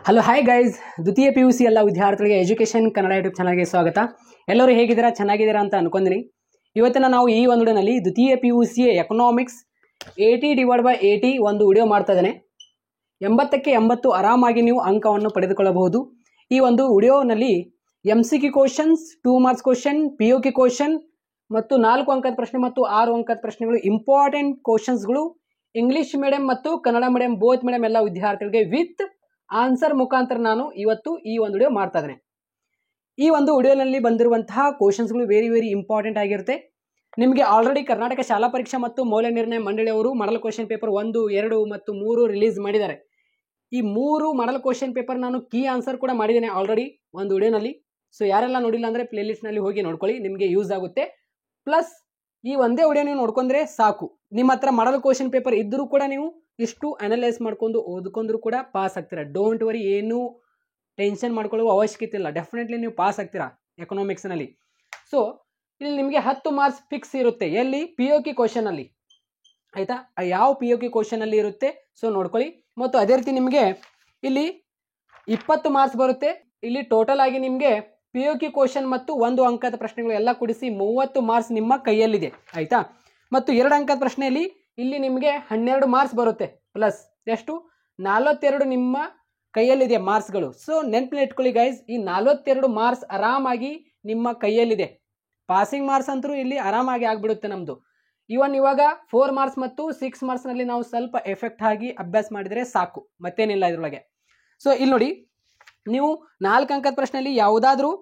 Hello hi guys, ದ್ವಿತೀಯ PUC ಎಲ್ಲ ವಿದ್ಯಾರ್ಥಿಗಳಿಗೆ ಎಜುಕೇಷನ್ ಕನ್ನಡ ಯೂಟ್ಯೂಬ್ ಚಾನಲ್ಗೆ ಸ್ವಾಗತ. ಎಲ್ಲರೂ ಹೇಗಿದ್ದೀರಾ? ಚೆನ್ನಾಗಿದ್ದೀರಾ ಅಂತ ಅನ್ಕೊಂಡಿನಿ. ಇವತ್ತಿನ ನಾವು ಈ ಒಂದು ವಿಡಿಯೋನಲ್ಲಿ ದ್ವಿತೀಯ PUC ಎಕನಾಮಿಕ್ಸ್ 80/80 ಒಂದು ವಿಡಿಯೋ ಮಾಡ್ತಾ ಇದ್ದೇನೆ. 80ಕ್ಕೆ 80 ಆರಾಮಾಗಿ ನೀವು ಅಂಕವನ್ನು ಪಡೆದುಕೊಳ್ಳಬಹುದು. ಈ ಒಂದು ವಿಡಿಯೋನಲ್ಲಿ MCQ questions, 2 marks question, POQ question ಮತ್ತು 4 ಅಂಕದ ಪ್ರಶ್ನೆ ಮತ್ತು 6 ಅಂಕದ ಪ್ರಶ್ನೆಗಳು, ಇಂಪಾರ್ಟೆಂಟ್ ಕ್ವಶನ್ಸ್ಗಳು ಇಂಗ್ಲಿಷ್ ಮೀಡಿಯಂ ಮತ್ತು ಕನ್ನಡ ಮೀಡಿಯಂ ಬೋತ್ ಮೀಡಿಯಂ ಎಲ್ಲ ವಿದ್ಯಾರ್ಥಿಗಳಿಗೆ ವಿತ್ ಆನ್ಸರ್ ಮುಖಾಂತರ ನಾನು ಇವತ್ತು ಈ ಒಂದು ವಿಡಿಯೋ ಮಾಡ್ತಾ ಇದ್ದೇನೆ. ಈ ಒಂದು ವಿಡಿಯೋನಲ್ಲಿ ಬಂದಿರುವಂತಹ ಕ್ವಶನ್ಸ್ಗಳು ವೆರಿ ಇಂಪಾರ್ಟೆಂಟ್ ಆಗಿರುತ್ತೆ. ನಿಮಗೆ ಆಲ್ರೆಡಿ ಕರ್ನಾಟಕ ಶಾಲಾ ಪರೀಕ್ಷಾ ಮತ್ತು ಮೌಲ್ಯ ನಿರ್ಣಯ ಮಂಡಳಿಯವರು ಮಾಡಲ್ ಕ್ವಶನ್ ಪೇಪರ್ 1, 2 ಮತ್ತು 3 ರಿಲೀಸ್ ಮಾಡಿದ್ದಾರೆ. ಈ 3 ಮಾಡಲ್ ಕ್ವಶನ್ ಪೇಪರ್ ನಾನು ಕೀ ಆನ್ಸರ್ ಕೂಡ ಮಾಡಿದ್ದೇನೆ ಆಲ್ರೆಡಿ ಒಂದು ವಿಡಿಯೋನಲ್ಲಿ. ಸೊ ಯಾರೆಲ್ಲ ನೋಡಿಲ್ಲ ಅಂದರೆ ಪ್ಲೇಲಿಸ್ಟ್ನಲ್ಲಿ ಹೋಗಿ ನೋಡ್ಕೊಳ್ಳಿ, ನಿಮಗೆ ಯೂಸ್ ಆಗುತ್ತೆ. ಪ್ಲಸ್ ಈ ಒಂದೇ ವಿಡಿಯೋ ನೀವು ನೋಡ್ಕೊಂಡ್ರೆ ಸಾಕು. ನಿಮ್ಮ ಹತ್ರ ಮಾಡಲ್ ಕ್ವಶನ್ ಪೇಪರ್ ಇದ್ದರೂ ಕೂಡ ನೀವು ಇಷ್ಟು ಅನಲೈಸ್ ಮಾಡ್ಕೊಂಡು ಓದ್ಕೊಂಡ್ರು ಕೂಡ ಪಾಸ್ ಆಗ್ತೀರಾ. ಡೋಂಟ್ ವರಿ, ಏನು ಟೆನ್ಷನ್ ಮಾಡ್ಕೊಳ್ಳುವ ಅವಶ್ಯಕತೆ ಇಲ್ಲ. ಡೆಫಿನೆಟ್ಲಿ ನೀವು ಪಾಸ್ ಆಗ್ತೀರಾ ಎಕನಾಮಿಕ್ಸ್ನಲ್ಲಿ. ಸೊ ಇಲ್ಲಿ ನಿಮಗೆ 10 ಮಾರ್ಕ್ಸ್ ಫಿಕ್ಸ್ ಇರುತ್ತೆ. ಎಲ್ಲಿ? POQ ಕ್ವಶನ್ ಅಲ್ಲಿ. ಆಯ್ತಾ? ಯಾವ POQ ಕ್ವಶನ್ ಅಲ್ಲಿ ಇರುತ್ತೆ, ಸೊ ನೋಡ್ಕೊಳ್ಳಿ. ಮತ್ತು ಅದೇ ರೀತಿ ನಿಮಗೆ ಇಲ್ಲಿ 20 ಮಾರ್ಕ್ಸ್ ಬರುತ್ತೆ. ಇಲ್ಲಿ ಟೋಟಲ್ ಆಗಿ ನಿಮಗೆ POQ ಕ್ವಶನ್ ಮತ್ತು 1 ಅಂಕದ ಪ್ರಶ್ನೆಗಳು ಎಲ್ಲ ಕೂಡಿಸಿ 30 ಮಾರ್ಕ್ಸ್ ನಿಮ್ಮ ಕೈಯಲ್ಲಿದೆ. ಆಯ್ತಾ? ಮತ್ತು 2 ಅಂಕದ ಪ್ರಶ್ನೆಯಲ್ಲಿ ಇಲ್ಲಿ ನಿಮಗೆ 12 ಮಾರ್ಕ್ಸ್ ಬರುತ್ತೆ. ಪ್ಲಸ್ ಎಷ್ಟು? 42 ನಿಮ್ಮ ಕೈಯಲ್ಲಿದೆ ಮಾರ್ಕ್ಸ್ಗಳು. ಸೊ ನೆನಪಿನ ಇಟ್ಕೊಳ್ಳಿ ಗೈಸ್, ಈ 42 ಮಾರ್ಕ್ಸ್ ಆರಾಮಾಗಿ ನಿಮ್ಮ ಕೈಯಲ್ಲಿದೆ. ಪಾಸಿಂಗ್ ಮಾರ್ಕ್ಸ್ ಅಂತೂ ಇಲ್ಲಿ ಆರಾಮಾಗಿ ಆಗ್ಬಿಡುತ್ತೆ ನಮ್ಮದು. ಇವಾಗ 4 ಮಾರ್ಕ್ಸ್ ಮತ್ತು 6 ಮಾರ್ಕ್ಸ್ನಲ್ಲಿ ನಾವು ಸ್ವಲ್ಪ ಎಫೆಕ್ಟ್ ಆಗಿ ಅಭ್ಯಾಸ ಮಾಡಿದರೆ ಸಾಕು, ಮತ್ತೇನಿಲ್ಲ ಇದರೊಳಗೆ. ಸೊ ಇಲ್ಲಿ ನೋಡಿ, ನೀವು 4 ಅಂಕದ ಪ್ರಶ್ನೆಯಲ್ಲಿ ಯಾವುದಾದ್ರೂ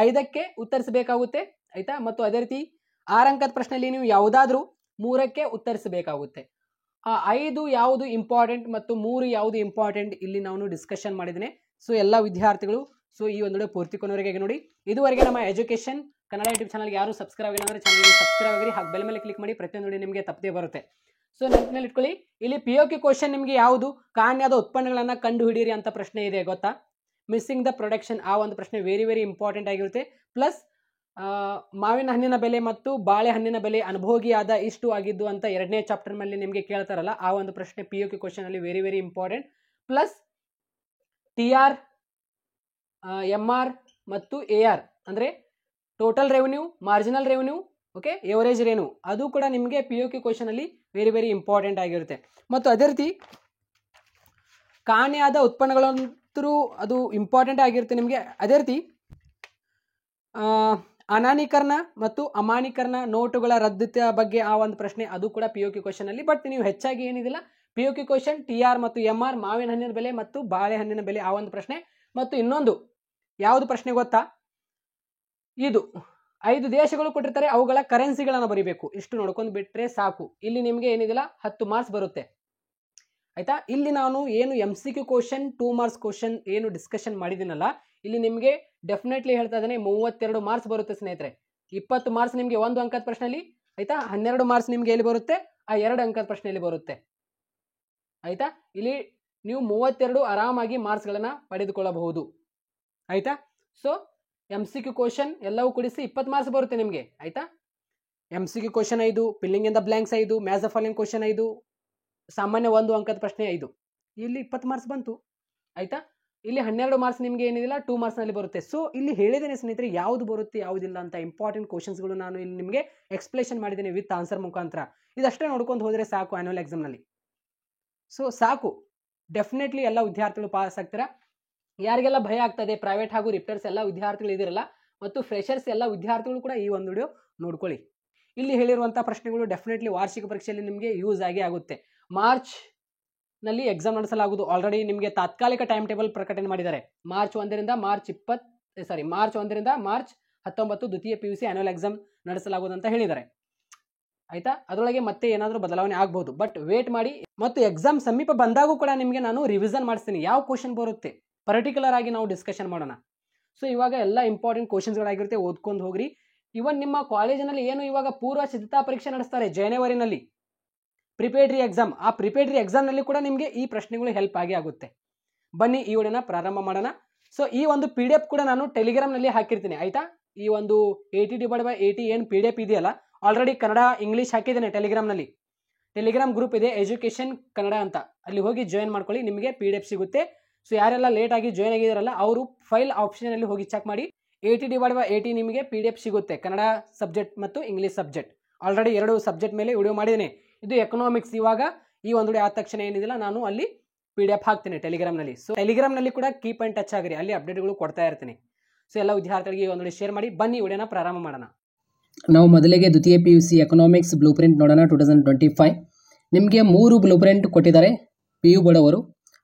5ಕ್ಕೆ ಉತ್ತರಿಸಬೇಕಾಗುತ್ತೆ. ಆಯ್ತಾ? ಮತ್ತು ಅದೇ ರೀತಿ 6 ಅಂಕದ ಪ್ರಶ್ನೆಯಲ್ಲಿ ನೀವು ಯಾವುದಾದ್ರೂ 3ಕ್ಕೆ ಉತ್ತರಿಸಬೇಕಾಗುತ್ತೆ. ಆ 5 ಯಾವುದು ಇಂಪಾರ್ಟೆಂಟ್ ಮತ್ತು 3 ಯಾವುದು ಇಂಪಾರ್ಟೆಂಟ್ ಇಲ್ಲಿ ನಾನು ಡಿಸ್ಕಷನ್ ಮಾಡಿದ್ದೇನೆ. ಸೊ ಎಲ್ಲ ವಿದ್ಯಾರ್ಥಿಗಳು ಸೊ ಈ ಒಂದು ವಿಡಿಯೋ ಪೂರ್ತಿ ಕೊನೆವರೆಗೆ ನೋಡಿ. ಇದುವರೆಗೆ ನಮ್ಮ ಎಜುಕೇಷನ್ ಕನ್ನಡ ಯೂಟ್ಯೂಬ್ ಚಾನಲ್ಗೆ ಯಾರು ಸಬ್ಸ್ಕ್ರೈಬ್ ಆಗಿಲ್ಲ ಅಂದರೆ ಚಾನಲ್ಗೆ ಸಬ್ಸ್ಕ್ರೈಬ್ ಆಗಿರಿ, ಹಾಗೆ ಬೆಲ್ ಮೇಲೆ ಕ್ಲಿಕ್ ಮಾಡಿ. ಪ್ರತಿಯೊಂದು ವಿಡಿಯೋ ನಿಮಗೆ ತಪ್ಪದೇ ಬರುತ್ತೆ. ಸೊ ನೆನಪಿನಲ್ಲಿ ಇಟ್ಕೊಳ್ಳಿ, ಇಲ್ಲಿ POQ ಕ್ವಶನ್ ನಿಮಗೆ ಯಾವುದು? ಕಾಣ್ಯದ ಉತ್ಪನ್ನಗಳನ್ನು ಕಂಡು ಹಿಡಿಯಿರಿ ಅಂತ ಪ್ರಶ್ನೆ ಇದೆ, ಗೊತ್ತಾ? ಮಿಸ್ಸಿಂಗ್ ದ ಪ್ರೊಡಕ್ಷನ್, ಆ ಒಂದು ಪ್ರಶ್ನೆ ವೆರಿ ಇಂಪಾರ್ಟೆಂಟ್ ಆಗಿರುತ್ತೆ. ಪ್ಲಸ್ ಮಾವಿನ ಹಣ್ಣಿನ ಬೆಲೆ ಮತ್ತು ಬಾಳೆಹಣ್ಣಿನ ಬೆಲೆ ಅನುಭೋಗಿಯಾದ ಇಷ್ಟು ಆಗಿದ್ದು ಅಂತ 2ನೇ ಚಾಪ್ಟರ್ ಮೇಲೆ ನಿಮಗೆ ಕೇಳ್ತಾರಲ್ಲ, ಆ ಒಂದು ಪ್ರಶ್ನೆ POQ ಕ್ವಶನ್ ಅಲ್ಲಿ very important. Plus TR, MR ಮತ್ತು AR ಅಂದರೆ total revenue, marginal revenue, okay, average revenue, ಅದು ಕೂಡ ನಿಮಗೆ POQ ಕ್ವಶನ್ ಅಲ್ಲಿ ವೆರಿ ಇಂಪಾರ್ಟೆಂಟ್ ಆಗಿರುತ್ತೆ. ಮತ್ತು ಅದೇ ರೀತಿ ಕಾಣೆಯಾದ ಉತ್ಪನ್ನಗಳಂತೂ ಅದು ಇಂಪಾರ್ಟೆಂಟ್ ಆಗಿರುತ್ತೆ ನಿಮಗೆ. ಅದೇ ರೀತಿ ಅನಾನೀಕರಣ ಮತ್ತು ಅಮಾನೀಕರಣ ನೋಟುಗಳ ರದ್ದತಿಯ ಬಗ್ಗೆ ಆ ಒಂದು ಪ್ರಶ್ನೆ, ಅದು ಕೂಡ POQ ಕ್ವಶನ್ ಅಲ್ಲಿ. ಬಟ್ ನೀವು ಹೆಚ್ಚಾಗಿ ಏನಿದಿಲ್ಲ, POQ ಕ್ವಶನ್ TR ಮತ್ತು MR, ಮಾವಿನ ಹಣ್ಣಿನ ಬೆಲೆ ಮತ್ತು ಬಾಳೆಹಣ್ಣಿನ ಬೆಲೆ, ಆ ಒಂದು ಪ್ರಶ್ನೆ. ಮತ್ತು ಇನ್ನೊಂದು ಯಾವುದು ಪ್ರಶ್ನೆ ಗೊತ್ತಾ? ಇದು 5 ದೇಶಗಳು ಕೊಟ್ಟಿರ್ತಾರೆ, ಅವುಗಳ ಕರೆನ್ಸಿಗಳನ್ನು ಬರೀಬೇಕು. ಇಷ್ಟು ನೋಡ್ಕೊಂಡು ಬಿಟ್ರೆ ಸಾಕು. ಇಲ್ಲಿ ನಿಮಗೆ ಏನಿದಿಲ್ಲ 10 ಮಾರ್ಕ್ಸ್ ಬರುತ್ತೆ. ಆಯ್ತಾ? ಇಲ್ಲಿ ನಾನು ಏನು MCQ ಕ್ವಶನ್ 2 ಮಾರ್ಕ್ಸ್ ಕ್ವಶನ್ ಏನು ಡಿಸ್ಕಷನ್ ಮಾಡಿದ್ದೀನಲ್ಲ, ಇಲ್ಲಿ ನಿಮಗೆ ಡೆಫಿನೆಟ್ಲಿ ಹೇಳ್ತಾ ಇದ್ದೇನೆ 32 ಮಾರ್ಕ್ಸ್ ಬರುತ್ತೆ ಸ್ನೇಹಿತರೆ. 20 ಮಾರ್ಕ್ಸ್ ನಿಮಗೆ 1 ಅಂಕದ ಪ್ರಶ್ನೆಯಲ್ಲಿ, ಆಯ್ತಾ? 12 ಮಾರ್ಕ್ಸ್ ನಿಮಗೆ ಎಲ್ಲಿ ಬರುತ್ತೆ? ಆ 2 ಅಂಕದ ಪ್ರಶ್ನೆಯಲ್ಲಿ ಬರುತ್ತೆ. ಆಯ್ತಾ? ಇಲ್ಲಿ ನೀವು 32 ಆರಾಮಾಗಿ ಮಾರ್ಕ್ಸ್ಗಳನ್ನು ಪಡೆದುಕೊಳ್ಳಬಹುದು. ಆಯ್ತಾ? ಸೊ MCQ ಕ್ವಶನ್ ಎಲ್ಲವೂ ಕೂಡಿಸಿ 20 ಮಾರ್ಕ್ಸ್ ಬರುತ್ತೆ ನಿಮಗೆ. ಆಯ್ತಾ? MCQ question 5, filling in the blanks 5, match the following question 5, ಸಾಮಾನ್ಯ 1 ಅಂಕದ ಪ್ರಶ್ನೆ 5, ಇಲ್ಲಿ 20 ಮಾರ್ಕ್ಸ್ ಬಂತು. ಆಯ್ತಾ? ಇಲ್ಲಿ 12 ಮಾರ್ಕ್ಸ್ ನಿಮಗೆ ಏನಿದಿಲ್ಲ 2 ಮಾರ್ಕ್ಸ್ನಲ್ಲಿ ಬರುತ್ತೆ. ಸೊ ಇಲ್ಲಿ ಹೇಳಿದ್ದೇನೆ ಸ್ನೇಹಿತರೆ, ಯಾವುದು ಬರುತ್ತೆ ಯಾವುದಿಲ್ಲ ಅಂತ ಇಂಪಾರ್ಟೆಂಟ್ ಕ್ವಶನ್ಸ್ಗಳು ನಾನು ಇಲ್ಲಿ ನಿಮಗೆ ಎಕ್ಸ್ಪ್ಲೇಷನ್ ಮಾಡಿದ್ದೇನೆ ವಿತ್ ಆನ್ಸರ್ ಮುಖಾಂತರ. ಇದಷ್ಟೇ ನೋಡ್ಕೊಂಡು ಹೋದರೆ ಸಾಕು ಆನ್ಯುವಲ್ ಎಕ್ಸಾಮ್ನಲ್ಲಿ. ಸೊ ಸಾಕು, ಡೆಫಿನೆಟ್ಲಿ ಎಲ್ಲ ವಿದ್ಯಾರ್ಥಿಗಳು ಪಾಸ್ ಆಗ್ತೀರಾ. ಯಾರಿಗೆಲ್ಲ ಭಯ ಆಗ್ತದೆ, ಪ್ರೈವೇಟ್ ಹಾಗೂ ರಿಪೇರ್ಸ್ ಎಲ್ಲ ವಿದ್ಯಾರ್ಥಿಗಳು ಇದಿರಲ್ಲ ಮತ್ತು ಫ್ರೆಷರ್ಸ್ ಎಲ್ಲ ವಿದ್ಯಾರ್ಥಿಗಳು ಕೂಡ ಈ ಒಂದು ವಿಡಿಯೋ ನೋಡ್ಕೊಳ್ಳಿ. ಇಲ್ಲಿ ಹೇಳಿರುವಂಥ ಪ್ರಶ್ನೆಗಳು ಡೆಫಿನೆಟ್ಲಿ ವಾರ್ಷಿಕ ಪರೀಕ್ಷೆಯಲ್ಲಿ ನಿಮಗೆ ಯೂಸ್ ಆಗುತ್ತೆ. ಮಾರ್ಚ್ ನಲ್ಲಿ ಎಕ್ಸಾಮ್ ನಡೆಸಲಾಗುವುದು. ಆಲ್ರೆಡಿ ನಿಮಗೆ ತಾತ್ಕಾಲಿಕ ಟೈಮ್ ಟೇಬಲ್ ಪ್ರಕಟಣೆ ಮಾಡಿದ್ದಾರೆ. ಮಾರ್ಚ್ 1ರಿಂದ ಮಾರ್ಚ್ 19 ದ್ವಿತೀಯ PUC ಆನ್ಯುವಲ್ ಎಕ್ಸಾಮ್ ನಡೆಸಲಾಗುವುದು ಅಂತ ಹೇಳಿದ್ದಾರೆ. ಆಯ್ತಾ? ಅದರೊಳಗೆ ಮತ್ತೆ ಏನಾದರೂ ಬದಲಾವಣೆ ಆಗಬಹುದು, ಬಟ್ ವೇಟ್ ಮಾಡಿ. ಮತ್ತು ಎಕ್ಸಾಮ್ ಸಮೀಪ ಬಂದಾಗೂ ಕೂಡ ನಿಮಗೆ ನಾನು ರಿವಿಷನ್ ಮಾಡಿಸ್ತೀನಿ, ಯಾವ ಕ್ವಶನ್ ಬರುತ್ತೆ ಪರ್ಟಿಕ್ಯುಲರ್ ಆಗಿ ನಾವು ಡಿಸ್ಕಷನ್ ಮಾಡೋಣ. ಸೊ ಇವಾಗ ಎಲ್ಲ ಇಂಪಾರ್ಟೆಂಟ್ ಕ್ವಶನ್ಸ್ಗಳಾಗಿರುತ್ತೆ, ಓದ್ಕೊಂಡು ಹೋಗ್ರಿ. ಇವನ್ ನಿಮ್ಮ ಕಾಲೇಜಿನಲ್ಲಿ ಏನು ಇವಾಗ ಪೂರ್ವ ಸಿದ್ಧತಾ ಪರೀಕ್ಷೆ ನಡೆಸ್ತಾರೆ ಜನವರಿನಲ್ಲಿ, ಪ್ರಿಪೇರ್ಟರಿ ಎಕ್ಸಾಮ್. ಆ ಪ್ರಿಪೇರ್ಟರಿ ಎಕ್ಸಾಮ್ನಲ್ಲಿ ಕೂಡ ನಿಮಗೆ ಈ ಪ್ರಶ್ನೆಗಳು ಹೆಲ್ಪ್ ಆಗುತ್ತೆ. ಬನ್ನಿ ಈ ವಿಡಿಯೋನ ಪ್ರಾರಂಭ ಮಾಡೋಣ. ಸೊ ಈ ಒಂದು PDF ಕೂಡ ನಾನು ಟೆಲಿಗ್ರಾಮ್ನಲ್ಲಿ ಹಾಕಿರ್ತೀನಿ. ಆಯ್ತಾ? ಈ ಒಂದು 80/80 ಏನು PDF ಇದೆಯಲ್ಲ, ಆಲ್ರೆಡಿ ಕನ್ನಡ ಇಂಗ್ಲೀಷ್ ಹಾಕಿದ್ದೇನೆ ಟೆಲಿಗ್ರಾಮ್ನಲ್ಲಿ. ಟೆಲಿಗ್ರಾಮ್ ಗ್ರೂಪ್ ಇದೆ ಎಜುಕೇಷನ್ ಕನ್ನಡ ಅಂತ, ಅಲ್ಲಿ ಹೋಗಿ ಜಾಯಿನ್ ಮಾಡ್ಕೊಳ್ಳಿ, ನಿಮಗೆ PDF ಸಿಗುತ್ತೆ. ಸೊ ಯಾರೆಲ್ಲ ಲೇಟಾಗಿ ಜಾಯ್ನ್ ಆಗಿದ್ದಾರಲ್ಲ ಅವರು ಫೈಲ್ ಆಪ್ಷನಲ್ಲಿ ಹೋಗಿ ಚೆಕ್ ಮಾಡಿ. 80/80 ನಿಮಗೆ PDF ಸಿಗುತ್ತೆ, ಕನ್ನಡ ಸಬ್ಜೆಕ್ಟ್ ಮತ್ತು ಇಂಗ್ಲೀಷ್ ಸಬ್ಜೆಕ್ಟ್. ಆಲ್ರೆಡಿ 2 ಸಬ್ಜೆಕ್ಟ್ ಮೇಲೆ ವಿಡಿಯೋ ಮಾಡಿದ್ದೇನೆ. ಇದು ಎಕನಾಮಿಕ್ಸ್. ಇವಾಗ ಈ ಒಂದು ವಿಡಿಯೋ ಆದ ತಕ್ಷಣ ಏನಿದಿಲ್ಲ ನಾನು ಅಲ್ಲಿ PDF ಹಾಕ್ತೀನಿ ಟೆಲಿಗ್ರಾಮ್ನಲ್ಲಿ. ಸೊ ಟೆಲಿಗ್ರಾಮ್ನಲ್ಲಿ ಕೂಡ ಕೀಪ್ ಆ್ಯಂಡ್ ಟಚ್ ಆಗಿರಿ, ಅಲ್ಲಿ ಅಪ್ಡೇಟ್ಗಳು ಕೊಡ್ತಾ ಇರ್ತೀನಿ. ಸೊ ಎಲ್ಲ ವಿದ್ಯಾರ್ಥಿಗಳಿಗೆ ಈ ಒಂದು ವಿಡಿಯೋ ಶೇರ್ ಮಾಡಿ. ಬನ್ನಿ ವಿಡಿಯೋನ ಪ್ರಾರಂಭ ಮಾಡೋಣ. ನಾವು ಮೊದಲಿಗೆ ದ್ವಿತೀಯ PUC ಎಕನಾಮಿಕ್ಸ್ ಬ್ಲೂ ಪ್ರಿಂಟ್ ನೋಡೋಣ. 2025 ನಿಮಗೆ 3 ಬ್ಲೂ ಪ್ರಿಂಟ್ ಕೊಟ್ಟಿದ್ದಾರೆ PU ಬೋರ್ಡ್ ಅವರು.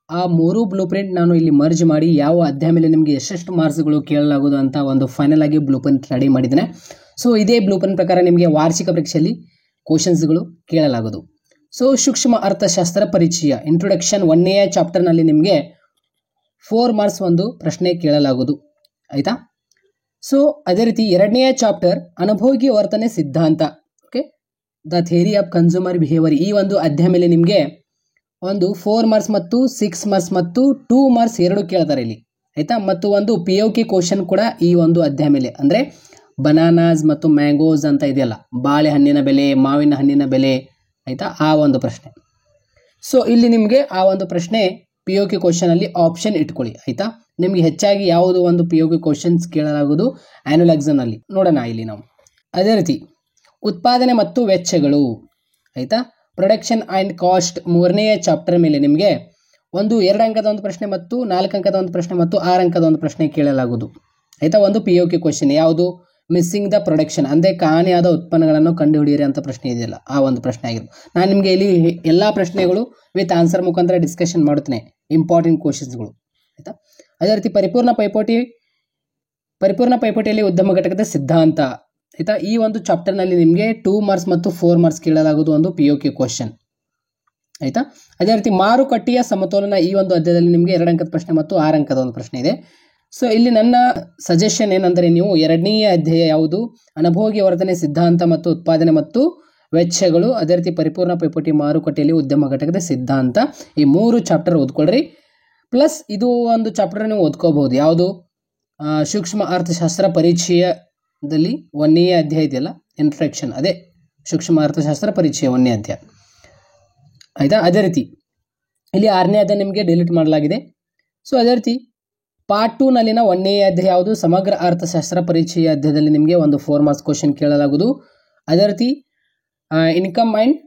ಆ 3 ಬ್ಲೂ ಪ್ರಿಂಟ್ ನಾನು ಇಲ್ಲಿ ಮರ್ಜ್ ಮಾಡಿ ಯಾವ ಅಧ್ಯಾಯ ಮೇಲೆ ನಿಮಗೆ ಎಷ್ಟೆಷ್ಟು ಮಾರ್ಕ್ಸ್ಗಳು ಕೇಳಲಾಗುವುದು ಅಂತ ಒಂದು ಫೈನಲ್ ಆಗಿ ಬ್ಲೂ ಪ್ರಿಂಟ್ ರೆಡಿ ಮಾಡಿದ್ದೇನೆ. ಸೊ ಇದೇ ಬ್ಲೂ ಪ್ರಿಂಟ್ ಪ್ರಕಾರ ನಿಮಗೆ ವಾರ್ಷಿಕ ಪರೀಕ್ಷೆಯಲ್ಲಿ ಕ್ವಶನ್ಸ್ಗಳು ಕೇಳಲಾಗುವುದು. ಸೊ ಸೂಕ್ಷ್ಮ ಅರ್ಥಶಾಸ್ತ್ರ ಪರಿಚಯ ಇಂಟ್ರೊಡಕ್ಷನ್ 1ನೇ ಚಾಪ್ಟರ್ನಲ್ಲಿ ನಿಮಗೆ 4 ಮಾರ್ಕ್ಸ್ ಒಂದು ಪ್ರಶ್ನೆ ಕೇಳಲಾಗುವುದು, ಆಯಿತಾ. ಸೊ ಅದೇ ರೀತಿ 2ನೇ ಚಾಪ್ಟರ್ ಅನುಭೋಗಿ ವರ್ತನೆ ಸಿದ್ಧಾಂತ, okay, the theory of consumer behaviour. ಈ ಒಂದು ಅಧ್ಯಾಯ ಮೇಲೆ ನಿಮಗೆ ಒಂದು 4 ಮಾರ್ಕ್ಸ್ ಮತ್ತು 6 ಮಾರ್ಕ್ಸ್ ಮತ್ತು 2 ಮಾರ್ಕ್ಸ್ 2 ಕೇಳ್ತಾರೆ ಇಲ್ಲಿ, ಆಯಿತಾ. ಮತ್ತು ಒಂದು POK ಕ್ವಶನ್ ಕೂಡ ಈ ಒಂದು ಅಧ್ಯಾಯ ಮೇಲೆ, ಅಂದರೆ ಬನಾನಾಸ್ ಮತ್ತು ಮ್ಯಾಂಗೋಸ್ ಅಂತ ಇದೆಯಲ್ಲ, ಬಾಳೆಹಣ್ಣಿನ ಬೆಲೆ, ಮಾವಿನ ಹಣ್ಣಿನ ಬೆಲೆ, ಆಯಿತಾ, ಆ ಒಂದು ಪ್ರಶ್ನೆ. ಸೊ ಇಲ್ಲಿ ನಿಮಗೆ ಆ ಒಂದು ಪ್ರಶ್ನೆ POK ಕ್ವಶನಲ್ಲಿ ಆಪ್ಷನ್ ಇಟ್ಕೊಳ್ಳಿ, ಆಯಿತಾ. ನಿಮಗೆ ಹೆಚ್ಚಾಗಿ ಯಾವುದು ಒಂದು POK ಕ್ವಶನ್ಸ್ ಕೇಳಲಾಗುವುದು ಆ್ಯನ್ಯುವಲ್ ಎಕ್ಸಾಮ್ನಲ್ಲಿ ನೋಡೋಣ ಇಲ್ಲಿ ನಾವು. ಅದೇ ರೀತಿ ಉತ್ಪಾದನೆ ಮತ್ತು ವೆಚ್ಚಗಳು, ಆಯಿತಾ, ಪ್ರೊಡಕ್ಷನ್ ಆ್ಯಂಡ್ ಕಾಸ್ಟ್ 3ನೇ ಚಾಪ್ಟರ್ ಮೇಲೆ ನಿಮಗೆ ಒಂದು 2 ಅಂಕದ ಒಂದು ಪ್ರಶ್ನೆ ಮತ್ತು 4 ಅಂಕದ ಒಂದು ಪ್ರಶ್ನೆ ಮತ್ತು 6 ಅಂಕದ ಒಂದು ಪ್ರಶ್ನೆ ಕೇಳಲಾಗುವುದು, ಆಯಿತಾ. ಒಂದು POK ಕ್ವಶನ್ ಯಾವುದು, ಮಿಸ್ಸಿಂಗ್ ದ ಪ್ರೊಡಕ್ಷನ್, ಅಂದರೆ ಕಾಣೆಯಾದ ಉತ್ಪನ್ನಗಳನ್ನು ಕಂಡುಹಿಡಿಯಿರಿ ಅಂತ ಪ್ರಶ್ನೆ ಇದೆಯಲ್ಲ, ಆ ಒಂದು ಪ್ರಶ್ನೆ ಆಗಿರೋದು. ನಾನು ನಿಮಗೆ ಇಲ್ಲಿ ಎಲ್ಲ ಪ್ರಶ್ನೆಗಳು ವಿತ್ ಆನ್ಸರ್ ಮುಖಾಂತರ ಡಿಸ್ಕಷನ್ ಮಾಡ್ತೇನೆ, ಇಂಪಾರ್ಟೆಂಟ್ ಕ್ವಶನ್ಸ್ಗಳು, ಆಯಿತಾ. ಅದೇ ರೀತಿ ಪರಿಪೂರ್ಣ ಪೈಪೋಟಿಯಲ್ಲಿ ಉದ್ಯಮ ಘಟಕದ ಸಿದ್ಧಾಂತ, ಆಯಿತಾ. ಈ ಒಂದು ಚಾಪ್ಟರ್ನಲ್ಲಿ ನಿಮಗೆ 2 ಮಾರ್ಕ್ಸ್ ಮತ್ತು 4 ಮಾರ್ಕ್ಸ್ ಕೇಳಲಾಗುವುದು ಒಂದು POK ಕ್ವಶನ್, ಆಯಿತಾ. ಅದೇ ರೀತಿ ಮಾರುಕಟ್ಟೆಯ ಸಮತೋಲನ, ಈ ಒಂದು ಅಧ್ಯಾಯದಲ್ಲಿ ನಿಮಗೆ 2 ಅಂಕದ ಪ್ರಶ್ನೆ ಮತ್ತು 6 ಅಂಕದ ಒಂದು ಪ್ರಶ್ನೆ ಇದೆ. ಸೊ ಇಲ್ಲಿ ನನ್ನ ಸಜೆಷನ್ ಏನಂದರೆ, ನೀವು 2ನೇ ಅಧ್ಯಾಯ ಯಾವುದು, ಅನುಭೋಗಿ ವರ್ತನೆ ಸಿದ್ಧಾಂತ ಮತ್ತು ಉತ್ಪಾದನೆ ಮತ್ತು ವೆಚ್ಚಗಳು, ಅದೇ ರೀತಿ ಪರಿಪೂರ್ಣ ಪೈಪೋಟಿ, ಮಾರುಕಟ್ಟೆಯಲ್ಲಿ ಉದ್ಯಮ ಘಟಕದ ಸಿದ್ಧಾಂತ, ಈ 3 ಚಾಪ್ಟರ್ ಓದ್ಕೊಳ್ರಿ. ಪ್ಲಸ್ ಇದು ಒಂದು ಚಾಪ್ಟರ್ ನೀವು ಓದ್ಕೋಬಹುದು, ಯಾವುದು, ಸೂಕ್ಷ್ಮ ಅರ್ಥಶಾಸ್ತ್ರ ಪರಿಚಯದಲ್ಲಿ 1ನೇ ಅಧ್ಯಾಯ ಇದೆಯಲ್ಲ, ಇಂಟ್ರೊಡಕ್ಷನ್, ಅದೇ ಸೂಕ್ಷ್ಮ ಅರ್ಥಶಾಸ್ತ್ರ ಪರಿಚಯ 1ನೇ ಅಧ್ಯಾಯ, ಆಯಿತಾ. ಅದೇ ರೀತಿ ಇಲ್ಲಿ 6ನೇ ಅಧ್ಯಾಯ ನಿಮಗೆ ಡಿಲೀಟ್ ಮಾಡಲಾಗಿದೆ. ಸೊ ಅದೇ ರೀತಿ ಪಾರ್ಟ್ 2 ನಲ್ಲಿನ 1ನೇ ಅಧ್ಯಾಯ ಯಾವುದು, ಸಮಗ್ರ ಅರ್ಥಶಾಸ್ತ್ರ ಪರಿಚಯ ಅಧ್ಯಾಯದಲ್ಲಿ ನಿಮಗೆ ಒಂದು 4 ಮಾರ್ಕ್ಸ್ ಕ್ವಶನ್ ಕೇಳಲಾಗುವುದು. ಅದೇ ರೀತಿ ಇನ್ಕಮ್ ಆ್ಯಂಡ್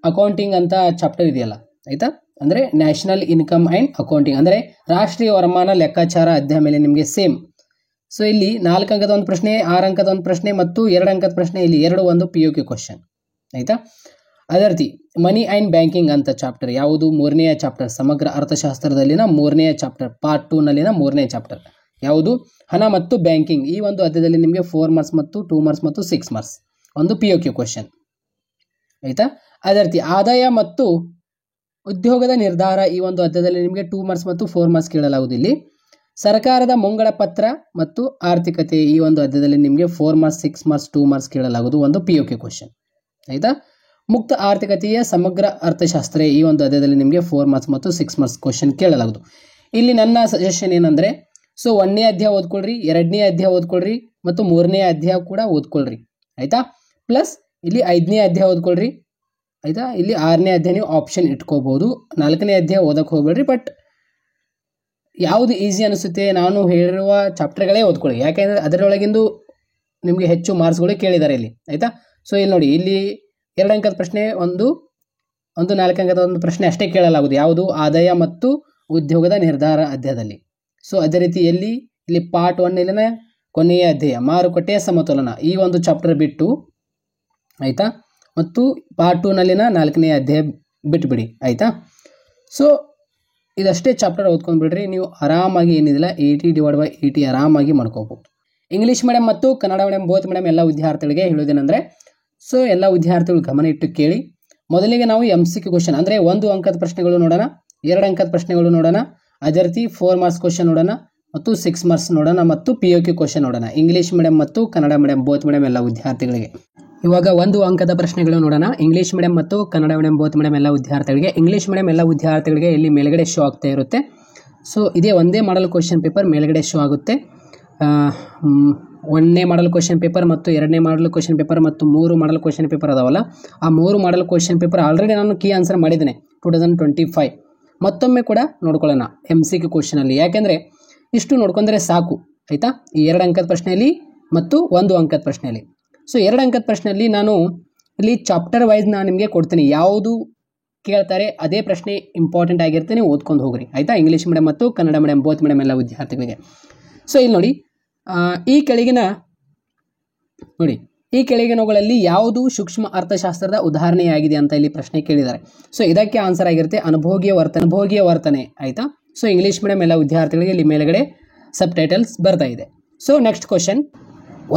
ಅಕೌಂಟಿಂಗ್ ಅಂತ ಚಾಪ್ಟರ್ ಇದೆಯಲ್ಲ, ಆಯಿತಾ, ಅಂದರೆ ನ್ಯಾಷನಲ್ ಇನ್ಕಮ್ ಆ್ಯಂಡ್ ಅಕೌಂಟಿಂಗ್, ಅಂದರೆ ರಾಷ್ಟ್ರೀಯ ವರಮಾನ ಲೆಕ್ಕಾಚಾರ ಅಧ್ಯಾಯ ಮೇಲೆ ನಿಮಗೆ ಸೇಮ್. ಸೊ ಇಲ್ಲಿ 4 ಅಂಕದ ಒಂದು ಪ್ರಶ್ನೆ, 6 ಅಂಕದ ಒಂದು ಪ್ರಶ್ನೆ ಮತ್ತು 2 ಅಂಕದ ಪ್ರಶ್ನೆ, ಇಲ್ಲಿ 2 ಒಂದು POK ಕ್ವಶನ್, ಆಯಿತಾ. ಅದೇ ರೀತಿ ಮನಿ ಆ್ಯಂಡ್ ಬ್ಯಾಂಕಿಂಗ್ ಅಂತ ಚಾಪ್ಟರ್ ಯಾವುದು, 3ನೇ ಚಾಪ್ಟರ್, ಸಮಗ್ರ ಅರ್ಥಶಾಸ್ತ್ರದಲ್ಲಿನ 3ನೇ ಚಾಪ್ಟರ್, ಪಾರ್ಟ್ 2 ನಲ್ಲಿನ 3ನೇ ಚಾಪ್ಟರ್ ಯಾವುದು, ಹಣ ಮತ್ತು ಬ್ಯಾಂಕಿಂಗ್. ಈ ಒಂದು ಅಧ್ಯಾಯದಲ್ಲಿ ನಿಮಗೆ 4 ಮಾರ್ಕ್ಸ್ ಮತ್ತು 2 ಮಾರ್ಕ್ಸ್ ಮತ್ತು 6 ಮಾರ್ಕ್ಸ್ ಒಂದು POK ಕ್ವಶನ್, ಆಯಿತಾ. ಅದೇ ರೀತಿ ಆದಾಯ ಮತ್ತು ಉದ್ಯೋಗದ ನಿರ್ಧಾರ, ಈ ಒಂದು ಅಧ್ಯಾಯದಲ್ಲಿ ನಿಮಗೆ 2 ಮಾರ್ಕ್ಸ್ ಮತ್ತು 4 ಮಾರ್ಕ್ಸ್ ಕೇಳಲಾಗುವುದು. ಇಲ್ಲಿ ಸರ್ಕಾರದ ಮುಂಗಡ ಪತ್ರ ಮತ್ತು ಆರ್ಥಿಕತೆ, ಈ ಒಂದು ಅಧ್ಯಾಯದಲ್ಲಿ ನಿಮಗೆ 4 ಮಾರ್ಕ್ಸ್, 6 ಮಾರ್ಕ್ಸ್, 2 ಮಾರ್ಕ್ಸ್ ಕೇಳಲಾಗುವುದು ಒಂದು POK ಕ್ವಶನ್, ಆಯಿತಾ. ಮುಕ್ತ ಆರ್ಥಿಕತೆಯ ಸಮಗ್ರ ಅರ್ಥಶಾಸ್ತ್ರ, ಈ ಒಂದು ಅಧ್ಯಾಯದಲ್ಲಿ ನಿಮಗೆ 4 ಮಾರ್ಕ್ಸ್ ಮತ್ತು 6 ಮಾರ್ಕ್ಸ್ ಕ್ವಶನ್ ಕೇಳಲಾಗುವುದು. ಇಲ್ಲಿ ನನ್ನ ಸಜೆಷನ್ ಏನಂದರೆ, ಸೊ 1ನೇ ಅಧ್ಯಾಯ ಓದ್ಕೊಳ್ರಿ, 2ನೇ ಅಧ್ಯಾಯ ಓದ್ಕೊಳ್ರಿ ಮತ್ತು 3ನೇ ಅಧ್ಯಾಯ ಕೂಡ ಓದ್ಕೊಳ್ರಿ, ಆಯಿತಾ. ಪ್ಲಸ್ ಇಲ್ಲಿ 5ನೇ ಅಧ್ಯಾಯ ಓದ್ಕೊಳ್ರಿ, ಆಯಿತಾ. ಇಲ್ಲಿ 6ನೇ ಅಧ್ಯಾಯ ನೀವು ಆಪ್ಷನ್ ಇಟ್ಕೋಬಹುದು. 4ನೇ ಅಧ್ಯಾಯ ಓದಕ್ಕೆ ಹೋಗ್ಬೇಡ್ರಿ, ಬಟ್ ಯಾವುದು ಈಸಿ ಅನಿಸುತ್ತೆ ನಾನು ಹೇಳಿರುವ ಚಾಪ್ಟರ್ಗಳೇ ಓದ್ಕೊಳ್ಳಿ, ಯಾಕೆಂದರೆ ಅದರೊಳಗಿಂದು ನಿಮಗೆ ಹೆಚ್ಚು ಮಾರ್ಕ್ಸ್ಗಳು ಕೇಳಿದ್ದಾರೆ ಇಲ್ಲಿ, ಆಯಿತಾ. ಸೊ ಇಲ್ಲಿ ನೋಡಿ, ಇಲ್ಲಿ 2 ಅಂಕದ ಪ್ರಶ್ನೆ, ಒಂದು 4 ಅಂಕದ ಒಂದು ಪ್ರಶ್ನೆ ಅಷ್ಟೇ ಕೇಳಲಾಗುವುದು, ಯಾವುದು, ಆದಾಯ ಮತ್ತು ಉದ್ಯೋಗದ ನಿರ್ಧಾರ ಅಧ್ಯಾಯದಲ್ಲಿ. ಸೊ ಅದೇ ರೀತಿ ಇಲ್ಲಿ ಪಾರ್ಟ್ 1 ಕೊನೆಯ ಅಧ್ಯಾಯ ಮಾರುಕಟ್ಟೆಯ ಸಮತೋಲನ, ಈ ಒಂದು ಚಾಪ್ಟರ್ ಬಿಟ್ಟು, ಆಯಿತಾ. ಮತ್ತು ಪಾರ್ಟ್ 2 ನಲ್ಲಿನ 4ನೇ ಅಧ್ಯಾಯ ಬಿಟ್ಬಿಡಿ, ಆಯಿತಾ. ಸೊ ಇದಷ್ಟೇ ಚಾಪ್ಟರ್ ಓದ್ಕೊಂಡ್ಬಿಡ್ರಿ, ನೀವು ಆರಾಮಾಗಿ ಏನಿದಿಲ್ಲ 80/80 ಆರಾಮಾಗಿ ಮಾಡ್ಕೋಬಹುದು. ಇಂಗ್ಲೀಷ್ ಮೀಡಿಯಂ ಮತ್ತು ಕನ್ನಡ ಮೀಡಿಯಂ ಬೋತ್ ಮೀಡಿಯಂ ಎಲ್ಲ ವಿದ್ಯಾರ್ಥಿಗಳಿಗೆ ಹೇಳೋದೇನೆಂದರೆ, ಸೊ ಎಲ್ಲ ವಿದ್ಯಾರ್ಥಿಗಳು ಗಮನ ಇಟ್ಟು ಕೇಳಿ. ಮೊದಲಿಗೆ ನಾವು MCQ ಕ್ವಶನ್, ಅಂದರೆ 1 ಅಂಕದ ಪ್ರಶ್ನೆಗಳು ನೋಡೋಣ, 2 ಅಂಕದ ಪ್ರಶ್ನೆಗಳು ನೋಡೋಣ, ಅದೇ ರೀತಿ 4 ಮಾರ್ಕ್ಸ್ ಕ್ವಶನ್ ನೋಡೋಣ ಮತ್ತು 6 ಮಾರ್ಕ್ಸ್ ನೋಡೋಣ ಮತ್ತು POK ಕ್ವಶನ್ ನೋಡೋಣ, ಇಂಗ್ಲೀಷ್ ಮೀಡಿಯಂ ಮತ್ತು ಕನ್ನಡ ಮೀಡಿಯಂ ಬೋತ್ ಮೀಡಿಯಂ ಎಲ್ಲ ವಿದ್ಯಾರ್ಥಿಗಳಿಗೆ. ಇವಾಗ 1 ಅಂಕದ ಪ್ರಶ್ನೆಗಳು ನೋಡೋಣ. ಇಂಗ್ಲೀಷ್ ಮೀಡಿಯಂ ಮತ್ತು ಕನ್ನಡ ಮೀಡಿಯಂ ಬೋತ್ ಮೀಡಿಯಂ ಎಲ್ಲ ವಿದ್ಯಾರ್ಥಿಗಳಿಗೆ, ಇಂಗ್ಲೀಷ್ ಮೀಡಿಯಂ ಎಲ್ಲ ವಿದ್ಯಾರ್ಥಿಗಳಿಗೆ ಇಲ್ಲಿ ಮೇಲ್ಗಡೆ ಶೋ ಆಗ್ತಾ ಇರುತ್ತೆ. ಸೊ ಇದೇ ಒಂದೇ ಮಾಡಲ್ ಕ್ವಶನ್ ಪೇಪರ್ ಮೇಲ್ಗಡೆ ಶೋ ಆಗುತ್ತೆ. 1ನೇ ಮಾಡಲ್ ಕ್ವಶನ್ ಪೇಪರ್ ಮತ್ತು 2ನೇ ಮಾಡಲ್ ಕ್ವಶನ್ ಪೇಪರ್ ಮತ್ತು 3 ಮಾಡಲ್ ಕ್ವಶನ್ ಪೇಪರ್ ಅದಾವಲ್ಲ, ಆ 3 ಮಾಡಲ್ ಕ್ವಶನ್ ಪೇಪರ್ ಆಲ್ರೆಡಿ ನಾನು ಕೀ ಆನ್ಸರ್ ಮಾಡಿದ್ದೇನೆ 2025 ಮತ್ತೊಮ್ಮೆ ಕೂಡ ನೋಡ್ಕೊಳ್ಳೋಣ MCQ ಕ್ವಶನಲ್ಲಿ, ಯಾಕೆಂದರೆ ಇಷ್ಟು ನೋಡ್ಕೊಂಡ್ರೆ ಸಾಕು ಆಯಿತಾ. ಈ 2 ಅಂಕದ ಪ್ರಶ್ನೆಯಲ್ಲಿ ಮತ್ತು 1 ಅಂಕದ ಪ್ರಶ್ನೆಯಲ್ಲಿ. ಸೊ 2 ಅಂಕದ ಪ್ರಶ್ನೆಯಲ್ಲಿ ನಾನು ಇಲ್ಲಿ ಚಾಪ್ಟರ್ ವೈಸ್ ನಾನು ನಿಮಗೆ ಕೊಡ್ತೀನಿ, ಯಾವುದು ಕೇಳ್ತಾರೆ ಅದೇ ಪ್ರಶ್ನೆ ಇಂಪಾರ್ಟೆಂಟ್ ಆಗಿರುತ್ತೆ, ನೀವು ಓದ್ಕೊಂಡು ಹೋಗ್ರಿ ಆಯಿತಾ. ಇಂಗ್ಲೀಷ್ ಮೀಡಿಯಂ ಮತ್ತು ಕನ್ನಡ ಮೀಡಿಯಂ ಬೋತ್ ಮೀಡಿಯಂ ಎಲ್ಲ ವಿದ್ಯಾರ್ಥಿಗಳಿಗೆ. ಸೊ ಇಲ್ಲಿ ನೋಡಿ, ಈ ಕೆಳಗಿನವುಗಳಲ್ಲಿ ಯಾವುದು ಸೂಕ್ಷ್ಮ ಅರ್ಥಶಾಸ್ತ್ರದ ಉದಾಹರಣೆಯಾಗಿದೆ ಅಂತ ಇಲ್ಲಿ ಪ್ರಶ್ನೆ ಕೇಳಿದ್ದಾರೆ. ಸೊ ಇದಕ್ಕೆ ಆನ್ಸರ್ ಆಗಿರುತ್ತೆ ಅನುಭೋಗಿಯ ವರ್ತನೆ ಆಯಿತಾ. ಸೊ ಇಂಗ್ಲೀಷ್ ಮೀಡಿಯಂ ಎಲ್ಲ ವಿದ್ಯಾರ್ಥಿಗಳಿಗೆ ಇಲ್ಲಿ ಮೇಲ್ಗಡೆ ಸಬ್ ಟೈಟಲ್ಸ್ ಬರ್ತಾ ಇದೆ. ಸೊ ನೆಕ್ಸ್ಟ್ ಕ್ವಶನ್,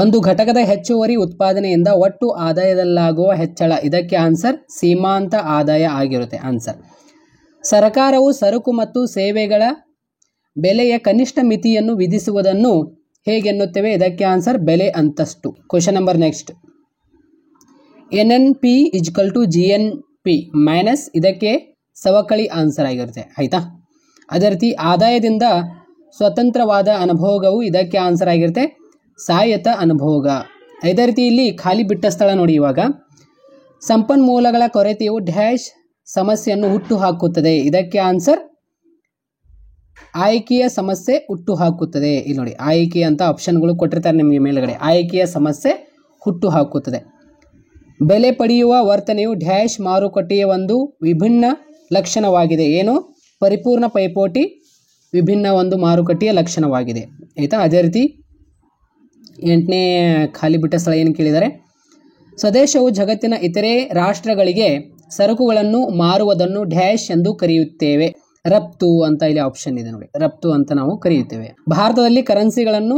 ಒಂದು ಘಟಕದ ಹೆಚ್ಚುವರಿ ಉತ್ಪಾದನೆಯಿಂದ ಒಟ್ಟು ಆದಾಯದಲ್ಲಾಗುವ ಹೆಚ್ಚಳ, ಇದಕ್ಕೆ ಆನ್ಸರ್ ಸೀಮಾಂತ ಆದಾಯ ಆಗಿರುತ್ತೆ ಆನ್ಸರ್. ಸರ್ಕಾರವು ಸರಕು ಮತ್ತು ಸೇವೆಗಳ ಬೆಲೆಯ ಕನಿಷ್ಠ ಮಿತಿಯನ್ನು ವಿಧಿಸುವುದನ್ನು ಹೇಗೆನ್ನುತ್ತೇವೆ, ಇದಕ್ಕೆ ಆನ್ಸರ್ ಬೆಲೆ ಅಂತಸ್ತು. Question number next, NNP = GNP minus, ಇದಕ್ಕೆ ಸವಕಳಿ ಆನ್ಸರ್ ಆಗಿರುತ್ತೆ ಆಯಿತಾ. ಅದೇ ರೀತಿ ಆದಾಯದಿಂದ ಸ್ವತಂತ್ರವಾದ ಅನುಭೋಗವು, ಇದಕ್ಕೆ ಆನ್ಸರ್ ಆಗಿರುತ್ತೆ ಸಾಯತ ಅನುಭೋಗ. ಅದೇ ರೀತಿ ಇಲ್ಲಿ ಖಾಲಿ ಬಿಟ್ಟ ಸ್ಥಳ ನೋಡಿ, ಇವಾಗ ಸಂಪನ್ಮೂಲಗಳ ಕೊರತೆಯು ಡ್ಯಾಶ್ ಸಮಸ್ಯೆಯನ್ನು ಹುಟ್ಟು ಹಾಕುತ್ತದೆ, ಇದಕ್ಕೆ ಆನ್ಸರ್ ಆಯ್ಕೆಯ ಸಮಸ್ಯೆ ಹುಟ್ಟು ಹಾಕುತ್ತದೆ. ಇಲ್ಲಿ ನೋಡಿ ಆಯ್ಕೆ ಅಂತ ಆಪ್ಷನ್ಗಳು ಕೊಟ್ಟಿರ್ತಾರೆ ನಿಮಗೆ ಮೇಲ್ಗಡೆ, ಆಯ್ಕೆಯ ಸಮಸ್ಯೆ ಹುಟ್ಟು ಹಾಕುತ್ತದೆ. ಬೆಲೆ ಪಡೆಯುವ ವರ್ತನೆಯು ಡ್ಯಾಶ್ ಮಾರುಕಟ್ಟೆಯ ಒಂದು ವಿಭಿನ್ನ ಲಕ್ಷಣವಾಗಿದೆ, ಏನು ಪರಿಪೂರ್ಣ ಪೈಪೋಟಿ ವಿಭಿನ್ನ ಒಂದು ಮಾರುಕಟ್ಟೆಯ ಲಕ್ಷಣವಾಗಿದೆ ಆಯಿತಾ. ಅದೇ ರೀತಿ 8ನೇ ಖಾಲಿ ಬಿಟ್ಟ ಸ್ಥಳ ಏನು ಕೇಳಿದ್ದಾರೆ, ಸ್ವದೇಶವು ಜಗತ್ತಿನ ಇತರೆ ರಾಷ್ಟ್ರಗಳಿಗೆ ಸರಕುಗಳನ್ನು ಮಾರುವುದನ್ನು ಡ್ಯಾಶ್ ಎಂದು ಕರೆಯುತ್ತೇವೆ, ರಫ್ತು ಅಂತ ಇಲ್ಲಿ ಆಪ್ಷನ್ ಇದೆ ನೋಡಿ, ರಫ್ತು ಅಂತ ನಾವು ಕರೆಯುತ್ತೇವೆ. ಭಾರತದಲ್ಲಿ ಕರೆನ್ಸಿಗಳನ್ನು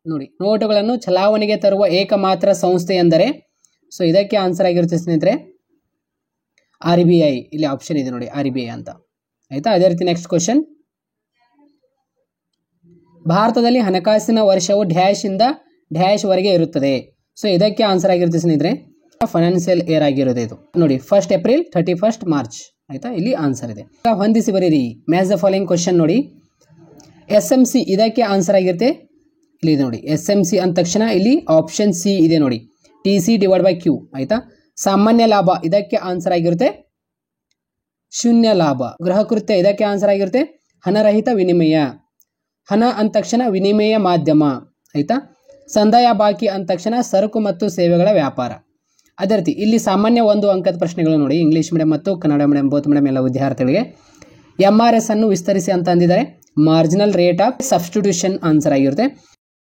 ನೋಡಿ, ನೋಟುಗಳನ್ನು ಚಲಾವಣೆಗೆ ತರುವ ಏಕಮಾತ್ರ ಸಂಸ್ಥೆ ಎಂದರೆ, ಸೊ ಇದಕ್ಕೆ ಆನ್ಸರ್ ಆಗಿರುತ್ತೆ ಸ್ನೇಹಿತರೆ RBI, ಇಲ್ಲಿ ಆಪ್ಷನ್ ಇದೆ ನೋಡಿ RBI ಅಂತ ಆಯಿತಾ. ಅದೇ ರೀತಿ ನೆಕ್ಸ್ಟ್ ಕ್ವಶನ್, ಭಾರತದಲ್ಲಿ ಹಣಕಾಸಿನ ವರ್ಷವು ಡ್ಯಾಶ್ ಇಂದ ಡ್ಯಾಶ್ ವರೆಗೆ ಇರುತ್ತದೆ, ಸೊ ಇದಕ್ಕೆ ಆನ್ಸರ್ ಆಗಿರುತ್ತೆ ಸ್ನೇಹಿತರೆ ಫೈನಾನ್ಷಿಯಲ್ ಇಯರ್ ಆಗಿರುತ್ತೆ ಇದು ನೋಡಿ, 1 ಏಪ್ರಿಲ್ 31 ಮಾರ್ಚ್ ಆಯಿತಾ. ಇಲ್ಲಿ ಆನ್ಸರ್ ಇದೆ, ಹೊಂದಿಸಿ ಬರೀರಿ. ಮ್ಯಾಚ್ ದ ಫಾಲೋಯಿಂಗ್ ಕ್ವಶನ್ ನೋಡಿ, SMC ಇದಕ್ಕೆ ಆನ್ಸರ್ ಆಗಿರುತ್ತೆ ಇಲ್ಲಿ ನೋಡಿ, SMC ಅಂದ ತಕ್ಷಣ ಇಲ್ಲಿ ಆಪ್ಷನ್ C ಇದೆ ನೋಡಿ, TC/Q ಆಯಿತಾ. ಸಾಮಾನ್ಯ ಲಾಭ ಇದಕ್ಕೆ ಆನ್ಸರ್ ಆಗಿರುತ್ತೆ ಶೂನ್ಯ ಲಾಭ. ಗೃಹ ಕೃತ್ಯ ಇದಕ್ಕೆ ಆನ್ಸರ್ ಆಗಿರುತ್ತೆ ಹಣರಹಿತ ವಿನಿಮಯ, ಹಣ ಅಂದ ತಕ್ಷಣ ವಿನಿಮಯ ಮಾಧ್ಯಮ ಆಯಿತಾ. ಸಂದಾಯ ಬಾಕಿ ಅಂದ ತಕ್ಷಣ ಸರಕು ಮತ್ತು ಸೇವೆಗಳ ವ್ಯಾಪಾರ. ಅದೇ ರೀತಿ ಇಲ್ಲಿ ಸಾಮಾನ್ಯ 1 ಅಂಕದ ಪ್ರಶ್ನೆಗಳು ನೋಡಿ, ಇಂಗ್ಲೀಷ್ ಮೀಡಿಯಂ ಮತ್ತು ಕನ್ನಡ ಮೀಡಿಯಂ ಬೋತ್ ಮೀಡಿಯಂ ಎಲ್ಲ ವಿದ್ಯಾರ್ಥಿಗಳಿಗೆ. MRS ಅನ್ನು ವಿಸ್ತರಿಸಿ ಅಂತ ಅಂದಿದ್ದಾರೆ, marginal rate of substitution answer ಆಗಿರುತ್ತೆ.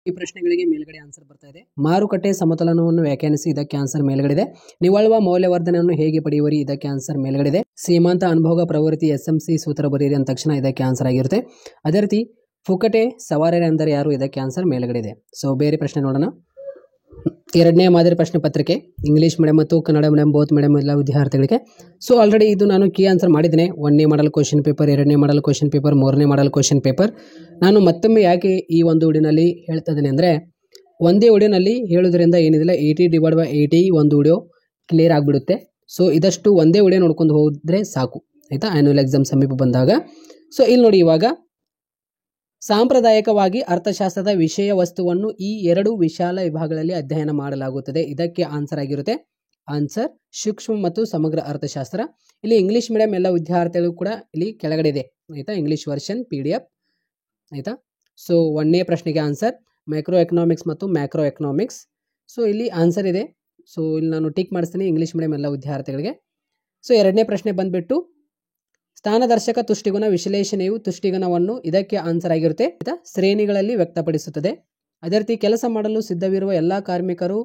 ಈ ಪ್ರಶ್ನೆಗಳಿಗೆ ಮೇಲ್ಗಡೆ ಆನ್ಸರ್ ಬರ್ತಾ ಇದೆ. ಮಾರುಕಟ್ಟೆ ಸಮತೋಲನವನ್ನು ವ್ಯಾಖ್ಯಾನಿಸಿ, ಇದಕ್ಕೆ ಆನ್ಸರ್ ಮೇಲ್ಗಡೆ ಇದೆ. ನಿವ್ವಳ ಮೌಲ್ಯವರ್ಧನೆಯನ್ನು ಹೇಗೆ ಪಡೆಯುವರಿ, ಇದಕ್ಕೆ ಆನ್ಸರ್ ಮೇಲ್ಗಡೆ ಇದೆ. ಸೀಮಾಂತ ಅನುಭೋಗ ಪ್ರವೃತ್ತಿ SMC ಸೂತ್ರ ಬರೆಯಿರಿ ಅಂದ ತಕ್ಷಣ ಇದಕ್ಕೆ ಆನ್ಸರ್ ಆಗಿರುತ್ತೆ. ಅದೇ ರೀತಿ ಫುಕಟೆ ಸವಾರರೆ ಅಂದರೆ ಯಾರು, ಇದಕ್ಕೆ ಆನ್ಸರ್ ಮೇಲ್ಗಡೆ ಇದೆ. ಸೊ ಬೇರೆ ಪ್ರಶ್ನೆ ನೋಡೋಣ. 2ನೇ ಮಾದರಿ ಪ್ರಶ್ನೆ ಪತ್ರಿಕೆ ಇಂಗ್ಲೀಷ್ ಮೀಡಿಯಂ ಮತ್ತು ಕನ್ನಡ ಮೀಡಿಯಂ ಬೋತ್ ಮೀಡಿಯಂ ಎಲ್ಲ ವಿದ್ಯಾರ್ಥಿಗಳಿಗೆ. ಸೊ ಆಲ್ರೆಡಿ ಇದು ನಾನು ಕೀ ಆನ್ಸರ್ ಮಾಡಿದ್ದೇನೆ. 1ನೇ ಮಾಡಲ್ ಕ್ವಶನ್ ಪೇಪರ್, 2ನೇ ಮಾಡಲ್ ಕ್ವಶನ್ ಪೇಪರ್, 3ನೇ ಮಾಡಲ್ ಕ್ವಶನ್ ಪೇಪರ್. ನಾನು ಮತ್ತೊಮ್ಮೆ ಯಾಕೆ ಈ ಒಂದು ವಿಡಿಯೋನಲ್ಲಿ ಹೇಳ್ತಾ ಇದ್ದೇನೆ ಅಂದರೆ, ಒಂದೇ ವಿಡಿಯೋನಲ್ಲಿ ಹೇಳೋದ್ರಿಂದ ಏನಿದಿಲ್ಲ 80/80 ಒಂದು ವಿಡಿಯೋ ಕ್ಲಿಯರ್ ಆಗಿಬಿಡುತ್ತೆ. ಸೊ ಇದಷ್ಟು ಒಂದೇ ವಿಡಿಯೋ ನೋಡ್ಕೊಂಡು ಹೋದರೆ ಸಾಕು ಆಯಿತಾ, ಆ್ಯನ್ಯುವಲ್ ಎಕ್ಸಾಮ್ ಸಮೀಪ ಬಂದಾಗ. ಸೊ ಇಲ್ಲಿ ನೋಡಿ, ಇವಾಗ ಸಾಂಪ್ರದಾಯಿಕವಾಗಿ ಅರ್ಥಶಾಸ್ತ್ರದ ವಿಷಯ ವಸ್ತುವನ್ನು ಈ 2 ವಿಶಾಲ ವಿಭಾಗಗಳಲ್ಲಿ ಅಧ್ಯಯನ ಮಾಡಲಾಗುತ್ತದೆ, ಇದಕ್ಕೆ ಆನ್ಸರ್ ಆಗಿರುತ್ತೆ ಆನ್ಸರ್ ಸೂಕ್ಷ್ಮ ಮತ್ತು ಸಮಗ್ರ ಅರ್ಥಶಾಸ್ತ್ರ. ಇಲ್ಲಿ ಇಂಗ್ಲೀಷ್ ಮೀಡಿಯಂ ಎಲ್ಲ ವಿದ್ಯಾರ್ಥಿಗಳು ಕೂಡ ಇಲ್ಲಿ ಕೆಳಗಡೆ ಇದೆ ಆಯಿತಾ, ಇಂಗ್ಲೀಷ್ ವರ್ಷನ್ PDF ಆಯಿತಾ. ಸೊ 1ನೇ ಪ್ರಶ್ನೆಗೆ ಆನ್ಸರ್ ಮೈಕ್ರೋ ಎಕನಾಮಿಕ್ಸ್ ಮತ್ತು ಮ್ಯಾಕ್ರೋ ಎಕನಾಮಿಕ್ಸ್. ಸೊ ಇಲ್ಲಿ ಆನ್ಸರ್ ಇದೆ. ಸೊ ಇಲ್ಲಿ ನಾನು ಟಿಕ್ ಮಾಡಿಸ್ತೀನಿ ಇಂಗ್ಲೀಷ್ ಮೀಡಿಯಂ ಎಲ್ಲ ವಿದ್ಯಾರ್ಥಿಗಳಿಗೆ. ಸೊ 2ನೇ ಪ್ರಶ್ನೆ ಬಂದುಬಿಟ್ಟು ಸ್ಥಾನದರ್ಶಕ ತುಷ್ಟಿಗುಣ ವಿಶ್ಲೇಷಣೆಯು ತುಷ್ಟಿಗುಣವನ್ನು, ಇದಕ್ಕೆ ಆನ್ಸರ್ ಆಗಿರುತ್ತೆ ಶ್ರೇಣಿಗಳಲ್ಲಿ ವ್ಯಕ್ತಪಡಿಸುತ್ತದೆ. ಅದೇ ರೀತಿ ಕೆಲಸ ಮಾಡಲು ಸಿದ್ಧವಿರುವ ಎಲ್ಲ ಕಾರ್ಮಿಕರು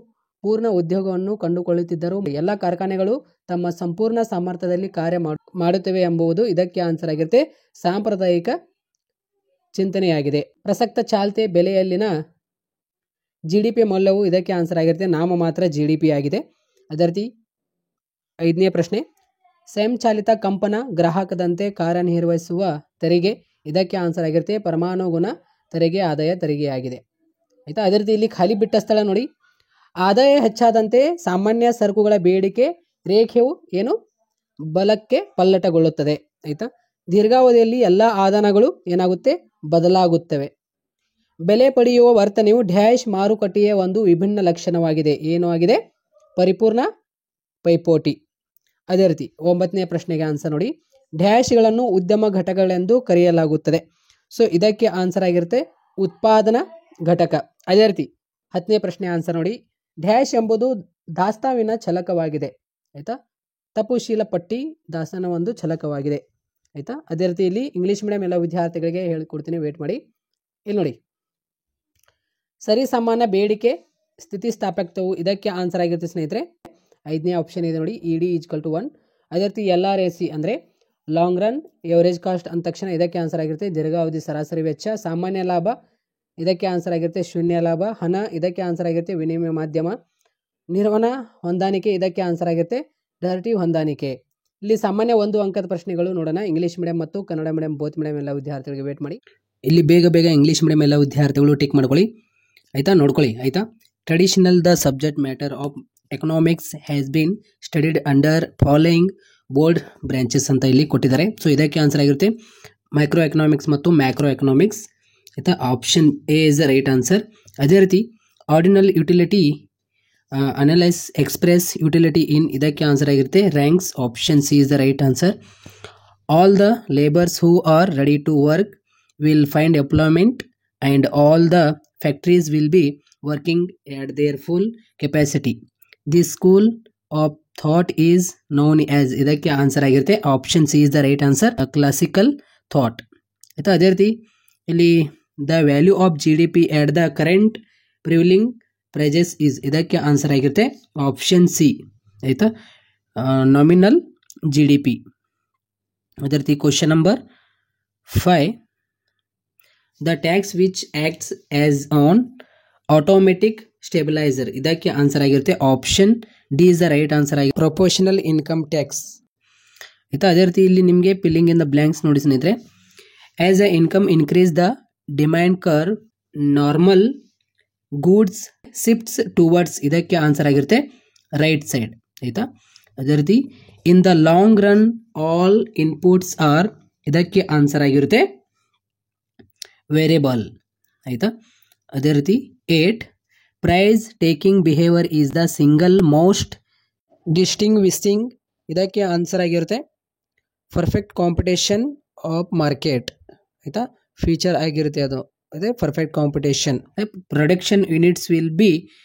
ಪೂರ್ಣ ಉದ್ಯೋಗವನ್ನು ಕಂಡುಕೊಳ್ಳುತ್ತಿದ್ದರು, ಎಲ್ಲ ಕಾರ್ಖಾನೆಗಳು ತಮ್ಮ ಸಂಪೂರ್ಣ ಸಾಮರ್ಥ್ಯದಲ್ಲಿ ಕಾರ್ಯ ಮಾಡುತ್ತವೆ ಎಂಬುದು ಇದಕ್ಕೆ ಆನ್ಸರ್ ಆಗಿರುತ್ತೆ ಸಾಂಪ್ರದಾಯಿಕ ಚಿಂತನೆಯಾಗಿದೆ. ಪ್ರಸಕ್ತ ಚಾಲ್ತಿ ಬೆಲೆಯಲ್ಲಿನ GDP ಮೌಲ್ಯವು ಇದಕ್ಕೆ ಆನ್ಸರ್ ಆಗಿರುತ್ತೆ ನಾಮಮಾತ್ರ GDP ಆಗಿದೆ. ಅದೇ ರೀತಿ 5ನೇ ಪ್ರಶ್ನೆ ಸ್ವಯಂಚಾಲಿತ ಕಂಪನ ಗ್ರಾಹಕದಂತೆ ಕಾರ್ಯನಿರ್ವಹಿಸುವ ತೆರಿಗೆ, ಇದಕ್ಕೆ ಆನ್ಸರ್ ಆಗಿರುತ್ತೆ ಪರಮಾಣುಗುಣ ತೆರಿಗೆ ಆದಾಯ ತೆರಿಗೆಯಾಗಿದೆ ಆಯಿತಾ. ಅದೇ ರೀತಿ ಇಲ್ಲಿ ಖಾಲಿ ಬಿಟ್ಟ ಸ್ಥಳ ನೋಡಿ, ಆದಾಯ ಹೆಚ್ಚಾದಂತೆ ಸಾಮಾನ್ಯ ಸರಕುಗಳ ಬೇಡಿಕೆ ರೇಖೆಯು ಏನು ಬಲಕ್ಕೆ ಪಲ್ಲಟಗೊಳ್ಳುತ್ತದೆ ಆಯಿತಾ. ದೀರ್ಘಾವಧಿಯಲ್ಲಿ ಎಲ್ಲ ಆದಾಯಗಳು ಏನಾಗುತ್ತೆ ಬದಲಾಗುತ್ತವೆ. ಬೆಲೆ ಪಡೆಯುವ ವರ್ತನೆಯು ಡ್ಯಾಶ್ ಮಾರುಕಟ್ಟೆಯ ಒಂದು ವಿಭಿನ್ನ ಲಕ್ಷಣವಾಗಿದೆ, ಏನು ಆಗಿದೆ ಪರಿಪೂರ್ಣ ಪೈಪೋಟಿ. ಅದೇ ರೀತಿ 9ನೇ ಪ್ರಶ್ನೆಗೆ ಆನ್ಸರ್ ನೋಡಿ, ಡ್ಯಾಶ್ಗಳನ್ನು ಉದ್ಯಮ ಘಟಕಗಳೆಂದು ಕರೆಯಲಾಗುತ್ತದೆ. ಸೊ ಇದಕ್ಕೆ ಆನ್ಸರ್ ಆಗಿರುತ್ತೆ ಉತ್ಪಾದನಾ ಘಟಕ. ಅದೇ ರೀತಿ 10ನೇ ಪ್ರಶ್ನೆ ಆನ್ಸರ್ ನೋಡಿ. ಡ್ಯಾಶ್ ಎಂಬುದು ದಾಸ್ತಾವಿನ ಛಲಕವಾಗಿದೆ. ಆಯಿತಾ, ತಪುಶೀಲ ಪಟ್ಟಿ ದಾಸ್ತಾನ ಒಂದು ಛಲಕವಾಗಿದೆ. ಆಯಿತಾ, ಅದೇ ರೀತಿ ಇಲ್ಲಿ ಇಂಗ್ಲೀಷ್ ಮೀಡಿಯಂ ಎಲ್ಲ ವಿದ್ಯಾರ್ಥಿಗಳಿಗೆ ಹೇಳಿಕೊಡ್ತೀನಿ, ವೇಟ್ ಮಾಡಿ. ಇಲ್ಲಿ ನೋಡಿ, ಸರಿ ಸಮಾನ ಬೇಡಿಕೆ ಸ್ಥಿತಿಸ್ಥಾಪಕತ್ವವು ಇದಕ್ಕೆ ಆನ್ಸರ್ ಆಗಿರುತ್ತೆ ಸ್ನೇಹಿತರೆ. 5ನೇ ಆಪ್ಷನ್ ಇದೆ ನೋಡಿ, ED = 1. ಅದೇ ರೀತಿ LRAC ಅಂದರೆ ಲಾಂಗ್ ರನ್ ಎವರೇಜ್ ಕಾಸ್ಟ್ ಅಂದ ತಕ್ಷಣ ಇದಕ್ಕೆ ಆನ್ಸರ್ ಆಗಿರುತ್ತೆ ದೀರ್ಘಾವಧಿ ಸರಾಸರಿ ವೆಚ್ಚ. ಸಾಮಾನ್ಯ ಲಾಭ ಇದಕ್ಕೆ ಆನ್ಸರ್ ಆಗಿರುತ್ತೆ ಶೂನ್ಯ ಲಾಭ. ಹಣ ಇದಕ್ಕೆ ಆನ್ಸರ್ ಆಗಿರುತ್ತೆ ವಿನಿಮಯ ಮಾಧ್ಯಮ. ನಿರ್ವಹಣಾ ಹೊಂದಾಣಿಕೆ ಇದಕ್ಕೆ ಆನ್ಸರ್ ಆಗಿರುತ್ತೆ ಡೈರೆಕ್ಟಿವ್ ಹೊಂದಾಣಿಕೆ. ಇಲ್ಲಿ ಸಾಮಾನ್ಯ 1 ಅಂಕದ ಪ್ರಶ್ನೆಗಳು ನೋಡೋಣ. ಇಂಗ್ಲೀಷ್ ಮೀಡಿಯಂ ಮತ್ತು ಕನ್ನಡ ಮೀಡಿಯಂ ಬೋತ್ ಮೀಡಿಯಂ ಎಲ್ಲ ವಿದ್ಯಾರ್ಥಿಗಳಿಗೆ ವೇಟ್ ಮಾಡಿ. ಇಲ್ಲಿ ಬೇಗ ಇಂಗ್ಲೀಷ್ ಮೀಡಿಯಂ ಎಲ್ಲ ವಿದ್ಯಾರ್ಥಿಗಳು ಟಿಕ್ ಮಾಡ್ಕೊಳ್ಳಿ. ಆಯಿತಾ, ನೋಡ್ಕೊಳ್ಳಿ. ಆಯಿತಾ, traditional the subject matter of economics has been studied under following broad branches ಅಂತ ಇಲ್ಲಿ ಕೊಟ್ಟಿದ್ದಾರೆ. ಸೊ ಇದಕ್ಕೆ ಆನ್ಸರ್ ಆಗಿರುತ್ತೆ ಮೈಕ್ರೋ ಎಕನಾಮಿಕ್ಸ್ ಮತ್ತು ಮ್ಯಾಕ್ರೋ ಎಕನಾಮಿಕ್ಸ್. ಆಯಿತಾ, option A is the right answer. ಅದೇ ರೀತಿ ordinal utility analyse express utility in ಇದಕ್ಕೆ ಆನ್ಸರ್ ಆಗಿರುತ್ತೆ ranks. Option C is the right answer. All the labours who are ready to work will find employment and all the factories will be working at their full capacity. This school of thought is known as ಇದಕ್ಕೆ answer ಆಗಿರುತ್ತೆ option C is the right answer classical thought. ಆಯಿತಾ, ಅದೇ ರೀತಿ ಇಲ್ಲಿ the value of GDP at the current prevailing prices is ಇದಕ್ಕೆ answer ಆಗಿರುತ್ತೆ option C. ಆಯಿತಾ, nominal GDP. ಅದೇ ರೀತಿ question number 5, the tax which acts as an automatic stabiliser ಇದಕ್ಕೆ ಆನ್ಸರ್ ಆಗಿರುತ್ತೆ option D is the right answer ಆಗಿ proportional income tax. ಆಯಿತಾ, ಅದೇ ರೀತಿ ಇಲ್ಲಿ ನಿಮಗೆ ಫಿಲ್ಲಿಂಗ್ ಇನ್ ದ ಬ್ಲ್ಯಾಂಕ್ಸ್ ನೋಡಿ ಸ್ನೇಹಿತರೆ. As a income increase the demand curve normal goods shifts towards ಇದಕ್ಕೆ ಆನ್ಸರ್ ಆಗಿರುತ್ತೆ ರೈಟ್ ಸೈಡ್. ಆಯಿತಾ, ಅದೇ ರೀತಿ in the long run all inputs are ಇದಕ್ಕೆ ಆನ್ಸರ್ ಆಗಿರುತ್ತೆ ವೇರಿಯಬಲ್. ಆಯಿತಾ, ಅದೇ ರೀತಿ 8, price taking behaviour is the single most distinguishing ಇದಕ್ಕೆ ಆನ್ಸರ್ ಆಗಿರುತ್ತೆ ಪರ್ಫೆಕ್ಟ್ ಕಾಂಪಿಟೇಷನ್ ಆಫ್ ಮಾರ್ಕೆಟ್. ಆಯಿತಾ, ಫೀಚರ್ ಆಗಿರುತ್ತೆ ಅದು, ಅದೇ perfect competition. Production units will be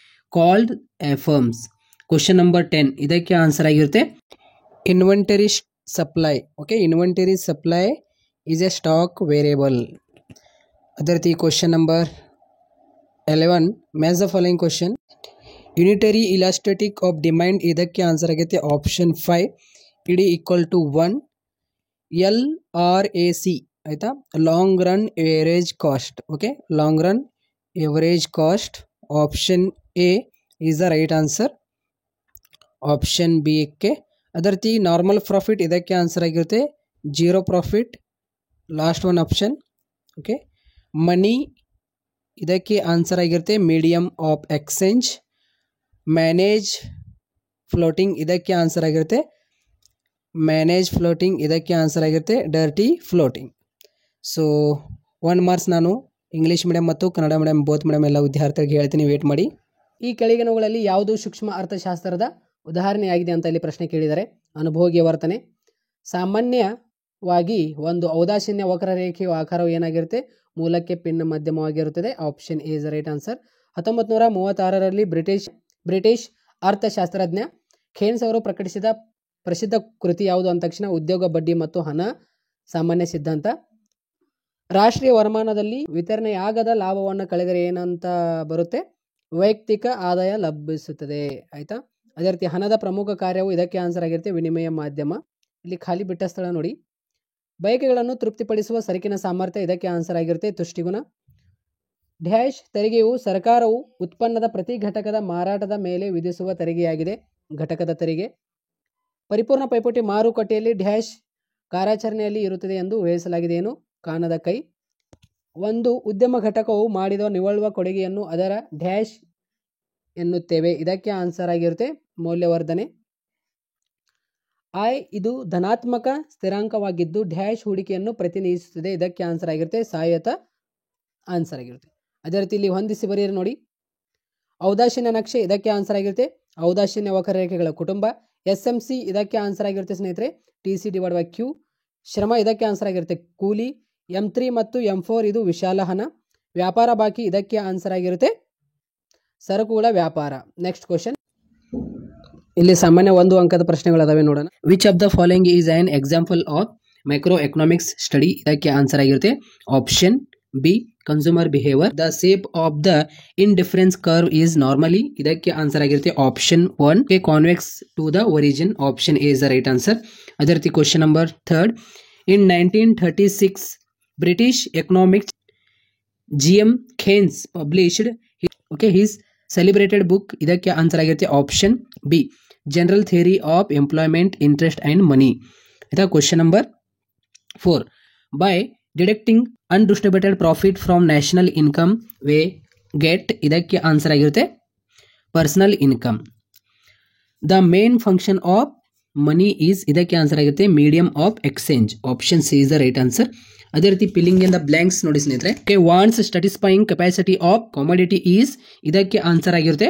called firms. Question number 10 ಇದಕ್ಕೆ ಆನ್ಸರ್ ಆಗಿರುತ್ತೆ inventory supply. Okay, inventory supply is a stock variable. ಅದೇ ರೀತಿ question number 11, match the following question. Unitary elastic of demand ಇದಕ್ಕೆ answer ಆಗುತ್ತೆ option 5 ED = 1. LRAC ಆಯಿತಾ, long run average cost. Okay, long run average cost option A is the right answer option B ಕ್ಕೆ. ಅದೇ ರೀತಿ normal profit ಇದಕ್ಕೆ answer ಆಗಿರುತ್ತೆ 0 profit last one option. Okay, money ಇದಕ್ಕೆ answer ಆಗಿರುತ್ತೆ medium of exchange. Manage floating ಇದಕ್ಕೆ answer ಆಗಿರುತ್ತೆ manage floating ಇದಕ್ಕೆ ಆನ್ಸರ್ ಆಗಿರುತ್ತೆ ಡರ್ಟಿ ಫ್ಲೋಟಿಂಗ್. ಸೊ 1 ಮಾರ್ಕ್ಸ್ ನಾನು ಇಂಗ್ಲೀಷ್ ಮೀಡಿಯಂ ಮತ್ತು ಕನ್ನಡ ಮೀಡಿಯಂ ಬೋತ್ ಮೀಡಿಯಂ ಎಲ್ಲ ವಿದ್ಯಾರ್ಥಿಗಳಿಗೆ ಹೇಳ್ತೀನಿ, ವೇಟ್ ಮಾಡಿ. ಈ ಕೆಳಗಿನವುಗಳಲ್ಲಿ ಯಾವುದು ಸೂಕ್ಷ್ಮ ಅರ್ಥಶಾಸ್ತ್ರದ ಉದಾಹರಣೆಯಾಗಿದೆ ಅಂತ ಇಲ್ಲಿ ಪ್ರಶ್ನೆ ಕೇಳಿದ್ದಾರೆ. ಅನುಭೋಗ್ಯ ವರ್ತನೆ. ಸಾಮಾನ್ಯವಾಗಿ ಒಂದು ಔದಾಸೀನ್ಯ ವಕ್ರರೇಖೆಯ ಆಕಾರವು ಏನಾಗಿರುತ್ತೆ ಮೂಲಕ್ಕೆ ಪಿನ್ ಮಧ್ಯಮವಾಗಿರುತ್ತದೆ option A is the right answer. 1936ರಲ್ಲಿ ಬ್ರಿಟಿಷ್ ಅರ್ಥಶಾಸ್ತ್ರಜ್ಞ ಖೇನ್ಸ್ ಅವರು ಪ್ರಕಟಿಸಿದ ಪ್ರಸಿದ್ಧ ಕೃತಿ ಯಾವುದು ಅಂದ ತಕ್ಷಣ ಉದ್ಯೋಗ ಬಡ್ಡಿ ಮತ್ತು ಹಣ ಸಾಮಾನ್ಯ ಸಿದ್ಧಾಂತ. ರಾಷ್ಟ್ರೀಯ ವರಮಾನದಲ್ಲಿ ವಿತರಣೆಯಾಗದ ಲಾಭವನ್ನು ಕಳೆದರೆ ಏನಂತ ಬರುತ್ತೆ ವೈಯಕ್ತಿಕ ಆದಾಯ ಲಭಿಸುತ್ತದೆ. ಆಯಿತಾ, ಅದೇ ರೀತಿ ಹಣದ ಪ್ರಮುಖ ಕಾರ್ಯವು ಇದಕ್ಕೆ ಆನ್ಸರ್ ಆಗಿರುತ್ತೆ ವಿನಿಮಯ ಮಾಧ್ಯಮ. ಇಲ್ಲಿ ಖಾಲಿ ಬಿಟ್ಟ ಸ್ಥಳ ನೋಡಿ. ಬಯಕೆಗಳನ್ನು ತೃಪ್ತಿಪಡಿಸುವ ಸರಕಿನ ಸಾಮರ್ಥ್ಯ ಇದಕ್ಕೆ ಆನ್ಸರ್ ಆಗಿರುತ್ತೆ ತುಷ್ಟಿಗುಣ. ಡ್ಯಾಶ್ ತೆರಿಗೆಯು ಸರ್ಕಾರವು ಉತ್ಪನ್ನದ ಪ್ರತಿ ಘಟಕದ ಮಾರಾಟದ ಮೇಲೆ ವಿಧಿಸುವ ತೆರಿಗೆಯಾಗಿದೆ ಘಟಕದ ತೆರಿಗೆ. ಪರಿಪೂರ್ಣ ಪೈಪೋಟಿ ಮಾರುಕಟ್ಟೆಯಲ್ಲಿ ಡ್ಯಾಶ್ ಕಾರ್ಯಾಚರಣೆಯಲ್ಲಿ ಇರುತ್ತದೆ ಎಂದು ಊಹಿಸಲಾಗಿದೆ ಏನು ಕಾಣದ ಕೈ. ಒಂದು ಉದ್ಯಮ ಘಟಕವು ಮಾಡಿದ ನಿವ್ವಳ ಕೊಡುಗೆಯನ್ನು ಅದರ ಡ್ಯಾಶ್ ಎನ್ನುತ್ತೇವೆ ಇದಕ್ಕೆ ಆನ್ಸರ್ ಆಗಿರುತ್ತೆ ಮೌಲ್ಯವರ್ಧನೆ. ಇದು ಧನಾತ್ಮಕ ಸ್ಥಿರಾಂಕವಾಗಿದ್ದು ಡ್ಯಾಶ್ ಹೂಡಿಕೆಯನ್ನು ಪ್ರತಿನಿಧಿಸುತ್ತದೆ ಇದಕ್ಕೆ ಆನ್ಸರ್ ಆಗಿರುತ್ತೆ ಸಹಾಯತ ಆನ್ಸರ್ ಆಗಿರುತ್ತೆ. ಅದೇ ರೀತಿ ಇಲ್ಲಿ ಹೊಂದಿಸಿ ಬರೆಯಿರಿ ನೋಡಿ. ಔದಾಸೀನ್ಯ ನಕ್ಷೆ ಇದಕ್ಕೆ ಆನ್ಸರ್ ಆಗಿರುತ್ತೆ ಔದಾಸೀನ್ಯ ವಕ್ರರೇಖೆಗಳ ಕುಟುಂಬ. SMC ಇದಕ್ಕೆ ಆನ್ಸರ್ ಆಗಿರುತ್ತೆ ಸ್ನೇಹಿತರೆ TC/Q ಶ್ರಮ ಇದಕ್ಕೆ ಆನ್ಸರ್ ಆಗಿರುತ್ತೆ ಕೂಲಿ. M3 ಮತ್ತು M4 ಇದು ವಿಶಾಲಹನ. ವ್ಯಾಪಾರ ಬಾಕಿ ಇದಕ್ಕೆ ಆನ್ಸರ್ ಆಗಿರುತ್ತೆ ಸರಕುಗಳ ವ್ಯಾಪಾರ. ನೆಕ್ಸ್ಟ್ ಕ್ವಶನ್, ಇಲ್ಲಿ ಸಾಮಾನ್ಯ 1 ಅಂಕದ ಪ್ರಶ್ನೆಗಳು ಅದಾವೆ ನೋಡೋಣ. Which of the following is an example of micro economics study? ಇದಕ್ಕೆ ಆನ್ಸರ್ ಆಗಿರುತ್ತೆ option B consumer behaviour. The shape of the indifference curve is normally. ಇದಕ್ಕೆ ಆನ್ಸರ್ ಆಗಿರುತ್ತೆ option 1 convex to the origin. Option A is the right answer. ಅದೇ ರೀತಿ question number 3, in 1936 British economics GM Keynes published his celebrated book. ಇದಕ್ಕೆ answer ಆಗಿರುತ್ತೆ option B general theory of employment interest and money. ಆಯ್ತಾ. Question number 4, by deducting undistributed profit from national income we get. ಇದಕ್ಕೆ answer ಆಗಿರುತ್ತೆ personal income. The main function of money is. ಇದಕ್ಕೆ answer ಆಗಿರುತ್ತೆ medium of exchange. Option C is the right answer. ಅದೇ ರೀತಿ filling in the blanks ನೋಡಿ ಸ್ನೇಹಿತರೆ. Wants satisfying capacity of commodity is. ಇದಕ್ಕೆ answer ಆಗಿರುತ್ತೆ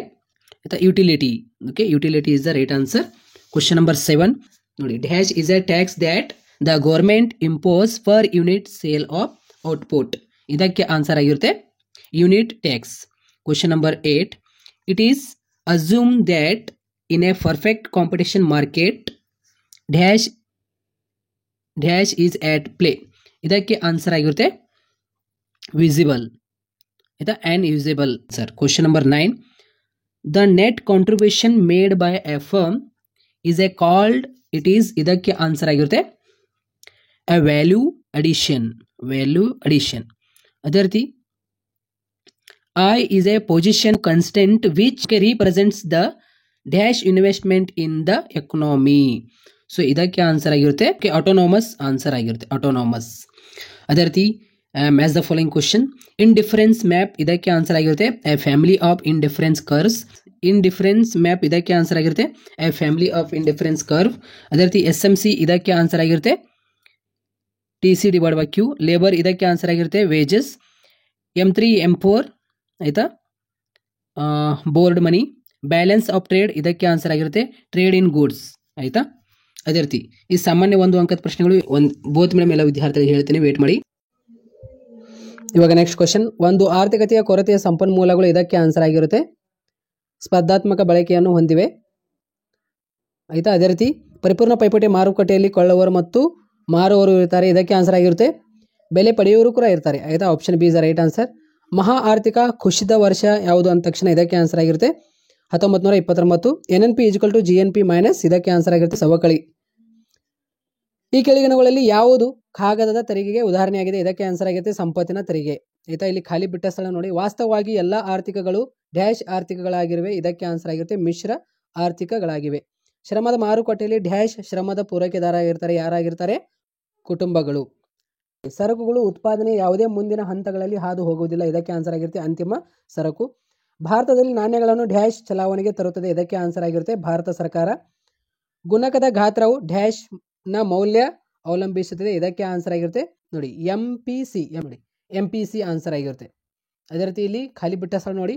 utility. Okay, utility is the right answer. Question number 7 ನೋಡಿ, dash is a tax that the government impose per unit sale of output. ಇದಕ್ಕೆ answer ಆಗಿರುತ್ತೆ unit tax. Question number 8, it is assume that in a perfect competition market dash is at play. ಇದಕ್ಕೆ answer ಆಗಿರುತ್ತೆ visible. ಆಯ್ತಾ, and usable sir. Question number 9, the net contribution made by a firm is a called. It is. ಇದಕ್ಕೆ answer ಆಗಿರುತ್ತೆ a value addition. ಅದೇ ರೀತಿ I is a position constant which represents the dash investment in the economy. So ಇದಕ್ಕೆ answer ಆಗಿರುತ್ತೆ autonomous answer ಆಗಿರುತ್ತೆ autonomous. ಅದೇ ರೀತಿ match the following question. Indifference map ಇದಕ್ಕೆ ಆನ್ಸರ್ ಆಗಿರುತ್ತೆ A family of indifference curves. Indifference map ಇದಕ್ಕೆ answer ಆಗಿರುತ್ತೆ A family of indifference curve. ಅದೇ ರೀತಿ SMC ಇದಕ್ಕೆ ಆನ್ಸರ್ ಆಗಿರುತ್ತೆ TC divide by Q. Labour ಇದಕ್ಕೆ ಆನ್ಸರ್ ಆಗಿರುತ್ತೆ ವೇಜಸ್. M3 M4 ಆಯ್ತಾ board money. Balance of trade ಇದಕ್ಕೆ ಆನ್ಸರ್ ಆಗಿರುತ್ತೆ ಟ್ರೇಡ್ ಇನ್ ಗೂಡ್ಸ್. ಆಯ್ತಾ. ಅದೇ ರೀತಿ ಈ ಸಾಮಾನ್ಯ 1 ಅಂಕದ ಪ್ರಶ್ನೆಗಳು ಬೋತ್ ಮೇಡಮ್ ಎಲ್ಲ ವಿದ್ಯಾರ್ಥಿಗಳಿಗೆ ಹೇಳ್ತೀನಿ, ವೇಟ್ ಮಾಡಿ. ಇವಾಗ ನೆಕ್ಸ್ಟ್ ಕ್ವಶನ್, ಒಂದು ಆರ್ಥಿಕತೆಯ ಕೊರತೆಯ ಸಂಪನ್ಮೂಲಗಳು ಇದಕ್ಕೆ ಆನ್ಸರ್ ಆಗಿರುತ್ತೆ ಸ್ಪರ್ಧಾತ್ಮಕ ಬಳಕೆಯನ್ನು ಹೊಂದಿವೆ. ಆಯ್ತಾ. ಅದೇ ರೀತಿ ಪರಿಪೂರ್ಣ ಪೈಪೋಟಿ ಮಾರುಕಟ್ಟೆಯಲ್ಲಿ ಕೊಳ್ಳುವವರು ಮತ್ತು ಮಾರುವವರು ಇರ್ತಾರೆ. ಇದಕ್ಕೆ ಆನ್ಸರ್ ಆಗಿರುತ್ತೆ ಬೆಲೆ ಪಡೆಯುವವರು ಕೂಡ ಇರ್ತಾರೆ. ಆಯ್ತಾ. Option B is the right answer. ಮಹಾ ಆರ್ಥಿಕ ಕುಸಿದ ವರ್ಷ ಯಾವುದು ಅಂದ ತಕ್ಷಣ ಇದಕ್ಕೆ ಆನ್ಸರ್ ಆಗಿರುತ್ತೆ 1929. NNP = GNP minus. ಇದಕ್ಕೆ ಆನ್ಸರ್ ಆಗಿರುತ್ತೆ ಸವಕಳಿ. ಈ ಕೆಳಗಿನಗಳಲ್ಲಿ ಯಾವುದು ಕಾಗದದ ತೆರಿಗೆಗೆ ಉದಾಹರಣೆಯಾಗಿದೆ? ಇದಕ್ಕೆ ಆನ್ಸರ್ ಆಗಿರುತ್ತೆ ಸಂಪತ್ತಿನ ತೆರಿಗೆ. ಆಯ್ತಾ. ಇಲ್ಲಿ ಖಾಲಿ ಬಿಟ್ಟ ಸ್ಥಳ ನೋಡಿ. ವಾಸ್ತವವಾಗಿ ಎಲ್ಲ ಆರ್ಥಿಕಗಳು ಡ್ಯಾಶ್ ಆರ್ಥಿಕಗಳಾಗಿರುವೆ. ಇದಕ್ಕೆ ಆನ್ಸರ್ ಆಗಿರುತ್ತೆ ಮಿಶ್ರ ಆರ್ಥಿಕಗಳಾಗಿವೆ. ಶ್ರಮದ ಮಾರುಕಟ್ಟೆಯಲ್ಲಿ ಡ್ಯಾಶ್ ಶ್ರಮದ ಪೂರೈಕೆದಾರ ಆಗಿರ್ತಾರೆ. ಯಾರಾಗಿರ್ತಾರೆ? ಕುಟುಂಬಗಳು. ಸರಕುಗಳು ಉತ್ಪಾದನೆ ಯಾವುದೇ ಮುಂದಿನ ಹಂತಗಳಲ್ಲಿ ಹಾದು ಹೋಗುವುದಿಲ್ಲ. ಇದಕ್ಕೆ ಆನ್ಸರ್ ಆಗಿರುತ್ತೆ ಅಂತಿಮ ಸರಕು. ಭಾರತದಲ್ಲಿ ನಾಣ್ಯಗಳನ್ನು ಡ್ಯಾಶ್ ಚಲಾವಣೆಗೆ ತರುತ್ತದೆ. ಇದಕ್ಕೆ ಆನ್ಸರ್ ಆಗಿರುತ್ತೆ ಭಾರತ ಸರ್ಕಾರ. ಗುಣಕದ ಗಾತ್ರವು ಡ್ಯಾಶ್ ನ ಮೌಲ್ಯ ಅವಲಂಬಿಸುತ್ತದೆ. ಇದಕ್ಕೆ ಆನ್ಸರ್ ಆಗಿರುತ್ತೆ ನೋಡಿ MPC ಆನ್ಸರ್ ಆಗಿರುತ್ತೆ. ಅದೇ ರೀತಿ ಇಲ್ಲಿ ಖಾಲಿ ಬಿಟ್ಟ ಸ್ಥಳ ನೋಡಿ.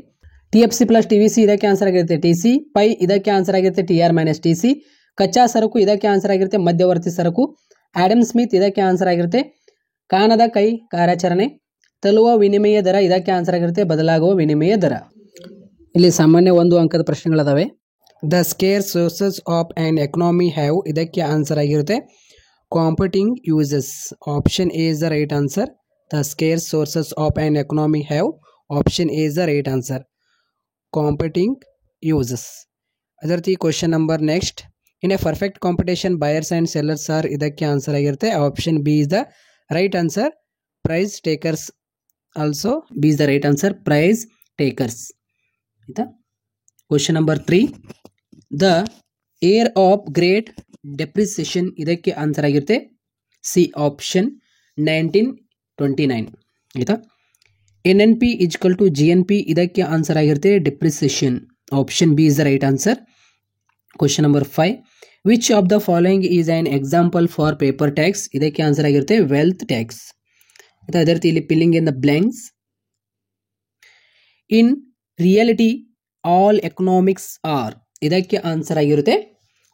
TFC + TVC ಇದಕ್ಕೆ ಆನ್ಸರ್ ಆಗಿರುತ್ತೆ TC. ಪೈ ಇದಕ್ಕೆ ಆನ್ಸರ್ ಆಗಿರುತ್ತೆ TR - TC. ಕಚ್ಚಾ ಸರಕು ಇದಕ್ಕೆ ಆನ್ಸರ್ ಆಗಿರುತ್ತೆ ಮಧ್ಯವರ್ತಿ ಸರಕು. ಆಡಮ್ ಸ್ಮಿತ್ ಇದಕ್ಕೆ ಆನ್ಸರ್ ಆಗಿರುತ್ತೆ ಕಾಣದ ಕೈ ಕಾರ್ಯಾಚರಣೆ. ತಲುವ ವಿನಿಮಯ ದರ ಇದಕ್ಕೆ ಆನ್ಸರ್ ಆಗಿರುತ್ತೆ ಬದಲಾಗುವ ವಿನಿಮಯ ದರ. ಇಲ್ಲಿ ಸಾಮಾನ್ಯ 1 ಅಂಕದ ಪ್ರಶ್ನೆಗಳದಾವೆ. The scarce sources of an economy have. ಇದಕ್ಕೆ ಆನ್ಸರ್ ಆಗಿರುತ್ತೆ competing uses. Option A is the right answer. The scarce sources of an economy have. Option A is the right answer competing uses. ಅದೇ ರೀತಿ question number next, in a perfect competition buyers and sellers are. ಇದಕ್ಕೆ answer ಆಗಿರುತ್ತೆ option B is the right answer price takers. Also B is the right answer price takers. ಆಯಿತಾ. Question number 3, the air of great depreciation. ಇದಕ್ಕೆ answer ಆಗಿರುತ್ತೆ C option 1929. ಆಯಿತಾ. NNP = GNP. ಇದಕ್ಕೆ answer ಆಗಿರುತ್ತೆ depreciation. Option B is the right answer. Question number 5, which of the following is an example for paper tax. ಇದಕ್ಕೆ answer ಆಗಿರುತ್ತೆ wealth tax. ಆಯಿತಾ. ಅದೇ ರೀತಿ ಇಲ್ಲಿ filling in the blanks. In reality all economics R. ಇದಕ್ಕೆ answer ಆಗಿರುತ್ತೆ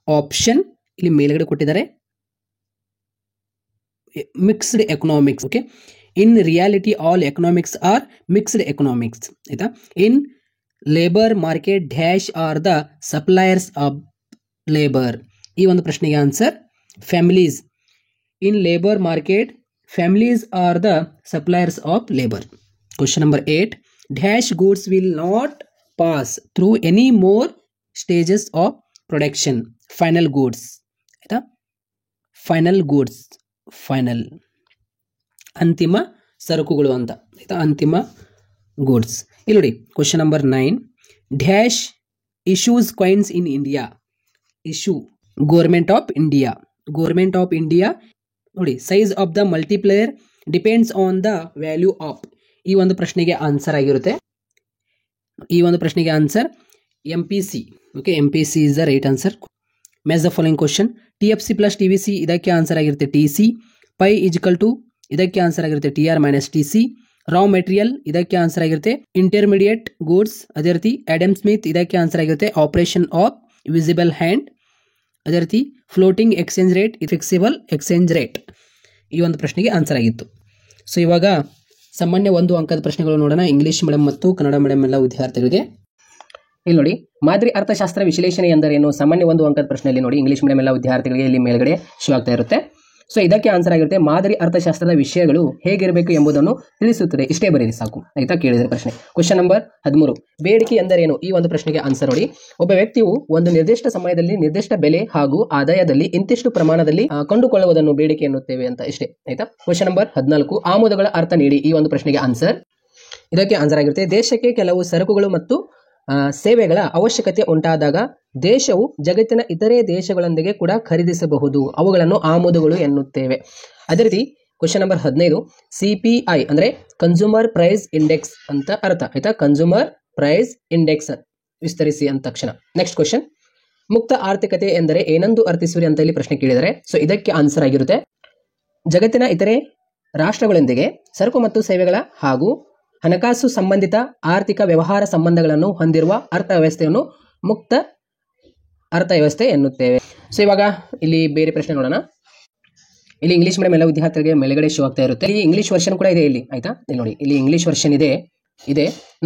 option ಇಲ್ಲಿ ಮೇಲ್ಗಡೆ ಕೊಟ್ಟಿದ್ದಾರೆ mixed economics. Okay, in reality all economics are mixed economics. ಆಯ್ತಾ. In labour market dash are the suppliers of labour. ಈ ಒಂದು ಪ್ರಶ್ನೆಗೆ answer families. In labour market families are the suppliers of labour. Question number 8. Dash goods will not pass through any more stages of production. Final goods. ಆಯ್ತಾ. Final goods, final ಅಂತಿಮ ಸರಕುಗಳು ಅಂತ. ಆಯ್ತಾ, ಅಂತಿಮ goods. ಇಲ್ಲಿ ನೋಡಿ question number 9. Dash issues coins in India. Issue government of India. Government of India. ನೋಡಿ, size of the multiplier depends on the value of. ಈ ಒಂದು ಪ್ರಶ್ನೆಗೆ ಆನ್ಸರ್ ಆಗಿರುತ್ತೆ. ಈ ಒಂದು ಪ್ರಶ್ನೆಗೆ answer MPC. Okay, MPC is the right answer. Match the following question. TFC plus TVC ಇದಕ್ಕೆ answer ಆಗಿರುತ್ತೆ TC. ಪೈ ಇಜಿಕಲ್ ಟು ಇದಕ್ಕೆ ಆನ್ಸರ್ ಆಗಿರುತ್ತೆ TR minus TC. Raw material ಇದಕ್ಕೆ ಆನ್ಸರ್ ಆಗಿರುತ್ತೆ ಇಂಟರ್ಮೀಡಿಯೇಟ್ ಗೂಡ್ಸ್. ಅದೇ ರೀತಿ ಆಡಮ್ ಸ್ಮಿತ್ ಇದಕ್ಕೆ answer ಆಗಿರುತ್ತೆ ಆಪರೇಷನ್ ಆಫ್ ವಿಸಿಬಲ್ ಹ್ಯಾಂಡ್. ಅದೇ ರೀತಿ floating exchange rate, flexible exchange rate. ಈ ಒಂದು ಪ್ರಶ್ನೆಗೆ ಆನ್ಸರ್ ಆಗಿತ್ತು. ಸೊ ಇವಾಗ ಸಾಮಾನ್ಯ 1 ಅಂಕದ ಪ್ರಶ್ನೆಗಳು ನೋಡೋಣ, ಇಂಗ್ಲಿಷ್ ಮೀಡಿಯಂ ಮತ್ತು ಕನ್ನಡ ಮೀಡಿಯಂ ಎಲ್ಲ ವಿದ್ಯಾರ್ಥಿಗಳಿಗೆ. ಇಲ್ಲಿ ನೋಡಿ, ಮಾದರಿ ಅರ್ಥಶಾಸ್ತ್ರ ವಿಶ್ಲೇಷಣೆ ಎಂದರೇನು? ಸಾಮಾನ್ಯ 1 ಅಂಕದ ಪ್ರಶ್ನೆಯಲ್ಲಿ ನೋಡಿ, ಇಂಗ್ಲಿಷ್ ಮೀಡಿಯಂ ಎಲ್ಲ ವಿದ್ಯಾರ್ಥಿಗಳಿಗೆ ಇಲ್ಲಿ ಮೇಲ್ಗಡೆ ಶೋ ಆಗ್ತಾ ಇರುತ್ತೆ. ಸೊ ಇದಕ್ಕೆ ಆನ್ಸರ್ ಆಗಿರುತ್ತೆ ಮಾದರಿ ಅರ್ಥಶಾಸ್ತ್ರದ ವಿಷಯಗಳು ಹೇಗಿರಬೇಕು ಎಂಬುದನ್ನು ತಿಳಿಸುತ್ತದೆ. ಇಷ್ಟೇ ಬರೀರಿ ಸಾಕು. ಆಯ್ತಾ, ಕೇಳಿದರೆ ಪ್ರಶ್ನೆ. Question number 13. ಬೇಡಿಕೆ ಎಂದರೇನು? ಈ ಒಂದು ಪ್ರಶ್ನೆಗೆ ಆನ್ಸರ್ ನೋಡಿ. ಒಬ್ಬ ವ್ಯಕ್ತಿಯು ಒಂದು ನಿರ್ದಿಷ್ಟ ಸಮಯದಲ್ಲಿ ನಿರ್ದಿಷ್ಟ ಬೆಲೆ ಹಾಗೂ ಆದಾಯದಲ್ಲಿ ಇಂತಿಷ್ಟು ಪ್ರಮಾಣದಲ್ಲಿ ಕೊಂಡುಕೊಳ್ಳುವುದನ್ನು ಬೇಡಿಕೆ ಎನ್ನುತ್ತೇವೆ ಅಂತ. ಇಷ್ಟೇ. ಆಯ್ತಾ. Question number 14. ಆಮದುಗಳ ಅರ್ಥ ನೀಡಿ. ಈ ಒಂದು ಪ್ರಶ್ನೆಗೆ ಆನ್ಸರ್ ಇದಕ್ಕೆ ಆನ್ಸರ್ ಆಗಿರುತ್ತೆ ದೇಶಕ್ಕೆ ಕೆಲವು ಸರಕುಗಳು ಮತ್ತು ಸೇವೆಗಳ ಅವಶ್ಯಕತೆ ಉಂಟಾದಾಗ ದೇಶವು ಜಗತ್ತಿನ ಇತರೆ ದೇಶಗಳೊಂದಿಗೆ ಕೂಡ ಖರೀದಿಸಬಹುದು, ಅವುಗಳನ್ನು ಆಮದುಗಳು ಎನ್ನುತ್ತೇವೆ. ಅದೇ ರೀತಿ ಕ್ವಶನ್ ನಂಬರ್ 15. CPI ಅಂದ್ರೆ ಕನ್ಸ್ಯೂಮರ್ ಪ್ರೈಸ್ ಇಂಡೆಕ್ಸ್ ಅಂತ ಅರ್ಥ. ಆಯ್ತಾ, ಕನ್ಸ್ಯೂಮರ್ ಪ್ರೈಸ್ ಇಂಡೆಕ್ಸ್ ವಿಸ್ತರಿಸಿ ಅಂದ ತಕ್ಷಣ. Next question. ಮುಕ್ತ ಆರ್ಥಿಕತೆ ಎಂದರೆ ಏನೆಂದು ಅರ್ಥಿಸುವಿರಿ ಅಂತ ಇಲ್ಲಿ ಪ್ರಶ್ನೆ ಕೇಳಿದರೆ. ಸೊ ಇದಕ್ಕೆ ಆನ್ಸರ್ ಆಗಿರುತ್ತೆ ಜಗತ್ತಿನ ಇತರೆ ರಾಷ್ಟ್ರಗಳೊಂದಿಗೆ ಸರಕು ಮತ್ತು ಸೇವೆಗಳ ಹಾಗೂ ಹಣಕಾಸು ಸಂಬಂಧಿತ ಆರ್ಥಿಕ ವ್ಯವಹಾರ ಸಂಬಂಧಗಳನ್ನು ಹೊಂದಿರುವ ಅರ್ಥವ್ಯವಸ್ಥೆಯನ್ನು ಮುಕ್ತ ಅರ್ಥವ್ಯವಸ್ಥೆ ಎನ್ನುತ್ತೇವೆ. ಸೊ ಇವಾಗ ಇಲ್ಲಿ ಬೇರೆ ಪ್ರಶ್ನೆ ನೋಡೋಣ. ಇಲ್ಲಿ ಇಂಗ್ಲಿಷ್ ಮೀಡಿಯಂ ಎಲ್ಲ ವಿದ್ಯಾರ್ಥಿಗಳಿಗೆ ಮೇಲ್ಗಡೆ ಶೋ ಆಗ್ತಾ ಇರುತ್ತೆ. ಇಲ್ಲಿ ಇಂಗ್ಲಿಷ್ ವರ್ಷನ್ ಕೂಡ ಇದೆ ಇಲ್ಲಿ. ಆಯ್ತಾ, ಇಲ್ಲಿ ನೋಡಿ, ಇಲ್ಲಿ ಇಂಗ್ಲಿಷ್ ವರ್ಷನ್ ಇದೆ.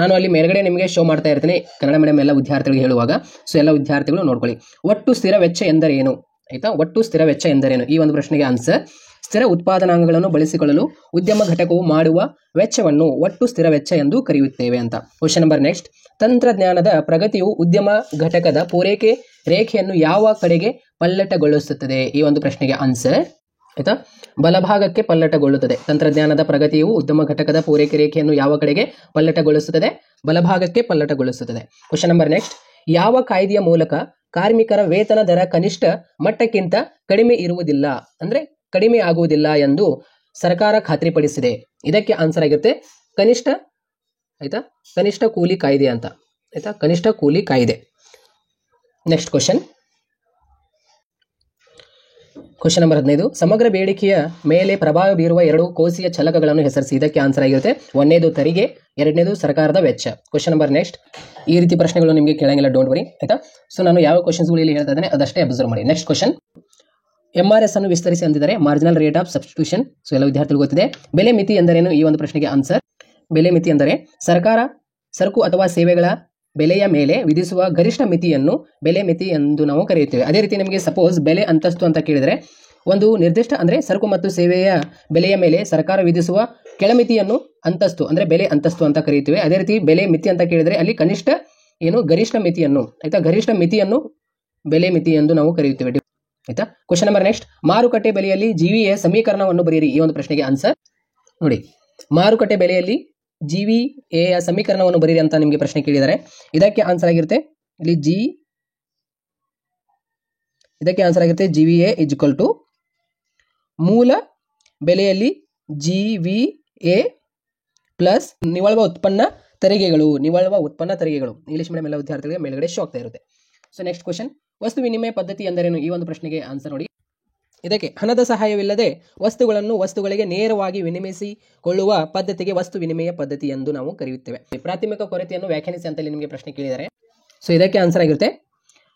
ನಾನು ಅಲ್ಲಿ ಮೇಲ್ಗಡೆ ನಿಮಗೆ ಶೋ ಮಾಡ್ತಾ ಇರ್ತೀನಿ ಕನ್ನಡ ಮೀಡಿಯಂ ಎಲ್ಲ ವಿದ್ಯಾರ್ಥಿಗಳಿಗೆ ಹೇಳುವಾಗ. ಸೊ ಎಲ್ಲ ವಿದ್ಯಾರ್ಥಿಗಳು ನೋಡ್ಕೊಳ್ಳಿ. ಒಟ್ಟು ಸ್ಥಿರ ವೆಚ್ಚ ಎಂದರೇನು? ಆಯ್ತಾ, ಒಟ್ಟು ಸ್ಥಿರ ವೆಚ್ಚ ಎಂದರೇನು? ಈ ಒಂದು ಪ್ರಶ್ನೆಗೆ ಆನ್ಸರ್ ಸ್ಥಿರ ಉತ್ಪಾದನಾಂಗಗಳನ್ನು ಬಳಸಿಕೊಳ್ಳಲು ಉದ್ಯಮ ಘಟಕವು ಮಾಡುವ ವೆಚ್ಚವನ್ನು ಒಟ್ಟು ಸ್ಥಿರ ವೆಚ್ಚ ಎಂದು ಕರೆಯುತ್ತೇವೆ ಅಂತ. Question number next. ತಂತ್ರಜ್ಞಾನದ ಪ್ರಗತಿಯು ಉದ್ಯಮ ಘಟಕದ ಪೂರೈಕೆ ರೇಖೆಯನ್ನು ಯಾವ ಕಡೆಗೆ ಪಲ್ಲಟಗೊಳಿಸುತ್ತದೆ? ಈ ಒಂದು ಪ್ರಶ್ನೆಗೆ ಆನ್ಸರ್ ಆಯ್ತಾ, ಬಲಭಾಗಕ್ಕೆ ಪಲ್ಲಟಗೊಳ್ಳುತ್ತದೆ. ತಂತ್ರಜ್ಞಾನದ ಪ್ರಗತಿಯು ಉದ್ಯಮ ಘಟಕದ ಪೂರೈಕೆ ರೇಖೆಯನ್ನು ಯಾವ ಕಡೆಗೆ ಪಲ್ಲಟಗೊಳಿಸುತ್ತದೆ? ಬಲಭಾಗಕ್ಕೆ ಪಲ್ಲಟಗೊಳಿಸುತ್ತದೆ. Question number next. ಯಾವ ಕಾಯ್ದೆಯ ಮೂಲಕ ಕಾರ್ಮಿಕರ ವೇತನ ದರ ಕನಿಷ್ಠ ಮಟ್ಟಕ್ಕಿಂತ ಕಡಿಮೆ ಇರುವುದಿಲ್ಲ ಅಂದ್ರೆ ಕಡಿಮೆ ಆಗುವುದಿಲ್ಲ ಎಂದು ಸರ್ಕಾರ ಖಾತ್ರಿಪಡಿಸಿದೆ? ಇದಕ್ಕೆ ಆನ್ಸರ್ ಆಗಿರುತ್ತೆ ಕನಿಷ್ಠ. ಆಯ್ತಾ, ಕನಿಷ್ಠ ಕೂಲಿ ಕಾಯ್ದೆ ಅಂತ. ಆಯ್ತಾ, ಕನಿಷ್ಠ ಕೂಲಿ ಕಾಯ್ದೆ. Next question. Question number 15. ಸಮಗ್ರ ಬೇಡಿಕೆಯ ಮೇಲೆ ಪ್ರಭಾವ ಬೀರುವ 2 ಕೋಶೀಯ ಚಲಕಗಳನ್ನು ಹೆಸರಿಸಿ. ಇದಕ್ಕೆ ಆನ್ಸರ್ ಆಗಿರುತ್ತೆ 1ನೇದು ತೆರಿಗೆ, 2ನೇದು ಸರ್ಕಾರದ ವೆಚ್ಚ. Question number next. ಈ ರೀತಿ ಪ್ರಶ್ನೆಗಳು ನಿಮಗೆ ಕೇಳಂಗಿಲ್ಲ, ಡೋಂಟ್ ವರಿ. ಆಯ್ತಾ. ಸೊ ನಾನು ಯಾವ ಕ್ವಶನ್ಸ್ಗಳು ಇಲ್ಲಿ ಹೇಳ್ತಾ ಇದ್ದೇನೆ ಅದಷ್ಟೇ ಅಬ್ಸರ್ವ್ ಮಾಡಿ. Next question. MRS ಅನ್ನು ವಿಸ್ತರಿಸಿ ಅಂದಿದ್ದಾರೆ marginal rate of substitution. So ಎಲ್ಲ ವಿದ್ಯಾರ್ಥಿಗಳು ಗೊತ್ತಿದೆ. ಬೆಲೆ ಮಿತಿ ಎಂದರೇನು? ಈ ಒಂದು ಪ್ರಶ್ನೆಗೆ ಆನ್ಸರ್ ಬೆಲೆ ಮಿತಿ ಎಂದರೆ ಸರ್ಕಾರ ಸರಕು ಅಥವಾ ಸೇವೆಗಳ ಬೆಲೆಯ ಮೇಲೆ ವಿಧಿಸುವ ಗರಿಷ್ಠ ಮಿತಿಯನ್ನು ಬೆಲೆ ಮಿತಿ ಎಂದು ನಾವು ಕರೆಯುತ್ತೇವೆ. ಅದೇ ರೀತಿ ನಿಮಗೆ ಸಪೋಸ್ ಬೆಲೆ ಅಂತಸ್ತು ಅಂತ ಕೇಳಿದರೆ ಒಂದು ನಿರ್ದಿಷ್ಟ ಅಂದರೆ ಸರಕು ಮತ್ತು ಸೇವೆಯ ಬೆಲೆಯ ಮೇಲೆ ಸರ್ಕಾರ ವಿಧಿಸುವ ಕೆಳಮಿತಿಯನ್ನು ಅಂತಸ್ತು ಅಂದರೆ ಬೆಲೆ ಅಂತಸ್ತು ಅಂತ ಕರೆಯುತ್ತೇವೆ. ಅದೇ ರೀತಿ ಬೆಲೆ ಮಿತಿ ಅಂತ ಕೇಳಿದರೆ ಅಲ್ಲಿ ಕನಿಷ್ಠ ಗರಿಷ್ಠ ಮಿತಿಯನ್ನು ಆಯ್ತಾ ಗರಿಷ್ಠ ಮಿತಿಯನ್ನು ಬೆಲೆ ಮಿತಿ ಎಂದು ನಾವು ಕರೆಯುತ್ತೇವೆ. ಆಯ್ತಾ. Question number next. ಮಾರುಕಟ್ಟೆ ಬೆಲೆಯಲ್ಲಿ GVA ಸಮೀಕರಣವನ್ನು ಬರೆಯಿರಿ. ಈ ಒಂದು ಪ್ರಶ್ನೆಗೆ ಆನ್ಸರ್ ನೋಡಿ, ಮಾರುಕಟ್ಟೆ ಬೆಲೆಯಲ್ಲಿ GVA ಸಮೀಕರಣವನ್ನು ಬರೀರಿ ಅಂತ ನಿಮಗೆ ಪ್ರಶ್ನೆ ಕೇಳಿದ್ದಾರೆ. ಇದಕ್ಕೆ ಆನ್ಸರ್ ಆಗಿರುತ್ತೆ ಇಲ್ಲಿ ಇದಕ್ಕೆ ಆನ್ಸರ್ ಆಗಿರುತ್ತೆ GVA ಇಜ್ಕಲ್ ಟು ಮೂಲ ಬೆಲೆಯಲ್ಲಿ GVA ಪ್ಲಸ್ ನಿವ್ವಳ ಉತ್ಪನ್ನ ತೆರಿಗೆಗಳು. ಇಂಗ್ಲಿಷ್ ಮೀಡಿಯಂ ಎಲ್ಲ ವಿದ್ಯಾರ್ಥಿಗಳಿಗೆ ಮೇಲ್ಗಡೆ ಶೋ ಆಗ್ತಾ ಇರುತ್ತೆ. So next question. ವಸ್ತು ವಿನಿಮಯ ಪದ್ಧತಿ ಎಂದರೇನು? ಈ ಒಂದು ಪ್ರಶ್ನೆಗೆ ಆನ್ಸರ್ ನೋಡಿ. ಇದಕ್ಕೆ ಹಣದ ಸಹಾಯವಿಲ್ಲದೆ ವಸ್ತುಗಳಿಗೆ ನೇರವಾಗಿ ವಿನಿಮಯಿಸಿಕೊಳ್ಳುವ ಪದ್ಧತಿಗೆ ವಸ್ತು ವಿನಿಮಯ ಪದ್ಧತಿ ಎಂದು ನಾವು ಕರೆಯುತ್ತೇವೆ. ಪ್ರಾಥಮಿಕ ಕೊರತೆಯನ್ನು ವ್ಯಾಖ್ಯಾನಿಸಿ ಅಂತ ನಿಮಗೆ ಪ್ರಶ್ನೆ ಕೇಳಿದ್ದಾರೆ. ಸೊ ಇದಕ್ಕೆ ಆನ್ಸರ್ ಆಗಿರುತ್ತೆ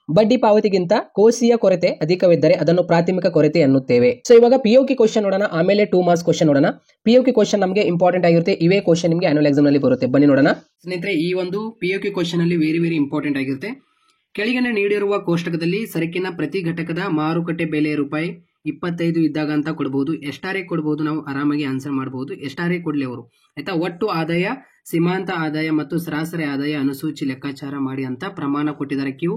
ಬಡ್ಡಿ ಪಾವತಿಗಿಂತ ಕೋಶೀಯ ಕೊರತೆ ಅಧಿಕವಿದ್ದರೆ ಅದನ್ನು ಪ್ರಾಥಮಿಕ ಕೊರತೆ ಎನ್ನುತ್ತೇವೆ. ಸೊ ಇವಾಗ POQ ಕ್ವಶನ್ ನೋಡೋಣ, ಆಮೇಲೆ 2 ಮಾರ್ಕ್ಸ್ ಕ್ವಶನ್ ನೋಡೋಣ. POQ ಕ್ವಶನ್ ನಮಗೆ ಇಂಪಾರ್ಟೆಂಟ್ ಆಗಿರುತ್ತೆ. ಇವೇ ಕ್ವಶನ್ ನಿಮಗೆ ಆನ್ಯುವಲ್ ಎಕ್ಸಾಮ್ ನಲ್ಲಿ ಬರುತ್ತೆ. ಬನ್ನಿ ನೋಡೋಣ ಸ್ನೇಹಿತರೆ. ಈ ಒಂದು POQ ಕ್ವಶನ್ ಅಲ್ಲಿ ವೆರಿ ಇಂಪಾರ್ಟೆಂಟ್ ಆಗಿರುತ್ತೆ. ಕೆಳಗಿನ ನೀಡಿರುವ ಕೋಷ್ಟಕದಲ್ಲಿ ಸರಕಿನ ಪ್ರತಿ ಘಟಕದ ಮಾರುಕಟ್ಟೆ ಬೆಲೆ ರೂಪಾಯಿ 25 ಇದ್ದಾಗ ಅಂತ ಕೊಡಬಹುದು. ಎಷ್ಟಾರೆ ಕೊಡಬಹುದು, ನಾವು ಆರಾಮಾಗಿ ಆನ್ಸರ್ ಮಾಡಬಹುದು. ಎಷ್ಟಾರೆ ಕೊಡ್ಲಿ ಅವರು, ಆಯ್ತಾ. ಒಟ್ಟು ಆದಾಯ, ಸೀಮಾಂತ ಆದಾಯ ಮತ್ತು ಸರಾಸರಿ ಆದಾಯ ಅನುಸೂಚಿ ಲೆಕ್ಕಾಚಾರ ಮಾಡಿ ಅಂತ ಪ್ರಮಾಣ ಕೊಟ್ಟಿದ್ದಾರೆ. ಕ್ಯೂ,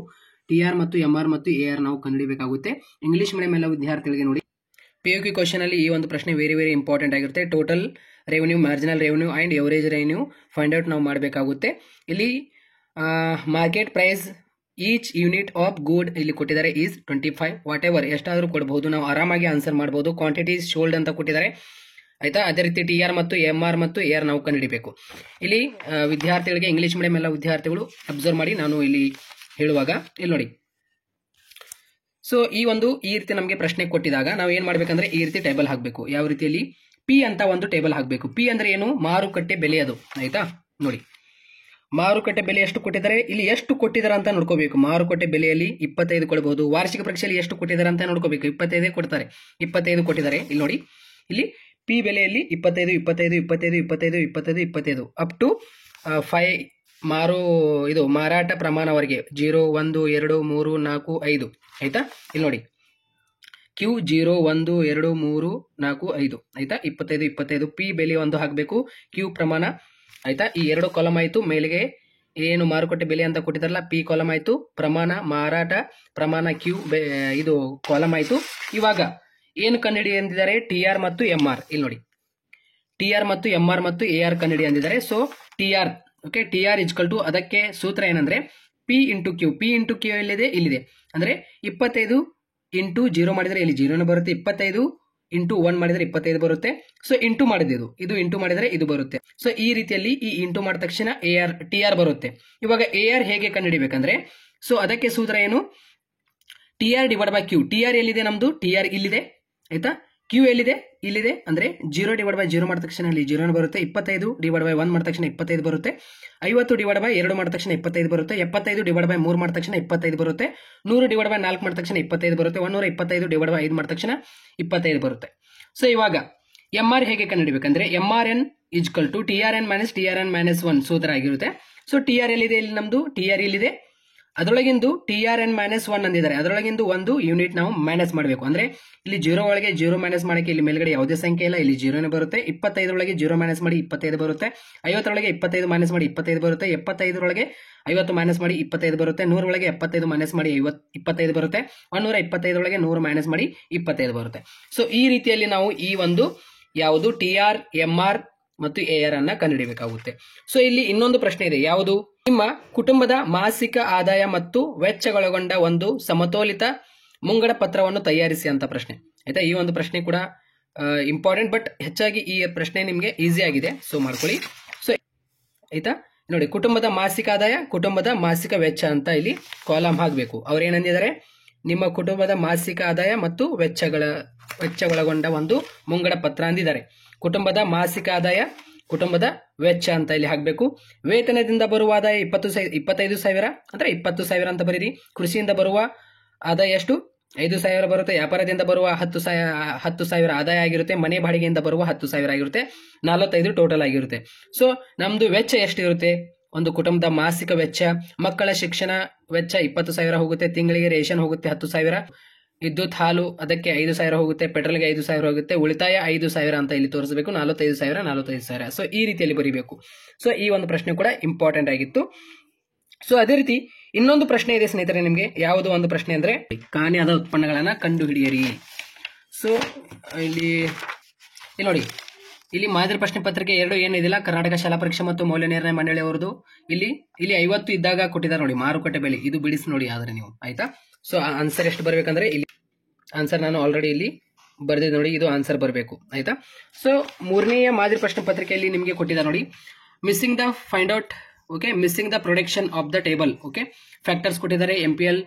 TR ಮತ್ತು MR ಮತ್ತು AR ನಾವು ಕಂಡುಹಿಡಿಯಬೇಕಾಗುತ್ತೆ. ಇಂಗ್ಲಿಷ್ ಮೀಡಿಯಂ ಎಲ್ಲ ವಿದ್ಯಾರ್ಥಿಗಳಿಗೆ ನೋಡಿ, POQ ಕ್ವಶನ್ ಅಲ್ಲಿ ಈ ಒಂದು ಪ್ರಶ್ನೆ ವೆರಿ ಇಂಪಾರ್ಟೆಂಟ್ ಆಗಿರುತ್ತೆ. Total revenue, marginal revenue and average revenue find out ನಾವು ಮಾಡಬೇಕಾಗುತ್ತೆ. ಇಲ್ಲಿ market price each unit of good ಇಲ್ಲಿ ಕೊಟ್ಟಿದ್ದಾರೆ ಈಸ್ 25. ವಾಟ್ ಎವರ್ ಎಷ್ಟಾದರೂ ಕೊಡಬಹುದು, ನಾವು ಆರಾಮಾಗಿ ಆನ್ಸರ್ ಮಾಡಬಹುದು. ಕ್ವಾಂಟಿಟೀಸ್ ಶೋಲ್ಡ್ ಅಂತ ಕೊಟ್ಟಿದ್ದಾರೆ, ಆಯ್ತಾ. ಅದೇ ರೀತಿ TR ಮತ್ತು MR ಮತ್ತು AR ನಾವು ಕಂಡುಹಿಡಿಯಬೇಕು. ಇಲ್ಲಿ ವಿದ್ಯಾರ್ಥಿಗಳಿಗೆ, ಇಂಗ್ಲಿಷ್ ಮೀಡಿಯಂ ಎಲ್ಲ ವಿದ್ಯಾರ್ಥಿಗಳು ಅಬ್ಸರ್ವ್ ಮಾಡಿ ನಾನು ಇಲ್ಲಿ ಹೇಳುವಾಗ ಇಲ್ಲಿ ನೋಡಿ. ಸೊ ಈ ರೀತಿ ನಮಗೆ ಪ್ರಶ್ನೆ ಕೊಟ್ಟಿದಾಗ ನಾವು ಏನ್ ಮಾಡ್ಬೇಕಂದ್ರೆ ಈ ರೀತಿ ಟೇಬಲ್ ಹಾಕಬೇಕು. ಯಾವ ರೀತಿಯಲ್ಲಿ? P ಅಂತ ಒಂದು ಟೇಬಲ್ ಹಾಕಬೇಕು. P ಅಂದ್ರೆ ಏನು? ಮಾರುಕಟ್ಟೆ ಬೆಲೆ, ಅದು ಆಯ್ತಾ. ನೋಡಿ, ಮಾರುಕಟ್ಟೆ ಬೆಲೆ ಎಷ್ಟು ಕೊಟ್ಟಿದ್ದಾರೆ, ಇಲ್ಲಿ ಎಷ್ಟು ಕೊಟ್ಟಿದ್ದಾರೆ ಅಂತ ನೋಡ್ಕೋಬೇಕು. ಮಾರುಕಟ್ಟೆ ಬೆಲೆಯಲ್ಲಿ 25 ಕೊಡಬಹುದು. ವಾರ್ಷಿಕ ಪರೀಕ್ಷೆಯಲ್ಲಿ ಎಷ್ಟು ಕೊಟ್ಟಿದ್ದಾರೆ ಅಂತ ನೋಡ್ಕೋಬೇಕು. 25 ಕೊಡ್ತಾರೆ, 25 ಕೊಟ್ಟಿದ್ದಾರೆ. ಇಲ್ಲಿ ನೋಡಿ, ಇಲ್ಲಿ P ಬೆಲೆಯಲ್ಲಿ 25 ಅಪ್ ಟು 5 ಮಾರಾಟ ಪ್ರಮಾಣವರೆಗೆ 0, 1, 2, 3, 4, 5 ಆಯ್ತಾ. ಇಲ್ಲಿ ನೋಡಿ, Q 0, 1, 2, 3, 4, 5 ಆಯ್ತಾ. 25 P ಬೆಲೆ ಒಂದು ಹಾಕಬೇಕು, Q ಪ್ರಮಾಣ ಆಯ್ತಾ. ಈ 2 ಕಾಲಮ್ ಆಯ್ತು. ಮೇಲೆಗೆ ಏನು ಮಾರುಕಟ್ಟೆ ಬೆಲೆ ಅಂತ ಕೊಟ್ಟಿದಾರಲ್ಲ, P ಕಾಲಮ್ ಆಯ್ತು. ಪ್ರಮಾಣ, ಮಾರಾಟ ಪ್ರಮಾಣ, Q ಇದು ಕಾಲಮ್ ಆಯ್ತು. ಇವಾಗ ಏನು ಕಂಡುಹಿಡಿ ಅಂದಿದ್ದಾರೆ? TR ಮತ್ತು MR. ಇಲ್ಲಿ ನೋಡಿ, TR ಮತ್ತು MR ಮತ್ತು AR ಕಂಡುಹಿಡಿ ಅಂದಿದ್ದಾರೆ. So TR, okay, TR equal to, ಅದಕ್ಕೆ ಸೂತ್ರ ಏನಂದ್ರೆ P into Q. P into Q ಎಲ್ಲಿದೆ? ಇಲ್ಲಿದೆ. ಅಂದ್ರೆ 25 ಇಂಟು 0 ಮಾಡಿದ್ರೆ ಇಲ್ಲಿ 0 ಬರುತ್ತೆ. 25 ಇಂಟು 1 ಮಾಡಿದ್ರೆ 25 ಬರುತ್ತೆ. ಸೊ ಇಂಟು ಮಾಡಿದೆ, ಇದು ಇಂಟು ಮಾಡಿದ್ರೆ ಇದು ಬರುತ್ತೆ. ಸೊ ಈ ರೀತಿಯಲ್ಲಿ ಈ ಇಂಟು ಮಾಡಿದ ತಕ್ಷಣ TR ಬರುತ್ತೆ. ಇವಾಗ AR ಹೇಗೆ ಕಂಡುಹಿಡಿಬೇಕಂದ್ರೆ, ಸೊ ಅದಕ್ಕೆ ಸೂತ್ರ ಏನು? TR divide by Q. TR ಎಲ್ಲಿದೆ ನಮ್ದು? TR ಇಲ್ಲಿದೆ ಆಯ್ತಾ. Q ಎಲ್ಲಿದೆ? ಇಲ್ಲಿದೆ. ಅಂದ್ರೆ 0 ಡಿವೈಡ್ ಬೈ 0 ಮಾಡಿದ ತಕ್ಷಣ ಇಲ್ಲಿ 0 ಬರುತ್ತೆ. 25 ಡಿವೈಡ್ ಬೈ 1 ಮಾಡಿದ ತಕ್ಷಣ 25 ಬರುತ್ತೆ. 50 ಡಿವೈಡ್ ಬೈ 2 ಮಾಡಿದ ತಕ್ಷಣ 25 ಬರುತ್ತೆ. 75 ಡಿವೈಡ್ ಬೈ 3 ಮಾಡಿದ ತಕ್ಷಣ 25 ಬರುತ್ತೆ. 100 ಡಿವೈಡ್ ಬೈ 4 ಮಾಡಿದ ತಕ್ಷಣ 25 ಬರುತ್ತೆ. 125 ಡಿವೈಡ್ ಬೈ 5 ಮಾಡಿದ ತಕ್ಷಣ 25 ಬರುತ್ತೆ. ಸೊ ಇವಾಗ MR ಹೇಗೆ ಕಂಡುಹಿಡಬೇಕಂದ್ರೆ, MRN equal to TRN minus 1 ಸೂತ್ರ ಆಗಿರುತ್ತೆ. ಸೊ TR ಎಲ್ಲಿದೆ? ಇಲ್ಲಿ ನಮ್ದು TR ಇಲ್ಲಿದೆ. ಅದರೊಳಗಿಂದು TRN ಮೈನಸ್ 1 ಅಂದಿದ್ದಾರೆ. ಅದರೊಳಗಿಂದು ಒಂದು ಯೂನಿಟ್ ನಾವು ಮೈನಸ್ ಮಾಡಬೇಕು. ಅಂದ್ರೆ ಇಲ್ಲಿ 0 ಒಳಗೆ 0 ಮೈನಸ್ ಮಾಡಕ್ಕೆ ಇಲ್ಲಿ ಮೇಲ್ಗಡೆ ಯಾವುದೇ ಸಂಖ್ಯೆ ಇಲ್ಲ, ಇಲ್ಲಿ 0 ಬರುತ್ತೆ. 25 ಒಳಗೆ 0 ಮೈನಸ್ ಮಾಡಿ 25 ಬರುತ್ತೆ. 50 ಒಳಗೆ 25 ಮೈನಸ್ ಮಾಡಿ 25 ಬರುತ್ತೆ. 75 ಒಳಗೆ 50 ಮೈನಸ್ ಮಾಡಿ 25 ಬರುತ್ತೆ. 100 ಒಳಗೆ 75 ಮೈನಸ್ ಮಾಡಿ 25 ಬರುತ್ತೆ. 125 ಒಳಗೆ 100 ಮೈನಸ್ ಮಾಡಿ 25 ಬರುತ್ತೆ. ಸೊ ಈ ರೀತಿಯಲ್ಲಿ ನಾವು ಈ ಒಂದು ಯಾವುದು TR, MR ಮತ್ತು AR ಅನ್ನ ಕಂಡುಹಿಡಿಯಬೇಕಾಗುತ್ತೆ. ಸೊ ಇಲ್ಲಿ ಇನ್ನೊಂದು ಪ್ರಶ್ನೆ ಇದೆ. ಯಾವುದು? ನಿಮ್ಮ ಕುಟುಂಬದ ಮಾಸಿಕ ಆದಾಯ ಮತ್ತು ವೆಚ್ಚಗಳೊಳಗೊಂಡ ಒಂದು ಸಮತೋಲಿತ ಮುಂಗಡ ಪತ್ರವನ್ನು ತಯಾರಿಸಿ ಅಂತ ಪ್ರಶ್ನೆ ಆಯ್ತಾ. ಈ ಒಂದು ಪ್ರಶ್ನೆ ಕೂಡ ಇಂಪಾರ್ಟೆಂಟ್, ಬಟ್ ಹೆಚ್ಚಾಗಿ ಈ ಪ್ರಶ್ನೆ ನಿಮಗೆ ಈಸಿ ಆಗಿದೆ. ಸೊ ಮಾಡ್ಕೊಳ್ಳಿ. ಸೊ ಆಯ್ತಾ, ನೋಡಿ, ಕುಟುಂಬದ ಮಾಸಿಕ ಆದಾಯ, ಕುಟುಂಬದ ಮಾಸಿಕ ವೆಚ್ಚ ಅಂತ ಇಲ್ಲಿ ಕಾಲಮ್ ಹಾಕಬೇಕು. ಅವ್ರು ಏನಂದಿದ್ದಾರೆ? ನಿಮ್ಮ ಕುಟುಂಬದ ಮಾಸಿಕ ಆದಾಯ ಮತ್ತು ವೆಚ್ಚಗಳೊಳಗೊಂಡ ಒಂದು ಮುಂಗಡ ಪತ್ರ ಅಂದಿದ್ದಾರೆ. ಕುಟುಂಬದ ಮಾಸಿಕ ಆದಾಯ, ಕುಟುಂಬದ ವೆಚ್ಚ ಅಂತ ಇಲ್ಲಿ ಹಾಕಬೇಕು. ವೇತನದಿಂದ ಬರುವ ಆದಾಯ 25,000 ಅಂದ್ರೆ 20,000 ಅಂತ ಬರೀರಿ. ಕೃಷಿಯಿಂದ ಬರುವ ಆದಾಯ ಎಷ್ಟು? 5,000 ಬರುತ್ತೆ. ವ್ಯಾಪಾರದಿಂದ ಬರುವ 10,000 ಆದಾಯ ಆಗಿರುತ್ತೆ. ಮನೆ ಬಾಡಿಗೆಯಿಂದ ಬರುವ 10,000 ಆಗಿರುತ್ತೆ. 45 ಟೋಟಲ್ ಆಗಿರುತ್ತೆ. ಸೊ ನಮ್ದು ವೆಚ್ಚ ಎಷ್ಟು ಇರುತ್ತೆ? ಒಂದು ಕುಟುಂಬದ ಮಾಸಿಕ ವೆಚ್ಚ, ಮಕ್ಕಳ ಶಿಕ್ಷಣ ವೆಚ್ಚ 20,000 ಹೋಗುತ್ತೆ. ತಿಂಗಳಿಗೆ ರೇಷನ್ ಹೋಗುತ್ತೆ 10,000. ವಿದ್ಯುತ್, ಹಾಲು ಅದಕ್ಕೆ 5,000 ಹೋಗುತ್ತೆ. ಪೆಟ್ರೋಲ್ಗೆ 5,000 ಹೋಗುತ್ತೆ. ಉಳಿತಾಯ 5,000 ಅಂತ ಇಲ್ಲಿ ತೋರಿಸಬೇಕು. 45,000. ಸೊ ಈ ರೀತಿಯಲ್ಲಿ ಬರೀಬೇಕು. ಸೊ ಈ ಒಂದು ಪ್ರಶ್ನೆ ಕೂಡ ಇಂಪಾರ್ಟೆಂಟ್ ಆಗಿತ್ತು. ಸೊ ಅದೇ ರೀತಿ ಇನ್ನೊಂದು ಪ್ರಶ್ನೆ ಇದೆ ಸ್ನೇಹಿತರೆ ನಿಮಗೆ. ಯಾವುದು ಒಂದು ಪ್ರಶ್ನೆ ಅಂದ್ರೆ, ಕಾಣೆಯಾದ ಉತ್ಪನ್ನಗಳನ್ನ ಕಂಡುಹಿಡಿಯಿರಿ. ಸೊ ಇಲ್ಲಿ ನೋಡಿ, ಇಲ್ಲಿ ಮಾದರಿ ಪ್ರಶ್ನೆ ಪತ್ರಿಕೆ 2 ಏನಿದಿಲ್ಲ, ಕರ್ನಾಟಕ ಶಾಲಾ ಪರೀಕ್ಷೆ ಮತ್ತು ಮೌಲ್ಯ ನಿರ್ಣಯ ಮಂಡಳಿ ಅವರದು. ಇಲ್ಲಿ 50 ಇದ್ದಾಗ ಕೊಟ್ಟಿದ್ದಾರೆ ನೋಡಿ ಮಾರುಕಟ್ಟೆ ಬೆಲೆ. ಇದು ಬಿಡಿಸಿ ನೋಡಿ ಆದ್ರೆ ನೀವು, ಆಯ್ತಾ. ಸೊ ಆನ್ಸರ್ ಎಷ್ಟು ಬರ್ಬೇಕಂದ್ರೆ, ಇಲ್ಲಿ ಆನ್ಸರ್ ನಾನು ಆಲ್ರೆಡಿ ಇಲ್ಲಿ ಬರ್ದಿದ್ದೆ ನೋಡಿ, ಇದು ಆನ್ಸರ್ ಬರಬೇಕು ಆಯ್ತಾ. ಸೊ 3ನೇ ಮಾದರಿ ಪ್ರಶ್ನೆ ಪತ್ರಿಕೆಯಲ್ಲಿ ನಿಮಗೆ ಕೊಟ್ಟಿದ್ದಾರೆ ನೋಡಿ, missing the find out, okay, missing the production of the table, okay, factors ಕೊಟ್ಟಿದ್ದಾರೆ. MPL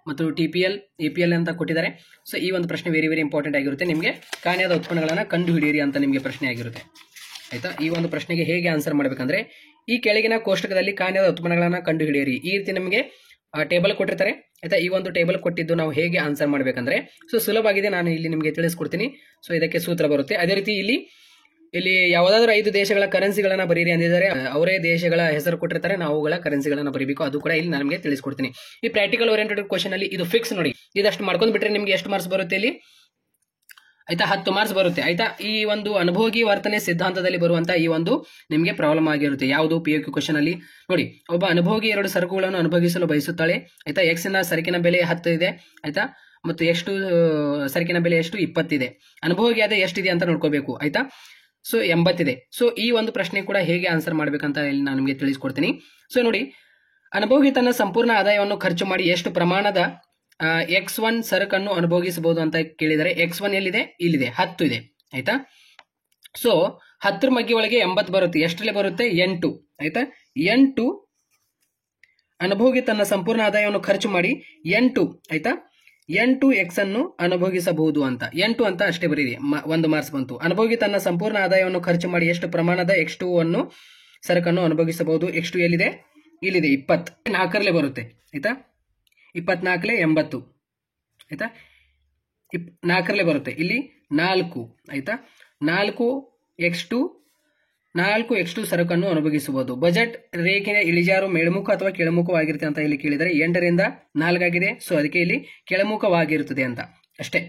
ಮತ್ತು TPL, APL ಅಂತ ಕೊಟ್ಟಿದ್ದಾರೆ. ಸೊ ಈ ಒಂದು ಪ್ರಶ್ನೆ ವೆರಿ ಇಂಪಾರ್ಟೆಂಟ್ ಆಗಿರುತ್ತೆ. ನಿಮಗೆ ಕಾಣೆಯಾದ ಉತ್ಪನ್ನಗಳನ್ನ ಕಂಡು ಹಿಡಿಯಿರಿ ಅಂತ ನಿಮಗೆ ಪ್ರಶ್ನೆ ಆಗಿರುತ್ತೆ ಆಯ್ತಾ. ಈ ಒಂದು ಪ್ರಶ್ನೆಗೆ ಹೇಗೆ ಆನ್ಸರ್ ಮಾಡಬೇಕಂದ್ರೆ, ಈ ಕೆಳಗಿನ ಕೋಷ್ಟಕದಲ್ಲಿ ಕಾಣೆಯಾದ ಉತ್ಪನ್ನಗಳನ್ನ ಕಂಡು ಹಿಡಿಯಿರಿ. ಈ ರೀತಿ ನಿಮಗೆ ಟೇಬಲ್ ಕೊಟ್ಟಿರ್ತಾರೆ. ಆಯ್ತಾ. ಈ ಒಂದು ಟೇಬಲ್ ಕೊಟ್ಟಿದ್ದು ನಾವು ಹೇಗೆ ಆನ್ಸರ್ ಮಾಡಬೇಕಂದ್ರೆ ಸೊ ಸುಲಭವಾಗಿದೆ, ನಾನು ಇಲ್ಲಿ ನಿಮಗೆ ತಿಳಿಸ್ಕೊಡ್ತೀನಿ. ಸೊ ಇದಕ್ಕೆ ಸೂತ್ರ ಬರುತ್ತೆ. ಅದೇ ರೀತಿ ಇಲ್ಲಿ ಯಾವುದಾದ್ರೂ 5 ದೇಶಗಳ ಕರೆನ್ಸಿಗಳನ್ನ ಬರೀರಿ ಅಂದಿದ್ದಾರೆ, ಅವರೇ ದೇಶಗಳ ಹೆಸರು ಕೊಟ್ಟಿರ್ತಾರೆ, ನಾವು ಅವುಗಳ ಕರೆನ್ಸಿಗಳನ್ನ ಬರೀಬೇಕು. ಅದು ಕೂಡ ಇಲ್ಲಿ ನಾನು ನಿಮಗೆ ತಿಳಿಸ್ಕೊಡ್ತೀನಿ. ಈ ಪ್ರಾಕ್ಟಿಕಲ್ ಓರಿಯೆಂಟೆಡ್ ಕ್ವಶನ್ ಅಲ್ಲಿ ಇದು ಫಿಕ್ಸ್ ನೋಡಿ, ಇದಷ್ಟು ಮಾಡ್ಕೊಂಡ್ ಬಿಟ್ರೆ ನಿಮ್ಗೆ ಎಷ್ಟು ಮಾರ್ಕ್ಸ್ ಬರುತ್ತೆ ಇಲ್ಲಿ ಆಯ್ತಾ, 10 ಮಾರ್ಕ್ಸ್ ಬರುತ್ತೆ ಆಯ್ತಾ. ಈ ಒಂದು ಅನುಭೋಗಿ ವರ್ತನೆ ಸಿದ್ಧಾಂತದಲ್ಲಿ ಬರುವಂತ ಈ ಒಂದು ನಿಮಗೆ ಪ್ರಾಬ್ಲಮ್ ಆಗಿರುತ್ತೆ. ಯಾವುದು POQ ಕ್ವಶನ್ ಅಲ್ಲಿ ನೋಡಿ, ಒಬ್ಬ ಅನುಭೋಗಿ 2 ಸರಕುಗಳನ್ನು ಅನುಭವಿಸಲು ಬಯಸುತ್ತಾಳೆ ಆಯ್ತಾ. X ನ ಸರಕಿನ ಬೆಲೆ 10 ಇದೆ ಆಯ್ತಾ, ಮತ್ತು X2 ಸರಕಿನ ಬೆಲೆ ಎಷ್ಟು 20 ಇದೆ. ಅನುಭೋಗಿ ಆದ ಎಷ್ಟಿದೆ ಅಂತ ನೋಡ್ಕೋಬೇಕು ಆಯ್ತಾ. ಸೊ 80 ಇದೆ. ಸೊ ಈ ಒಂದು ಪ್ರಶ್ನೆ ಕೂಡ ಹೇಗೆ ಆನ್ಸರ್ ಮಾಡ್ಬೇಕಂತ ಇಲ್ಲಿ ನಾನು ನಿಮಗೆ ತಿಳಿಸ್ಕೊಡ್ತೀನಿ. ಸೊ ನೋಡಿ, ಅನುಭೋಗಿ ತನ್ನ ಸಂಪೂರ್ಣ ಆದಾಯವನ್ನು ಖರ್ಚು ಮಾಡಿ ಎಷ್ಟು ಪ್ರಮಾಣದ X1 ಸರಕನ್ನು ಅನುಭೋಗಿಸಬಹುದು ಅಂತ ಕೇಳಿದರೆ X1 ಎಲ್ಲಿದೆ, ಇಲ್ಲಿದೆ 10 ಇದೆ ಆಯ್ತಾ. ಸೊ 10 ಮಗ್ಗಿ ಒಳಗೆ 80 ಬರುತ್ತೆ, ಎಷ್ಟರಲ್ಲಿ ಬರುತ್ತೆ 8 ಆಯ್ತಾ. 8 ಅನುಭೋಗಿ ತನ್ನ ಸಂಪೂರ್ಣ ಆದಾಯವನ್ನು ಖರ್ಚು ಮಾಡಿ 8 ಆಯ್ತಾ 8 X ಅನ್ನು ಅನುಭೋಗಿಸಬಹುದು ಅಂತ 8 ಅಂತ ಅಷ್ಟೇ ಬರೀರಿ, 1 ಮಾರ್ಕ್ಸ್ ಬಂತು. ಅನುಭೋಗಿ ತನ್ನ ಸಂಪೂರ್ಣ ಆದಾಯವನ್ನು ಖರ್ಚು ಮಾಡಿ ಎಷ್ಟು ಪ್ರಮಾಣದ X2 ಅನ್ನು ಸರಕನ್ನು ಅನುಭೋಗಿಸಬಹುದು. X2 ಎಲ್ಲಿದೆ, ಇಲ್ಲಿದೆ 20, 4ರಲ್ಲಿ ಬರುತ್ತೆ ಆಯ್ತಾ. 24 80 ಆಯ್ತಾ, 4ರಲ್ಲಿ ಬರುತ್ತೆ, ಇಲ್ಲಿ 4 ಆಯ್ತಾ. 4 X2 ಸರಕನ್ನು ಅನುಭವಿಸಬಹುದು. ಬಜೆಟ್ ರೇಖೆಯ ಇಳಿಜಾರು ಮೇಲ್ಮುಖ ಅಥವಾ ಕೆಳಮುಖವಾಗಿರುತ್ತೆ ಅಂತ ಇಲ್ಲಿ ಕೇಳಿದರೆ 8ರಿಂದ 4 ಆಗಿದೆ. ಸೊ ಅದಕ್ಕೆ ಇಲ್ಲಿ ಕೆಳಮುಖವಾಗಿರುತ್ತದೆ ಅಂತ ಅಷ್ಟೇ.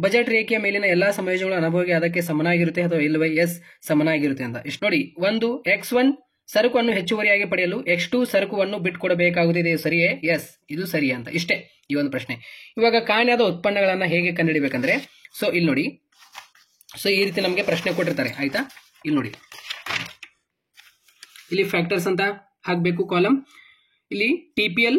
ಬಜೆಟ್ ರೇಖೆಯ ಮೇಲಿನ ಎಲ್ಲಾ ಸಂಯೋಜನೆಗಳು ಅನುಭೋಗಿ ಅದಕ್ಕೆ ಸಮನಾಗಿರುತ್ತೆ ಅಥವಾ ಇಲ್ಲವೇ ಎಸ್ ಸಮನಾಗಿರುತ್ತೆ ಅಂತ ಇಷ್ಟು ನೋಡಿ. ಒಂದು X1 ಸರಕನ್ನು ಹೆಚ್ಚುವರಿಯಾಗಿ ಪಡೆಯಲು X2 ಸರಕುವನ್ನು ಬಿಟ್ಟುಕೊಡಬೇಕಾಗುತ್ತದೆ, ಸರಿಯೇ, ಎಸ್ ಇದು ಸರಿ ಅಂತ. ಇಷ್ಟೇ ಈ ಒಂದು ಪ್ರಶ್ನೆ. ಇವಾಗ ಕಾಣ್ಯದ ಉತ್ಪನ್ನಗಳನ್ನ ಹೇಗೆ ಕಂಡುಹಿಡಬೇಕಂದ್ರೆ ಸೊ ಇಲ್ಲಿ ನೋಡಿ, ಸೊ ಈ ರೀತಿ ನಮಗೆ ಪ್ರಶ್ನೆ ಕೊಟ್ಟಿರ್ತಾರೆ ಆಯ್ತಾ. ಇಲ್ಲಿ ನೋಡಿ, ಇಲ್ಲಿ ಫ್ಯಾಕ್ಟರ್ಸ್ ಅಂತ ಹಾಕಬೇಕು ಕಾಲಮ್. ಇಲ್ಲಿ TPL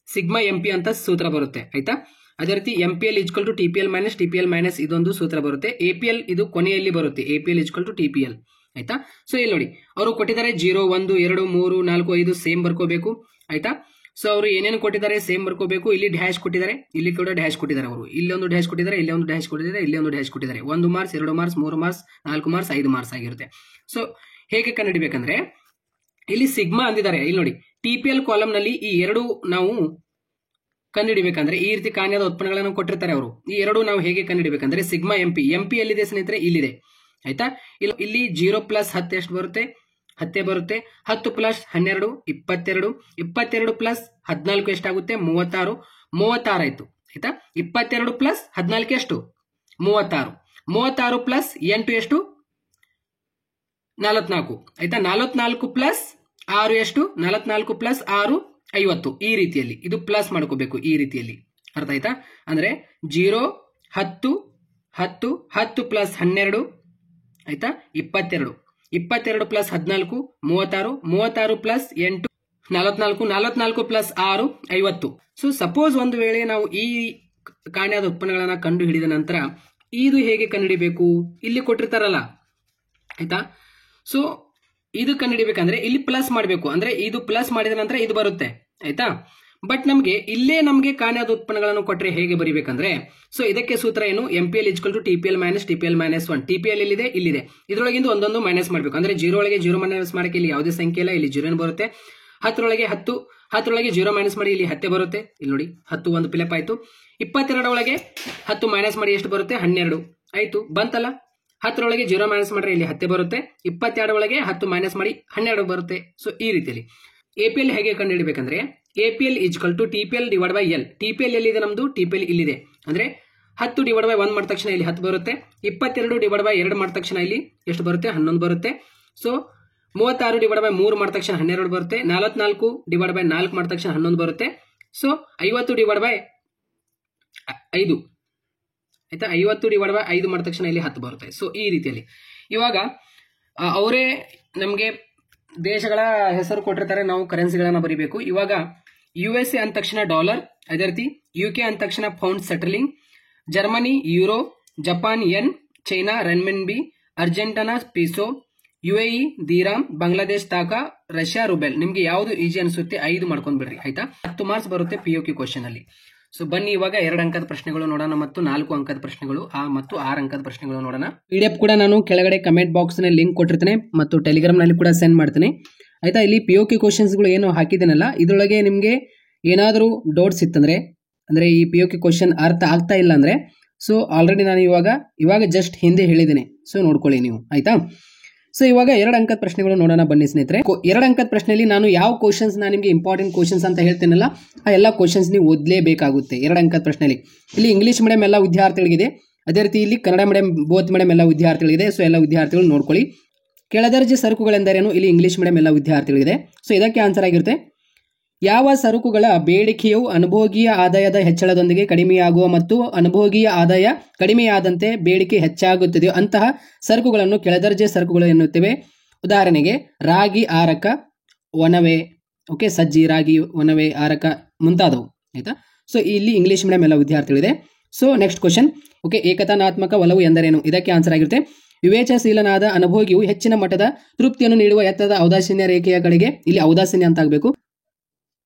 ಸಿಗ್ಮಾ MP ಅಂತ ಸೂತ್ರ ಬರುತ್ತೆ ಆಯ್ತಾ. ಅದೇ ರೀತಿ MPL = TPL - TPL - ಇದೊಂದು ಸೂತ್ರ ಬರುತ್ತೆ. APL ಇದು ಕೊನೆಯಲ್ಲಿ ಬರುತ್ತೆ, APL = TPL ಆಯ್ತಾ. ಸೊ ಇಲ್ಲಿ ನೋಡಿ, ಅವರು ಕೊಟ್ಟಿದ್ದಾರೆ 0 1 2 3 4 5 ಸೇಮ್ ಬರ್ಕೋಬೇಕು ಆಯ್ತಾ. ಸೊ ಅವರು ಏನೇನು ಕೊಟ್ಟಿದ್ದಾರೆ ಸೇಮ್ ಬರ್ಕೋಬೇಕು. ಇಲ್ಲಿ ಡ್ಯಾಶ್ ಕೊಟ್ಟಿದ್ದಾರೆ, ಇಲ್ಲಿ ಕೂಡ ಡ್ಯಾಶ್ ಕೊಟ್ಟಿದ್ದಾರೆ, ಅವರು ಇಲ್ಲೊಂದು ಡ್ಯಾಶ್ ಕೊಟ್ಟಿದ್ದಾರೆ, ಇಲ್ಲಿ ಒಂದು ಡ್ಯಾಶ್ ಕೊಟ್ಟಿದ್ದಾರೆ, ಇಲ್ಲಿ ಒಂದು ಡ್ಯಾಶ್ ಕೊಟ್ಟಿದ್ದಾರೆ. 1 marks 2 marks 3 marks 4 marks 5 marks ಆಗಿರುತ್ತೆ. ಸೊ ಹೇಗೆ ಕಂಡುಹಿಡಬೇಕಂದ್ರೆ ಇಲ್ಲಿ ಸಿಗ್ಮಾ ಅಂದಿದ್ದಾರೆ, ಇಲ್ಲಿ ನೋಡಿ TPL ಕಾಲಮ್ ನಲ್ಲಿ ಈ 2 ನಾವು ಕಂಡುಹಿಡಬೇಕಂದ್ರೆ ಈ ರೀತಿ ಕಾಣ್ಯದ ಉತ್ಪನ್ನಗಳನ್ನು ಕೊಟ್ಟಿರ್ತಾರೆ ಅವರು. ಈ 2 ನಾವು ಹೇಗೆ ಕಂಡುಹಿಡಬೇಕಂದ್ರೆ ಸಿಗ್ಮಾ MP ಎಲ್ಲಿದೆ ಸ್ನೇಹಿತರೆ, ಇಲ್ಲಿದೆ ಆಯ್ತಾ. ಇಲ್ಲಿ 0 + 10 ಎಷ್ಟು ಬರುತ್ತೆ, 10 ಬರುತ್ತೆ. 10 + 12 22, 22 + 14 ಎಷ್ಟಾಗುತ್ತೆ 36, 36 ಆಯ್ತು ಆಯ್ತಾ. 22 + 14 ಎಷ್ಟು 36, 36 + 8 ಎಷ್ಟು 44 ಆಯ್ತಾ. 44 + 6 ಎಷ್ಟು 44 + 6 50. ಈ ರೀತಿಯಲ್ಲಿ ಇದು ಪ್ಲಸ್ ಮಾಡ್ಕೋಬೇಕು, ಈ ರೀತಿಯಲ್ಲಿ ಅರ್ಥ ಆಯ್ತಾ. ಅಂದ್ರೆ 0 10 10 10 + 12 ಆಯ್ತಾ 22, 22 + 14 36, 36 + 8 44, 44 + 6 50. ಸೊ ಸಪೋಸ್ ಒಂದು ವೇಳೆ ನಾವು ಈ ಕಾಣ್ಯದ ಉತ್ಪನ್ನಗಳನ್ನ ಕಂಡು ಹಿಡಿದ ನಂತರ ಇದು ಹೇಗೆ ಕಂಡುಹಿಡಿಬೇಕು, ಇಲ್ಲಿ ಕೊಟ್ಟಿರ್ತಾರಲ್ಲ ಆಯ್ತಾ. ಸೊ ಇದು ಕಂಡುಹಿಡಿಬೇಕಂದ್ರೆ ಇಲ್ಲಿ ಪ್ಲಸ್ ಮಾಡಬೇಕು, ಅಂದ್ರೆ ಇದು ಪ್ಲಸ್ ಮಾಡಿದ ನಂತರ ಇದು ಬರುತ್ತೆ ಆಯ್ತಾ. ಬಟ್ ನಮಗೆ ಕಾಣ್ಯದ ಉತ್ಪನ್ನಗಳನ್ನು ಕೊಟ್ಟರೆ ಹೇಗೆ ಬರೀಬೇಕಂದ್ರೆ ಸೊ ಇದಕ್ಕೆ ಸೂತ್ರ ಏನು, MPL = TPL - TPL - 1. TPL ಎಲ್ಲಿದೆ, ಇಲ್ಲಿದೆ, ಇದರೊಳಗಿಂದ ಒಂದೊಂದು ಮೈನಸ್ ಮಾಡಬೇಕು. ಅಂದ್ರೆ 0 ಒಳಗೆ 0 ಮೈನಸ್ ಮಾಡಕ್ಕೆ ಇಲ್ಲಿ ಯಾವುದೇ ಸಂಖ್ಯೆ ಇಲ್ಲ, ಇಲ್ಲಿ 0 ಬರುತ್ತೆ. 10ರೊಳಗೆ 10ರೊಳಗೆ 0 ಮೈನಸ್ ಮಾಡಿ ಇಲ್ಲಿ 10 ಬರುತ್ತೆ, ಇಲ್ಲಿ ನೋಡಿ 10 ಒಂದು ಫಿಲಪ್ ಆಯ್ತು. 22 ಒಳಗೆ 10 ಮೈನಸ್ ಮಾಡಿ ಎಷ್ಟು ಬರುತ್ತೆ 12 ಆಯ್ತು, ಬಂತಲ್ಲ. 10ರೊಳಗೆ 0 ಮೈನಸ್ ಮಾಡ್ರೆ ಇಲ್ಲಿ 10 ಬರುತ್ತೆ. 22 ಒಳಗೆ 10 ಮೈನಸ್ ಮಾಡಿ 12 ಬರುತ್ತೆ. ಸೊ ಈ ರೀತಿಯಲ್ಲಿ APL ಹೇಗೆ ಕಂಡುಹಿಡಬೇಕಂದ್ರೆ APL = TPL / L. TPL ಎಲ್ಲಿದೆ ನಮ್ದು, TPL ಇಲ್ಲಿದೆ. ಅಂದ್ರೆ 10 / 1 ಮಾಡಿದ ತಕ್ಷಣ ಇಲ್ಲಿ 10 ಬರುತ್ತೆ. 22 / 2 ಮಾಡಿದ ತಕ್ಷಣ ಇಲ್ಲಿ ಎಷ್ಟು ಬರುತ್ತೆ 11 ಬರುತ್ತೆ. ಸೊ 36 / 3 ಮಾಡಿದ ತಕ್ಷಣ 12 ಬರುತ್ತೆ. 44 / 4 ಮಾಡಿದ ತಕ್ಷಣ 11 ಬರುತ್ತೆ. ಸೊ 50 / 5 ಆಯ್ತಾ, 50 / 5 ಮಾಡಿದ ತಕ್ಷಣ ಇಲ್ಲಿ 10 ಬರುತ್ತೆ. ಸೊ ಈ ರೀತಿಯಲ್ಲಿ ಇವಾಗ ಅವರೇ ನಮಗೆ ದೇಶಗಳ ಹೆಸರು ಕೊಟ್ಟಿರ್ತಾರೆ, ನಾವು ಕರೆನ್ಸಿಗಳನ್ನ ಬರೀಬೇಕು. ಇವಾಗ USA ಅಂದ ತಕ್ಷಣ $, ಅದೇ ರೀತಿ UK ಅಂದ ತಕ್ಷಣ pound sterling, Germany euro, Japan ಯೆನ್, China ರೆನ್ಮಿನ್ಬಿ, Argentina peso, UAE ದಿರಾಮ್, Bangladesh ತಾಕಾ, Russia rouble. ನಿಮ್ಗೆ ಯಾವುದು ಈಜಿ ಅನಿಸುತ್ತೆ 5 ಮಾಡ್ಕೊಂಡ್ ಬಿಡ್ರಿ ಆಯ್ತಾ. 10 ಮಾರ್ಕ್ಸ್ ಬರುತ್ತೆ POQ ಕ್ವಶನ್ ಅಲ್ಲಿ. ಸೊ ಬನ್ನಿ ಇವಾಗ 2 ಅಂಕದ ಪ್ರಶ್ನೆಗಳು ನೋಡೋಣ ಮತ್ತು 4 ಅಂಕದ ಪ್ರಶ್ನೆಗಳು ಮತ್ತು 6 ಅಂಕದ ಪ್ರಶ್ನೆಗಳು ನೋಡೋಣ. PDF ಕೂಡ ನಾನು ಕೆಳಗಡೆ ಕಮೆಂಟ್ ಬಾಕ್ಸ್ ನಲ್ಲಿ ಲಿಂಕ್ ಕೊಟ್ಟಿರ್ತೇನೆ ಮತ್ತು ಟೆಲಿಗ್ರಾಮ್ ನಲ್ಲಿ ಕೂಡ ಸೆಂಡ್ ಮಾಡ್ತೇನೆ ಆಯ್ತಾ. ಇಲ್ಲಿ POQ ಕ್ವಶನ್ಸ್ ಗಳು ಏನು ಹಾಕಿದ್ದೇನಲ್ಲ, ಇದರೊಳಗೆ ನಿಮಗೆ ಏನಾದರೂ ಡೌಟ್ಸ್ ಇತ್ತಂದ್ರೆ ಅಂದರೆ ಈ ಪಿ ಯು ಕೆ ಕ್ವಶನ್ ಅರ್ಥ ಆಗ್ತಾ ಇಲ್ಲ ಅಂದರೆ ಸೊ ಆಲ್ರೆಡಿ ನಾನು ಇವಾಗ ಜಸ್ಟ್ ಹಿಂದೆ ಹೇಳಿದ್ದೇನೆ, ಸೊ ನೋಡ್ಕೊಳ್ಳಿ ನೀವು, ಆಯಿತಾ. ಸೊ ಇವಾಗ 2 ಅಂಕದ ಪ್ರಶ್ನೆಗಳು ನೋಡೋಣ ಬನ್ನಿ ಸ್ನೇಹಿತರೆ. 2 ಅಂಕದ ಪ್ರಶ್ನೆಯಲ್ಲಿ ನಾನು ಯಾವ ಕ್ವಶನ್ಸ್ ನಾನು ನಿಮಗೆ ಇಂಪಾರ್ಟೆಂಟ್ ಕ್ವಶನ್ಸ್ ಅಂತ ಹೇಳ್ತೇನಲ್ಲ ಆ ಎಲ್ಲ ಕ್ವಶನ್ಸ್ ನೀವು ಓದಲೇಬೇಕಾಗುತ್ತೆ 2 ಅಂಕದ ಪ್ರಶ್ನೆಯಲ್ಲಿ. ಇಲ್ಲಿ ಇಂಗ್ಲೀಷ್ ಮೀಡಿಯಂ ಎಲ್ಲ ವಿದ್ಯಾರ್ಥಿಗಳಿಗಿದೆ, ಅದೇ ರೀತಿ ಇಲ್ಲಿ ಕನ್ನಡ ಮೀಡಿಯಂ ಬೋತ್ ಮೀಡಿಯಂ ಎಲ್ಲ ವಿದ್ಯಾರ್ಥಿಗಳಿದೆ. ಸೊ ಎಲ್ಲ ವಿದ್ಯಾರ್ಥಿಗಳು ನೋಡ್ಕೊಳ್ಳಿ. ಕೆಳದರ್ಜೆ ಸರಕುಗಳೆಂದರೇನು, ಇಲ್ಲಿ ಇಂಗ್ಲೀಷ್ ಮೀಡಿಯಂ ಎಲ್ಲ ವಿದ್ಯಾರ್ಥಿಗಳಿದೆ. ಸೊ ಇದಕ್ಕೆ ಆನ್ಸರ್ ಆಗಿರುತ್ತೆ, ಯಾವ ಸರಕುಗಳ ಬೇಡಿಕೆಯು ಅನುಭೋಗೀಯ ಆದಾಯದ ಹೆಚ್ಚಳದೊಂದಿಗೆ ಕಡಿಮೆಯಾಗುವ ಮತ್ತು ಅನುಭೋಗೀಯ ಆದಾಯ ಕಡಿಮೆಯಾದಂತೆ ಬೇಡಿಕೆ ಹೆಚ್ಚಾಗುತ್ತದೆಯೋ ಅಂತಹ ಸರಕುಗಳನ್ನು ಕೆಳದರ್ಜೆ ಸರಕುಗಳು ಎನ್ನುತ್ತೇವೆ. ಉದಾಹರಣೆಗೆ ರಾಗಿ, ಆರಕ, ಒಣವೆ, ಓಕೆ, ಸಜ್ಜಿ, ರಾಗಿ, ಒಣವೆ, ಆರಕ ಮುಂತಾದವು, ಆಯಿತಾ. ಸೊ ಇಲ್ಲಿ ಇಂಗ್ಲೀಷ್ ಮೀಡಿಯಂ ಎಲ್ಲ ವಿದ್ಯಾರ್ಥಿಗಳಿದೆ. ಸೊ ನೆಕ್ಸ್ಟ್ ಕ್ವಶನ್, ಓಕೆ, ಏಕತಾನಾತ್ಮಕ ಒಲವು ಎಂದರೇನು, ಇದಕ್ಕೆ ಆನ್ಸರ್ ಆಗಿರುತ್ತೆ, ವಿವೇಚಶೀಲನಾದ ಅನುಭೋಗಿಯು ಹೆಚ್ಚಿನ ಮಟ್ಟದ ತೃಪ್ತಿಯನ್ನು ನೀಡುವ ಎತ್ತರದ ಔದಾಸೀನ್ಯ ರೇಖೆಯ ಕಡೆಗೆ, ಇಲ್ಲಿ ಔದಾಸೀನ್ಯ ಅಂತ ಆಗಬೇಕು,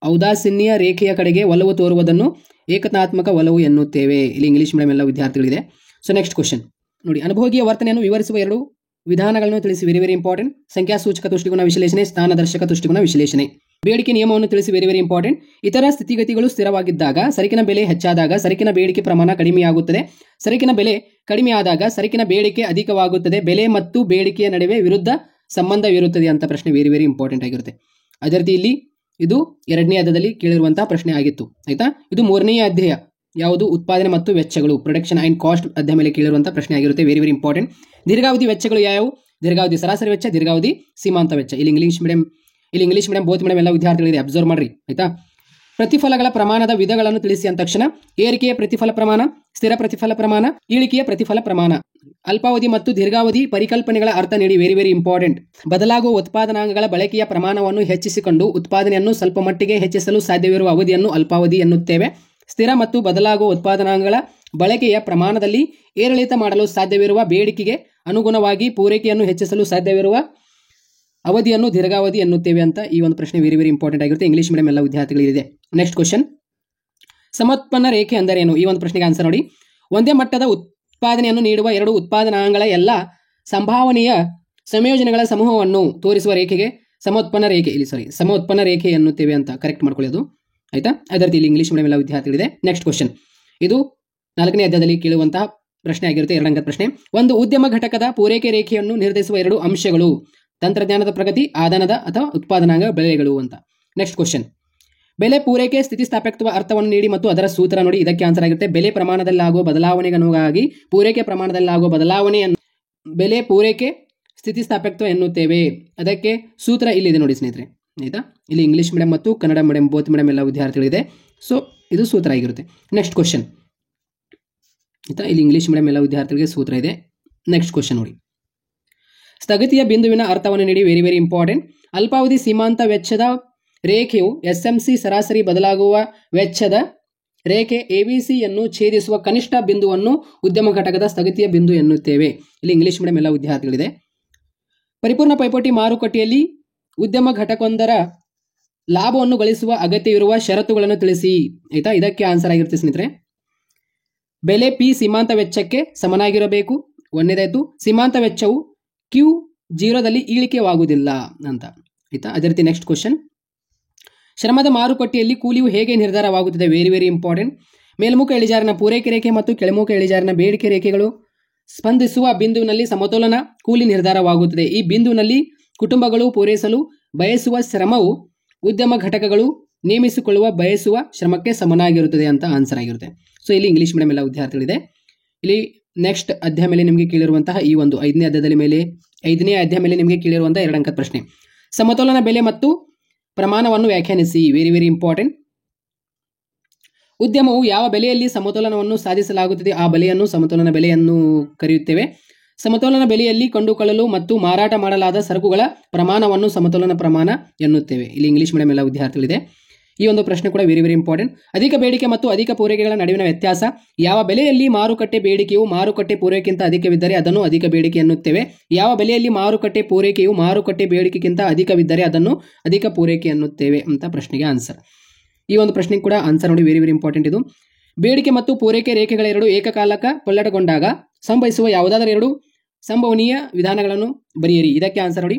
ಔದಾಸೀನ್ಯ ರೇಖೆಯ ಕಡೆಗೆ ಒಲವು ತೋರುವುದನ್ನು ಏಕತಾನಾತ್ಮಕ ಒಲವು ಎನ್ನುತ್ತೇವೆ. ಇಲ್ಲಿ ಇಂಗ್ಲೀಷ್ ಮೀಡಿಯಂ ಎಲ್ಲ ವಿದ್ಯಾರ್ಥಿಗಳಿದೆ. ಸೊ ನೆಕ್ಸ್ಟ್ ಕ್ವಶನ್ ನೋಡಿ, ಅನುಭೋಗಿಯ ವರ್ತನೆಯನ್ನು ವಿವರಿಸುವ 2 ವಿಧಾನಗಳನ್ನು ತಿಳಿಸಿ. Very very important. ಸಂಖ್ಯಾಸೂಚಕ ತುಷ್ಟಿಗುಣ ವಿಶ್ಲೇಷಣೆ, ಸ್ಥಾನದರ್ಶಕ ತುಷ್ಟಿಗುಣ ವಿಶ್ಲೇಷಣೆ. ಬೇಡಿಕೆ ನಿಯಮವನ್ನು ತಿಳಿಸಿ. Very very important. ಇತರ ಸ್ಥಿತಿಗತಿಗಳು ಸ್ಥಿರವಾಗಿದ್ದಾಗ ಸರಕಿನ ಬೆಲೆ ಹೆಚ್ಚಾದಾಗ ಸರಕಿನ ಬೇಡಿಕೆ ಪ್ರಮಾಣ ಕಡಿಮೆಯಾಗುತ್ತದೆ. ಸರಕಿನ ಬೆಲೆ ಕಡಿಮೆಯಾದಾಗ ಸರಕಿನ ಬೇಡಿಕೆ ಅಧಿಕವಾಗುತ್ತದೆ. ಬೆಲೆ ಮತ್ತು ಬೇಡಿಕೆಯ ನಡುವೆ ವಿರುದ್ಧ ಸಂಬಂಧವಿರುತ್ತದೆ ಅಂತ ಪ್ರಶ್ನೆ ವೆರಿ ವೆರಿ ಇಂಪಾರ್ಟೆಂಟ್ ಆಗಿರುತ್ತೆ. ಅದೇ ರೀತಿ ಇಲ್ಲಿ ಇದು 2ನೇ ಅಧ್ಯಾಯದಲ್ಲಿ ಕೇಳಿರುವಂತಹ ಪ್ರಶ್ನೆ ಆಗಿತ್ತು, ಆಯ್ತಾ. ಇದು 3ನೇ ಅಧ್ಯಾಯ ಯಾವುದು, ಉತ್ಪಾದನೆ ಮತ್ತು ವೆಚ್ಚಗಳು, ಪ್ರೊಡಕ್ಷನ್ ಅಂಡ್ ಕಾಸ್ಟ್ ಅಧ್ಯಾಯ ಮೇಲೆ ಕೇಳಿರುವಂತಹ ಪ್ರಶ್ನೆ ಆಗಿರುತ್ತೆ. Very very important. ದೀರ್ಘಾವಧಿ ವೆಚ್ಚಗಳು ಯಾವುವು, ದೀರ್ಘಾವಧಿ ಸರಾಸರಿ ವೆಚ್ಚ, ದೀರ್ಘಾವಧಿ ಸೀಮಾಂತ ವೆಚ್ಚ. ಇಲ್ಲಿ ಇಂಗ್ಲೀಷ್ ಮೀಡಿಯಂ ಬೋತ್ ಮೀಡಿಯಂ ಎಲ್ಲ ವಿದ್ಯಾರ್ಥಿಗಳಿದೆ, ಅಬ್ಸರ್ವ್ ಮಾಡ್ರಿ, ಆಯ್ತಾ. ಪ್ರತಿಫಲಗಳ ಪ್ರಮಾಣದ ವಿಧಗಳನ್ನು ತಿಳಿಸಿ ಅಂದ ತಕ್ಷಣ ಏರಿಕೆಯ ಪ್ರತಿಫಲ ಪ್ರಮಾಣ, ಸ್ಥಿರ ಪ್ರತಿಫಲ ಪ್ರಮಾಣ, ಇಳಿಕೆಯ ಪ್ರತಿಫಲ ಪ್ರಮಾಣ. ಅಲ್ಪಾವಧಿ ಮತ್ತು ದೀರ್ಘಾವಧಿ ಪರಿಕಲ್ಪನೆಗಳ ಅರ್ಥ ನೀಡಿ. Very very important. ಬದಲಾಗುವ ಉತ್ಪಾದನಾಂಗಗಳ ಬಳಕೆಯ ಪ್ರಮಾಣವನ್ನು ಹೆಚ್ಚಿಸಿಕೊಂಡು ಉತ್ಪಾದನೆಯನ್ನು ಸ್ವಲ್ಪ ಮಟ್ಟಿಗೆ ಹೆಚ್ಚಿಸಲು ಸಾಧ್ಯವಿರುವ ಅವಧಿಯನ್ನು ಅಲ್ಪಾವಧಿ ಎನ್ನುತ್ತೇವೆ. ಸ್ಥಿರ ಮತ್ತು ಬದಲಾಗುವ ಉತ್ಪಾದನಾಂಗಗಳ ಬಳಕೆಯ ಪ್ರಮಾಣದಲ್ಲಿ ಏರಿಳಿತ ಮಾಡಲು ಸಾಧ್ಯವಿರುವ ಬೇಡಿಕೆಗೆ ಅನುಗುಣವಾಗಿ ಪೂರೈಕೆಯನ್ನು ಹೆಚ್ಚಿಸಲು ಸಾಧ್ಯವಿರುವ ಅವಧಿಯನ್ನು ದೀರ್ಘಾವಧಿ ಎನ್ನುತ್ತೇವೆ ಅಂತ ಈ ಒಂದು ಪ್ರಶ್ನೆ ವೆರಿ ವೆರಿ ಇಂಪಾರ್ಟೆಂಟ್ ಆಗಿರುತ್ತೆ. ಇಂಗ್ಲೀಷ್ ಮೀಡಿಯಂ ಎಲ್ಲ ವಿದ್ಯಾರ್ಥಿಗಳಿದೆ. ನೆಕ್ಸ್ಟ್ ಕ್ವಶನ್, ಸಮೋತ್ಪನ್ನ ರೇಖೆ ಅಂದರೇನು, ಈ ಒಂದು ಪ್ರಶ್ನೆಗೆ ಆನ್ಸರ್ ನೋಡಿ. ಒಂದೇ ಮಟ್ಟದ ಉತ್ಪಾದನೆಯನ್ನು ನೀಡುವ 2 ಉತ್ಪಾದನಾಂಗಗಳ ಎಲ್ಲ ಸಂಭಾವನೆಯ ಸಂಯೋಜನೆಗಳ ಸಮೂಹವನ್ನು ತೋರಿಸುವ ರೇಖೆಗೆ ಸಮೋತ್ಪನ್ನ ರೇಖೆ, ಸಮೋತ್ಪನ್ನ ರೇಖೆ ಎನ್ನುತ್ತೇವೆ ಅಂತ ಕರೆಕ್ಟ್ ಮಾಡ್ಕೊಳ್ಳೋದು, ಆಯ್ತಾ. ಅದೇ ರೀತಿ ಇಲ್ಲಿ ಇಂಗ್ಲೀಷ್ ಮೀಡಿಯಂ ಎಲ್ಲ ವಿದ್ಯಾರ್ಥಿಗಳಿದೆ. ನೆಕ್ಸ್ಟ್ ಕ್ವಶನ್, ಇದು 4ನೇ ಅಧ್ಯಾಯದಲ್ಲಿ ಕೇಳುವಂತಹ ಪ್ರಶ್ನೆ ಆಗಿರುತ್ತೆ, 2 ಅಂಕದ ಪ್ರಶ್ನೆ. ಒಂದು ಉದ್ಯಮ ಘಟಕದ ಪೂರೈಕೆ ರೇಖೆಯನ್ನು ನಿರ್ಧರಿಸುವ 2 ಅಂಶಗಳು, ತಂತ್ರಜ್ಞಾನದ ಪ್ರಗತಿ, ಆದಾನದ ಅಥವಾ ಉತ್ಪಾದನಾಂಗ ಬೆಲೆಗಳು ಅಂತ. ನೆಕ್ಸ್ಟ್ ಕ್ವಶನ್, ಬೆಲೆ ಪೂರೈಕೆ ಸ್ಥಿತಿಸ್ಥಾಪಕತ್ವ ಅರ್ಥವನ್ನು ನೀಡಿ ಮತ್ತು ಅದರ ಸೂತ್ರ ನೋಡಿ. ಇದಕ್ಕೆ ಆನ್ಸರ್ ಆಗಿರುತ್ತೆ, ಬೆಲೆ ಪ್ರಮಾಣದಲ್ಲಾಗುವ ಬದಲಾವಣೆಗನುಗಾಗಿ ಪೂರೈಕೆ ಪ್ರಮಾಣದಲ್ಲಾಗುವ ಬದಲಾವಣೆಯನ್ನು ಬೆಲೆ ಪೂರೈಕೆ ಸ್ಥಿತಿಸ್ಥಾಪಕತ್ವ ಎನ್ನುತ್ತೇವೆ. ಅದಕ್ಕೆ ಸೂತ್ರ ಇಲ್ಲಿದೆ ನೋಡಿ ಸ್ನೇಹಿತರೆ, ಆಯ್ತಾ. ಇಲ್ಲಿ ಇಂಗ್ಲೀಷ್ ಮೀಡಿಯಂ ಮತ್ತು ಕನ್ನಡ ಮೀಡಿಯಂ ಬೋತ್ ಮೀಡಿಯಂ ಎಲ್ಲ ವಿದ್ಯಾರ್ಥಿಗಳಿದೆ. ಸೊ ಇದು ಸೂತ್ರ ಆಗಿರುತ್ತೆ. ನೆಕ್ಸ್ಟ್ ಕ್ವಶನ್, ಆಯ್ತಾ. ಇಲ್ಲಿ ಇಂಗ್ಲೀಷ್ ಮೀಡಿಯಂ ಎಲ್ಲ ವಿದ್ಯಾರ್ಥಿಗಳಿಗೆ ಸೂತ್ರ ಇದೆ. ನೆಕ್ಸ್ಟ್ ಕ್ವಶನ್ ನೋಡಿ, ಸ್ಥಗಿತಿಯ ಬಿಂದುವಿನ ಅರ್ಥವನ್ನು ನೀಡಿ. Very very important. ಅಲ್ಪಾವಧಿ ಸೀಮಾಂತ ವೆಚ್ಚದ ರೇಖೆಯು SMC ಸರಾಸರಿ ಬದಲಾಗುವ ವೆಚ್ಚದ ರೇಖೆ ABCಯನ್ನು ಛೇದಿಸುವ ಕನಿಷ್ಠ ಬಿಂದುವನ್ನು ಉದ್ಯಮ ಘಟಕದ ಸ್ಥಗಿತಿಯ ಬಿಂದು ಎನ್ನುತ್ತೇವೆ. ಇಲ್ಲಿ ಇಂಗ್ಲೀಷ್ ಮೀಡಿಯಂ ಎಲ್ಲ ವಿದ್ಯಾರ್ಥಿಗಳಿದೆ. ಪರಿಪೂರ್ಣ ಪೈಪೋಟಿ ಮಾರುಕಟ್ಟೆಯಲ್ಲಿ ಉದ್ಯಮ ಘಟಕವೊಂದರ ಲಾಭವನ್ನು ಗಳಿಸುವ ಅಗತ್ಯವಿರುವ ಷರತ್ತುಗಳನ್ನು ತಿಳಿಸಿ, ಆಯ್ತಾ. ಇದಕ್ಕೆ ಆನ್ಸರ್ ಆಗಿರುತ್ತೆ ಸ್ನೇಹಿತರೆ, ಬೆಲೆ P ಸೀಮಾಂತ ವೆಚ್ಚಕ್ಕೆ ಸಮನಾಗಿರಬೇಕು. ಒಂದನೇದಾಯ್ತು, ಸೀಮಾಂತ ವೆಚ್ಚವು Q0ದಲ್ಲಿ ಇಳಿಕೆಯಾಗುವುದಿಲ್ಲ ಅಂತ, ಆಯ್ತಾ. ಅದೇ ರೀತಿ ನೆಕ್ಸ್ಟ್ ಕ್ವಶನ್, ಶ್ರಮದ ಮಾರುಕಟ್ಟೆಯಲ್ಲಿ ಕೂಲಿಯು ಹೇಗೆ ನಿರ್ಧಾರವಾಗುತ್ತದೆ. Very very important. ಮೇಲ್ಮುಖ ಇಳಿಜಾರಿನ ಪೂರೈಕೆ ರೇಖೆ ಮತ್ತು ಕೆಳಮುಖ ಇಳಿಜಾರಿನ ಬೇಡಿಕೆ ರೇಖೆಗಳು ಸ್ಪಂದಿಸುವ ಬಿಂದುವಿನಲ್ಲಿ ಸಮತೋಲನ ಕೂಲಿ ನಿರ್ಧಾರವಾಗುತ್ತದೆ. ಈ ಬಿಂದುವಿನಲ್ಲಿ ಕುಟುಂಬಗಳು ಪೂರೈಸಲು ಬಯಸುವ ಶ್ರಮವು ಉದ್ಯಮ ಘಟಕಗಳು ನೇಮಿಸಿಕೊಳ್ಳುವ ಬಯಸುವ ಶ್ರಮಕ್ಕೆ ಸಮನಾಗಿರುತ್ತದೆ ಅಂತ ಆನ್ಸರ್ ಆಗಿರುತ್ತೆ. ಸೊ ಇಲ್ಲಿ ಇಂಗ್ಲೀಷ್ ಮೀಡಿಯಂ ಎಲ್ಲ ವಿದ್ಯಾರ್ಥಿಗಳಿದೆ. ಇಲ್ಲಿ ನೆಕ್ಸ್ಟ್ ಅಧ್ಯಾಯ ಮೇಲೆ ನಿಮಗೆ ಕೇಳಿರುವಂತಹ ಈ ಒಂದು 5ನೇ ಅಧ್ಯಾಯ ಮೇಲೆ ನಿಮಗೆ ಕೇಳಿರುವಂತಹ 2 ಅಂಕದ ಪ್ರಶ್ನೆ, ಸಮತೋಲನ ಬೆಲೆ ಮತ್ತು ಪ್ರಮಾಣವನ್ನು ವ್ಯಾಖ್ಯಾನಿಸಿ. Very very important. ಉದ್ಯಮವು ಯಾವ ಬೆಲೆಯಲ್ಲಿ ಸಮತೋಲನವನ್ನು ಸಾಧಿಸಲಾಗುತ್ತದೆ ಆ ಬೆಲೆಯನ್ನು ಸಮತೋಲನ ಬೆಲೆಯನ್ನು ಕರೆಯುತ್ತೇವೆ. ಸಮತೋಲನ ಬೆಲೆಯಲ್ಲಿ ಕೊಂಡುಕೊಳ್ಳಲು ಮತ್ತು ಮಾರಾಟ ಮಾಡಲಾದ ಸರಕುಗಳ ಪ್ರಮಾಣವನ್ನು ಸಮತೋಲನ ಪ್ರಮಾಣ ಎನ್ನುತ್ತೇವೆ. ಇಲ್ಲಿ ಇಂಗ್ಲೀಷ್ ಮೀಡಿಯಂ ಎಲ್ಲ ವಿದ್ಯಾರ್ಥಿಗಳಿದೆ. ಈ ಒಂದು ಪ್ರಶ್ನೆ ಕೂಡ ವೆರಿ ವೆರಿ ಇಂಪಾರ್ಟೆಂಟ್. ಅಧಿಕ ಬೇಡಿಕೆ ಮತ್ತು ಅಧಿಕ ಪೂರೈಕೆಗಳ ನಡುವಿನ ವ್ಯತ್ಯಾಸ. ಯಾವ ಬೆಲೆಯಲ್ಲಿ ಮಾರುಕಟ್ಟೆ ಬೇಡಿಕೆಯು ಮಾರುಕಟ್ಟೆ ಪೂರೈಕೆಗಿಂತ ಅಧಿಕವಿದ್ದರೆ ಅದನ್ನು ಅಧಿಕ ಬೇಡಿಕೆ ಎನ್ನುತ್ತೇವೆ. ಯಾವ ಬೆಲೆಯಲ್ಲಿ ಮಾರುಕಟ್ಟೆ ಪೂರೈಕೆಯು ಮಾರುಕಟ್ಟೆ ಬೇಡಿಕೆಗಿಂತ ಅಧಿಕವಿದ್ದರೆ ಅದನ್ನು ಅಧಿಕ ಪೂರೈಕೆ ಎನ್ನುತ್ತೇವೆ ಅಂತ ಪ್ರಶ್ನೆಗೆ ಆನ್ಸರ್. ಈ ಒಂದು ಪ್ರಶ್ನೆ ಕೂಡ ಆನ್ಸರ್ ನೋಡಿ, ವೆರಿ ವೆರಿ ಇಂಪಾರ್ಟೆಂಟ್ ಇದು. ಬೇಡಿಕೆ ಮತ್ತು ಪೂರೈಕೆ ರೇಖೆಗಳೆರಡು ಏಕಕಾಲಕ ಪಲ್ಲಟಗೊಂಡಾಗ ಸಂಭವಿಸುವ ಯಾವುದಾದರೂ 2 ಸಂಭವನೀಯ ವಿಧಾನಗಳನ್ನು ಬರೆಯಿರಿ. ಇದಕ್ಕೆ ಆನ್ಸರ್ ನೋಡಿ,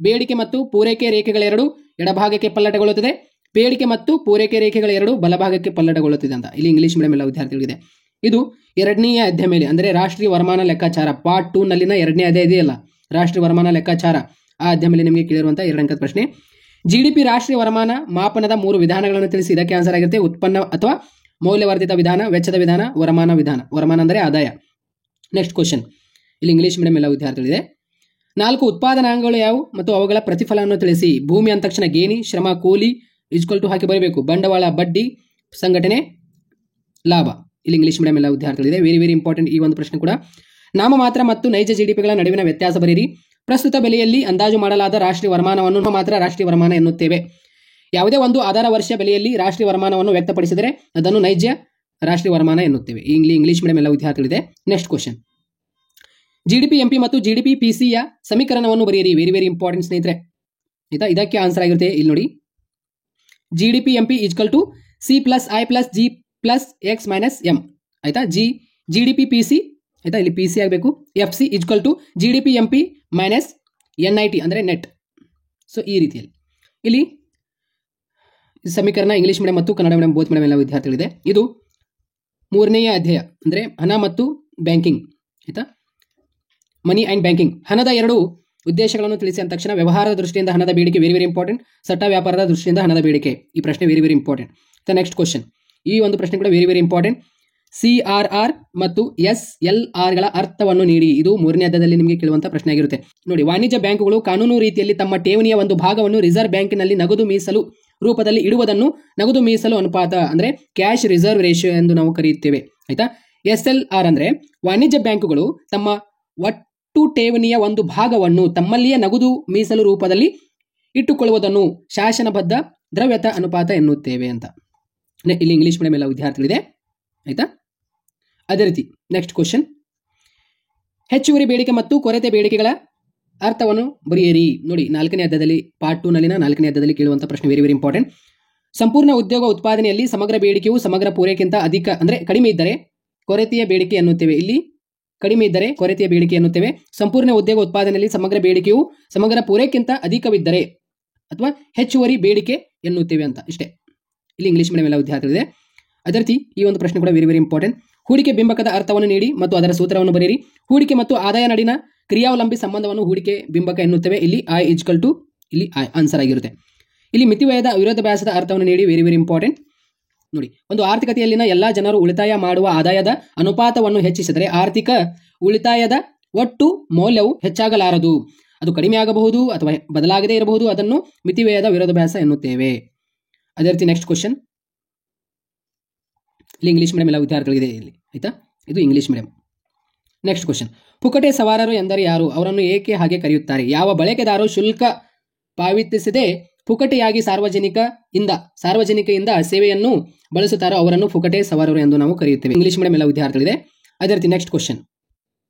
ಬೇಡಿಕೆ ಮತ್ತು ಪೂರೈಕೆ ರೇಖೆಗಳೆರಡು ಎಡಭಾಗಕ್ಕೆ ಪಲ್ಲಟಗೊಳ್ಳುತ್ತದೆ. ಬೇಡಿಕೆ ಮತ್ತು ಪೂರೈಕೆ ರೇಖೆಗಳ ಎರಡು ಬಲಭಾಗಕ್ಕೆ ಪಲ್ಲಟಗೊಳ್ಳುತ್ತಿದೆ ಅಂತ ಇಲ್ಲಿ ಇಂಗ್ಲಿಷ್ ಮೀಡಿಯಂ ಎಲ್ಲ ವಿದ್ಯಾರ್ಥಿಗಳಿದೆ. ಇದು ಎರಡನೆಯ ಅಧ್ಯಾಯ ಮೇಲೆ ಅಂದರೆ ರಾಷ್ಟ್ರೀಯ ವರಮಾನ ಲೆಕ್ಕಾಚಾರ ಪಾರ್ಟ್ 2 ನಲ್ಲಿನ ಎರಡನೇ ಅಧ್ಯಾಯ ಇದೆಯಲ್ಲ, ರಾಷ್ಟ್ರೀಯ ವರಮಾನ ಲೆಕ್ಕಾಚಾರ, ಆ ಅಧ್ಯಾಯ ಮೇಲೆ ನಿಮಗೆ ಕೇಳಿರುವಂತಹ 2 ಅಂಕದ ಪ್ರಶ್ನೆ. ಜಿಡಿಪಿ ರಾಷ್ಟ್ರೀಯ ವರಮಾನ ಮಾಪನದ 3 ವಿಧಾನಗಳನ್ನು ತಿಳಿಸಿ. ಇದಕ್ಕೆ ಆನ್ಸರ್ ಆಗಿರುತ್ತೆ ಉತ್ಪನ್ನ ಅಥವಾ ಮೌಲ್ಯವರ್ಧಿತ ವಿಧಾನ, ವೆಚ್ಚದ ವಿಧಾನ, ವರಮಾನ ವಿಧಾನ. ವರಮಾನ ಅಂದರೆ ಆದಾಯ. ನೆಕ್ಸ್ಟ್ ಕ್ವಶನ್, ಇಲ್ಲಿ ಇಂಗ್ಲಿಷ್ ಮೀಡಿಯಂ ಎಲ್ಲ ವಿದ್ಯಾರ್ಥಿಗಳಿದೆ. 4 ಉತ್ಪಾದನಾಂಗಗಳು ಯಾವುವು ಮತ್ತು ಅವುಗಳ ಪ್ರತಿಫಲವನ್ನು ತಿಳಿಸಿ. ಭೂಮಿ ಅಂದ ತಕ್ಷಣ ಗೇಣಿ, ಶ್ರಮ, ಕೂಲಿ = ಹಾಕಿ ಬರಬೇಕು. ಬಂಡವಾಳ, ಬಡ್ಡಿ, ಸಂಘಟನೆ, ಲಾಭ. ಇಲ್ಲಿ ಇಂಗ್ಲಿಷ್ ಮೀಡಿಯಂ ಎಲ್ಲ ವಿದ್ಯಾರ್ಥಿಗಳಿದೆ. ವೆರಿ ವೆರಿ ಇಂಪಾರ್ಟೆಂಟ್ ಈ ಒಂದು ಪ್ರಶ್ನೆ ಕೂಡ. ನಾಮಮಾತ್ರ ಮತ್ತು ನೈಜ ಜಿಡಿಪಿಗಳ ನಡುವಿನ ವ್ಯತ್ಯಾಸ ಬರೆಯಿರಿ. ಪ್ರಸ್ತುತ ಬೆಲೆಯಲ್ಲಿ ಅಂದಾಜು ಮಾಡಲಾದ ರಾಷ್ಟ್ರೀಯ ವರಮಾನವನ್ನು ಮಾತ್ರ ರಾಷ್ಟ್ರೀಯ ವರಮಾನ ಎನ್ನುತ್ತೇವೆ. ಯಾವುದೇ ಒಂದು ಆಧಾರ ವರ್ಷ ಬೆಲೆಯಲ್ಲಿ ರಾಷ್ಟ್ರೀಯ ವರಮಾನವನ್ನು ವ್ಯಕ್ತಪಡಿಸಿದರೆ ಅದನ್ನು ನೈಜ ರಾಷ್ಟ್ರೀಯ ವರಮಾನ ಎನ್ನುತ್ತೇವೆ. ಇಂಗ್ಲಿಷ್ ಮೀಡಿಯಂ ಎಲ್ಲ ವಿದ್ಯಾರ್ಥಿಗಳಿದೆ. ನೆಕ್ಸ್ಟ್ ಕ್ವಶನ್, ಜಿಡಿಪಿ ಎಂಪಿ ಮತ್ತು ಜಿಡಿಪಿ ಪಿಸಿಯ ಸಮೀಕರಣವನ್ನು ಬರೆಯಿರಿ. ವೆರಿ ವೆರಿ ಇಂಪಾರ್ಟೆಂಟ್ ಸ್ನೇಹಿತರೆ, ಆಯ್ತಾ. ಇದಕ್ಕೆ ಆನ್ಸರ್ ಆಗಿರುತ್ತೆ ಇಲ್ಲಿ ನೋಡಿ, GDP MP = C+I + G + X - M. ಆಯ್ತಾ. ಜಿಡಿಪಿ ಪಿಸಿ, ಆಯ್ತಾ, ಇಲ್ಲಿ ಪಿಸಿ ಆಗಬೇಕು. FC = ಜಿಡಿಪಿ ಎಂಪಿ - NIT ಅಂದರೆ ನೆಟ್. ಸೊ ಈ ರೀತಿಯಲ್ಲಿ ಇಲ್ಲಿ ಸಮೀಕರಣ ಇಂಗ್ಲಿಷ್ ಮೀಡಿಯಂ ಮತ್ತು ಕನ್ನಡ ಮೀಡಿಯಂ ಬೋತ್ ಮೀಡಿಯಂ ಎಲ್ಲ ವಿದ್ಯಾರ್ಥಿಗಳಿದೆ. ಇದು 3ನೇ ಅಧ್ಯಾಯ ಅಂದರೆ ಹಣ ಮತ್ತು ಬ್ಯಾಂಕಿಂಗ್, ಆಯ್ತಾ, ಮನಿ ಆ್ಯಂಡ್ ಬ್ಯಾಂಕಿಂಗ್. ಹಣದ 2 ಉದ್ದೇಶಗಳನ್ನು ತಿಳಿಸಿ ಅಂದ ತಕ್ಷಣ ವ್ಯವಹಾರದ ದೃಷ್ಟಿಯಿಂದ ಹಣದ ಬೇಡಿಕೆ ವೆರಿ ವೆರಿ ಇಂಪಾರ್ಟೆಂಟ್. ಸಟ್ಟ ವ್ಯಾಪಾರದ ದೃಷ್ಟಿಯಿಂದ ಹಣದ ಬೇಡಿಕೆ, ಈ ಪ್ರಶ್ನೆ very very important. Next question, ಈ ಒಂದು ಪ್ರಶ್ನೆ ಕೂಡ ವೆರಿ ವೆರಿ ಇಂಪಾರ್ಟೆಂಟ್. CRR ಮತ್ತು SLR ಗಳ ಅರ್ಥವನ್ನು ನೀಡಿ. ಇದು 3ನೇ ಅಧ್ಯಾಯದಲ್ಲಿ ನಿಮಗೆ ಕೇಳುವಂತಹ ಪ್ರಶ್ನೆ ಆಗಿರುತ್ತೆ. ನೋಡಿ, ವಾಣಿಜ್ಯ ಬ್ಯಾಂಕುಗಳು ಕಾನೂನು ರೀತಿಯಲ್ಲಿ ತಮ್ಮ ಠೇವಣಿಯ ಒಂದು ಭಾಗವನ್ನು ರಿಸರ್ವ್ ಬ್ಯಾಂಕಿನಲ್ಲಿ ನಗದು ಮೀಸಲು ರೂಪದಲ್ಲಿ ಇಡುವುದನ್ನು ನಗದು ಮೀಸಲು ಅನುಪಾತ ಅಂದರೆ ಕ್ಯಾಶ್ ರಿಸರ್ವ್ ರೇಷಿಯೋ ಎಂದು ನಾವು ಕರೆಯುತ್ತೇವೆ. ಆಯ್ತಾ. SLR ಅಂದರೆ ವಾಣಿಜ್ಯ ಬ್ಯಾಂಕುಗಳು ತಮ್ಮ ಒಟ್ಟು ಠೇವಣಿಯ ಒಂದು ಭಾಗವನ್ನು ತಮ್ಮಲ್ಲಿಯೇ ನಗದು ಮೀಸಲು ರೂಪದಲ್ಲಿ ಇಟ್ಟುಕೊಳ್ಳುವುದನ್ನು ಶಾಸನಬದ್ಧ ದ್ರವ್ಯತಾ ಅನುಪಾತ ಎನ್ನುತ್ತೇವೆ ಅಂತ. ಇಲ್ಲಿ ಇಂಗ್ಲಿಷ್ ಮೀಡಿಯಂ ಎಲ್ಲ ವಿದ್ಯಾರ್ಥಿಗಳಿದೆ. ಆಯ್ತಾ. ಅದೇ ರೀತಿ ನೆಕ್ಸ್ಟ್ ಕ್ವಶನ್, ಹೆಚ್ಚುವರಿ ಬೇಡಿಕೆ ಮತ್ತು ಕೊರತೆ ಬೇಡಿಕೆಗಳ ಅರ್ಥವನ್ನು ಬರೆಯಿರಿ. ನೋಡಿ, 4ನೇ ಅಧ್ಯಾಯದಲ್ಲಿ ಪಾರ್ಟ್ 2 ನಲ್ಲಿನ 4ನೇ ಅಧ್ಯಾಯದಲ್ಲಿ ಕೇಳುವಂಥ ಪ್ರಶ್ನೆ ವೆರಿ ವೆರಿ ಇಂಪಾರ್ಟೆಂಟ್. ಸಂಪೂರ್ಣ ಉದ್ಯೋಗ ಉತ್ಪಾದನೆಯಲ್ಲಿ ಸಮಗ್ರ ಬೇಡಿಕೆಯು ಸಮಗ್ರ ಪೂರೈಕೆಗಿಂತ ಅಧಿಕ ಅಂದರೆ ಕಡಿಮೆ ಇದ್ದರೆ ಕೊರತೆಯ ಬೇಡಿಕೆ ಎನ್ನುತ್ತೇವೆ. ಇಲ್ಲಿ ಕಡಿಮೆ ಇದ್ದರೆ ಕೊರತೆಯ ಬೇಡಿಕೆ ಎನ್ನುತ್ತೇವೆ. ಸಂಪೂರ್ಣ ಉದ್ಯೋಗ ಉತ್ಪಾದನೆಯಲ್ಲಿ ಸಮಗ್ರ ಬೇಡಿಕೆಯು ಸಮಗ್ರ ಪೂರೈಕೆಗಿಂತ ಅಧಿಕವಿದ್ದರೆ ಅಥವಾ ಹೆಚ್ಚುವರಿ ಬೇಡಿಕೆ ಎನ್ನುತ್ತೇವೆ ಅಂತ. ಇಷ್ಟೇ. ಇಲ್ಲಿ ಇಂಗ್ಲಿಷ್ ಮೀಡಿಯಂ ಎಲ್ಲ ವಿದ್ಯಾರ್ಥಿಗಳಿದೆ. ಅದೇ ರೀತಿ ಈ ಒಂದು ಪ್ರಶ್ನೆ ಕೂಡ ವೆರಿ ವೆರಿ ಇಂಪಾರ್ಟೆಂಟ್. ಹೂಡಿಕೆ ಬಿಂಬಕದ ಅರ್ಥವನ್ನು ನೀಡಿ ಮತ್ತು ಅದರ ಸೂತ್ರವನ್ನು ಬರೆಯಿರಿ. ಹೂಡಿಕೆ ಮತ್ತು ಆದಾಯ ನಡಿನ ಕ್ರಿಯಾವಲಂಬಿ ಸಂಬಂಧವನ್ನು ಹೂಡಿಕೆ ಬಿಂಬಕ ಎನ್ನುತ್ತೇವೆ. ಇಲ್ಲಿ I = ಇಲ್ಲಿ I ಆನ್ಸರ್ ಆಗಿರುತ್ತೆ. ಇಲ್ಲಿ ಮಿತಿವ್ಯಯದ ವಿರೋಧಾಭಾಸದ ಅರ್ಥವನ್ನು ನೀಡಿ. Very very important. ನೋಡಿ, ಒಂದು ಆರ್ಥಿಕತೆಯಲ್ಲಿನ ಎಲ್ಲ ಜನರು ಉಳಿತಾಯ ಮಾಡುವ ಆದಾಯದ ಅನುಪಾತವನ್ನು ಹೆಚ್ಚಿಸಿದರೆ ಆರ್ಥಿಕ ಉಳಿತಾಯದ ಒಟ್ಟು ಮೌಲ್ಯವು ಹೆಚ್ಚಾಗಲಾರದು. ಅದು ಕಡಿಮೆ ಆಗಬಹುದು ಅಥವಾ ಬದಲಾಗದೇ ಇರಬಹುದು. ಅದನ್ನು ಮಿತಿವ್ಯಯದ ವಿರೋಧಾಭಾಸ ಎನ್ನುತ್ತೇವೆ. ಅದೇ ರೀತಿ ನೆಕ್ಸ್ಟ್ ಕ್ವಶನ್, ಇಲ್ಲಿ ಇಂಗ್ಲಿಷ್ ಮೀಡಿಯಂ ಎಲ್ಲ ವಿದ್ಯಾರ್ಥಿಗಳಿದೆ ಇಲ್ಲಿ, ಆಯ್ತಾ. ಇದು ಇಂಗ್ಲಿಷ್ ಮೀಡಿಯಂ. ನೆಕ್ಸ್ಟ್ ಕ್ವಶನ್, ಪುಕಟೆ ಸವಾರರು ಎಂದರೆ ಯಾರು? ಅವರನ್ನು ಏಕೆ ಹಾಗೆ ಕರೆಯುತ್ತಾರೆ? ಯಾವ ಬಳಕೆದಾರರು ಶುಲ್ಕ ಪಾವತಿಸದೆ ಪುಕಟೆಯಾಗಿ ಸಾರ್ವಜನಿಕರಿಂದ ಸೇವೆಯನ್ನು ಬಳಸುತ್ತಾರೋ ಅವರನ್ನು ಪುಕಟೆ ಸವಾರರು ಎಂದು ನಾವು ಕರೆಯುತ್ತೇವೆ. ಇಂಗ್ಲಿಷ್ ಮೀಡಿಯಂ ಎಲ್ಲ ವಿದ್ಯಾರ್ಥಿಗಳಿದೆ. ಅದೇ ರೀತಿ ನೆಕ್ಸ್ಟ್ ಕ್ವಶನ್,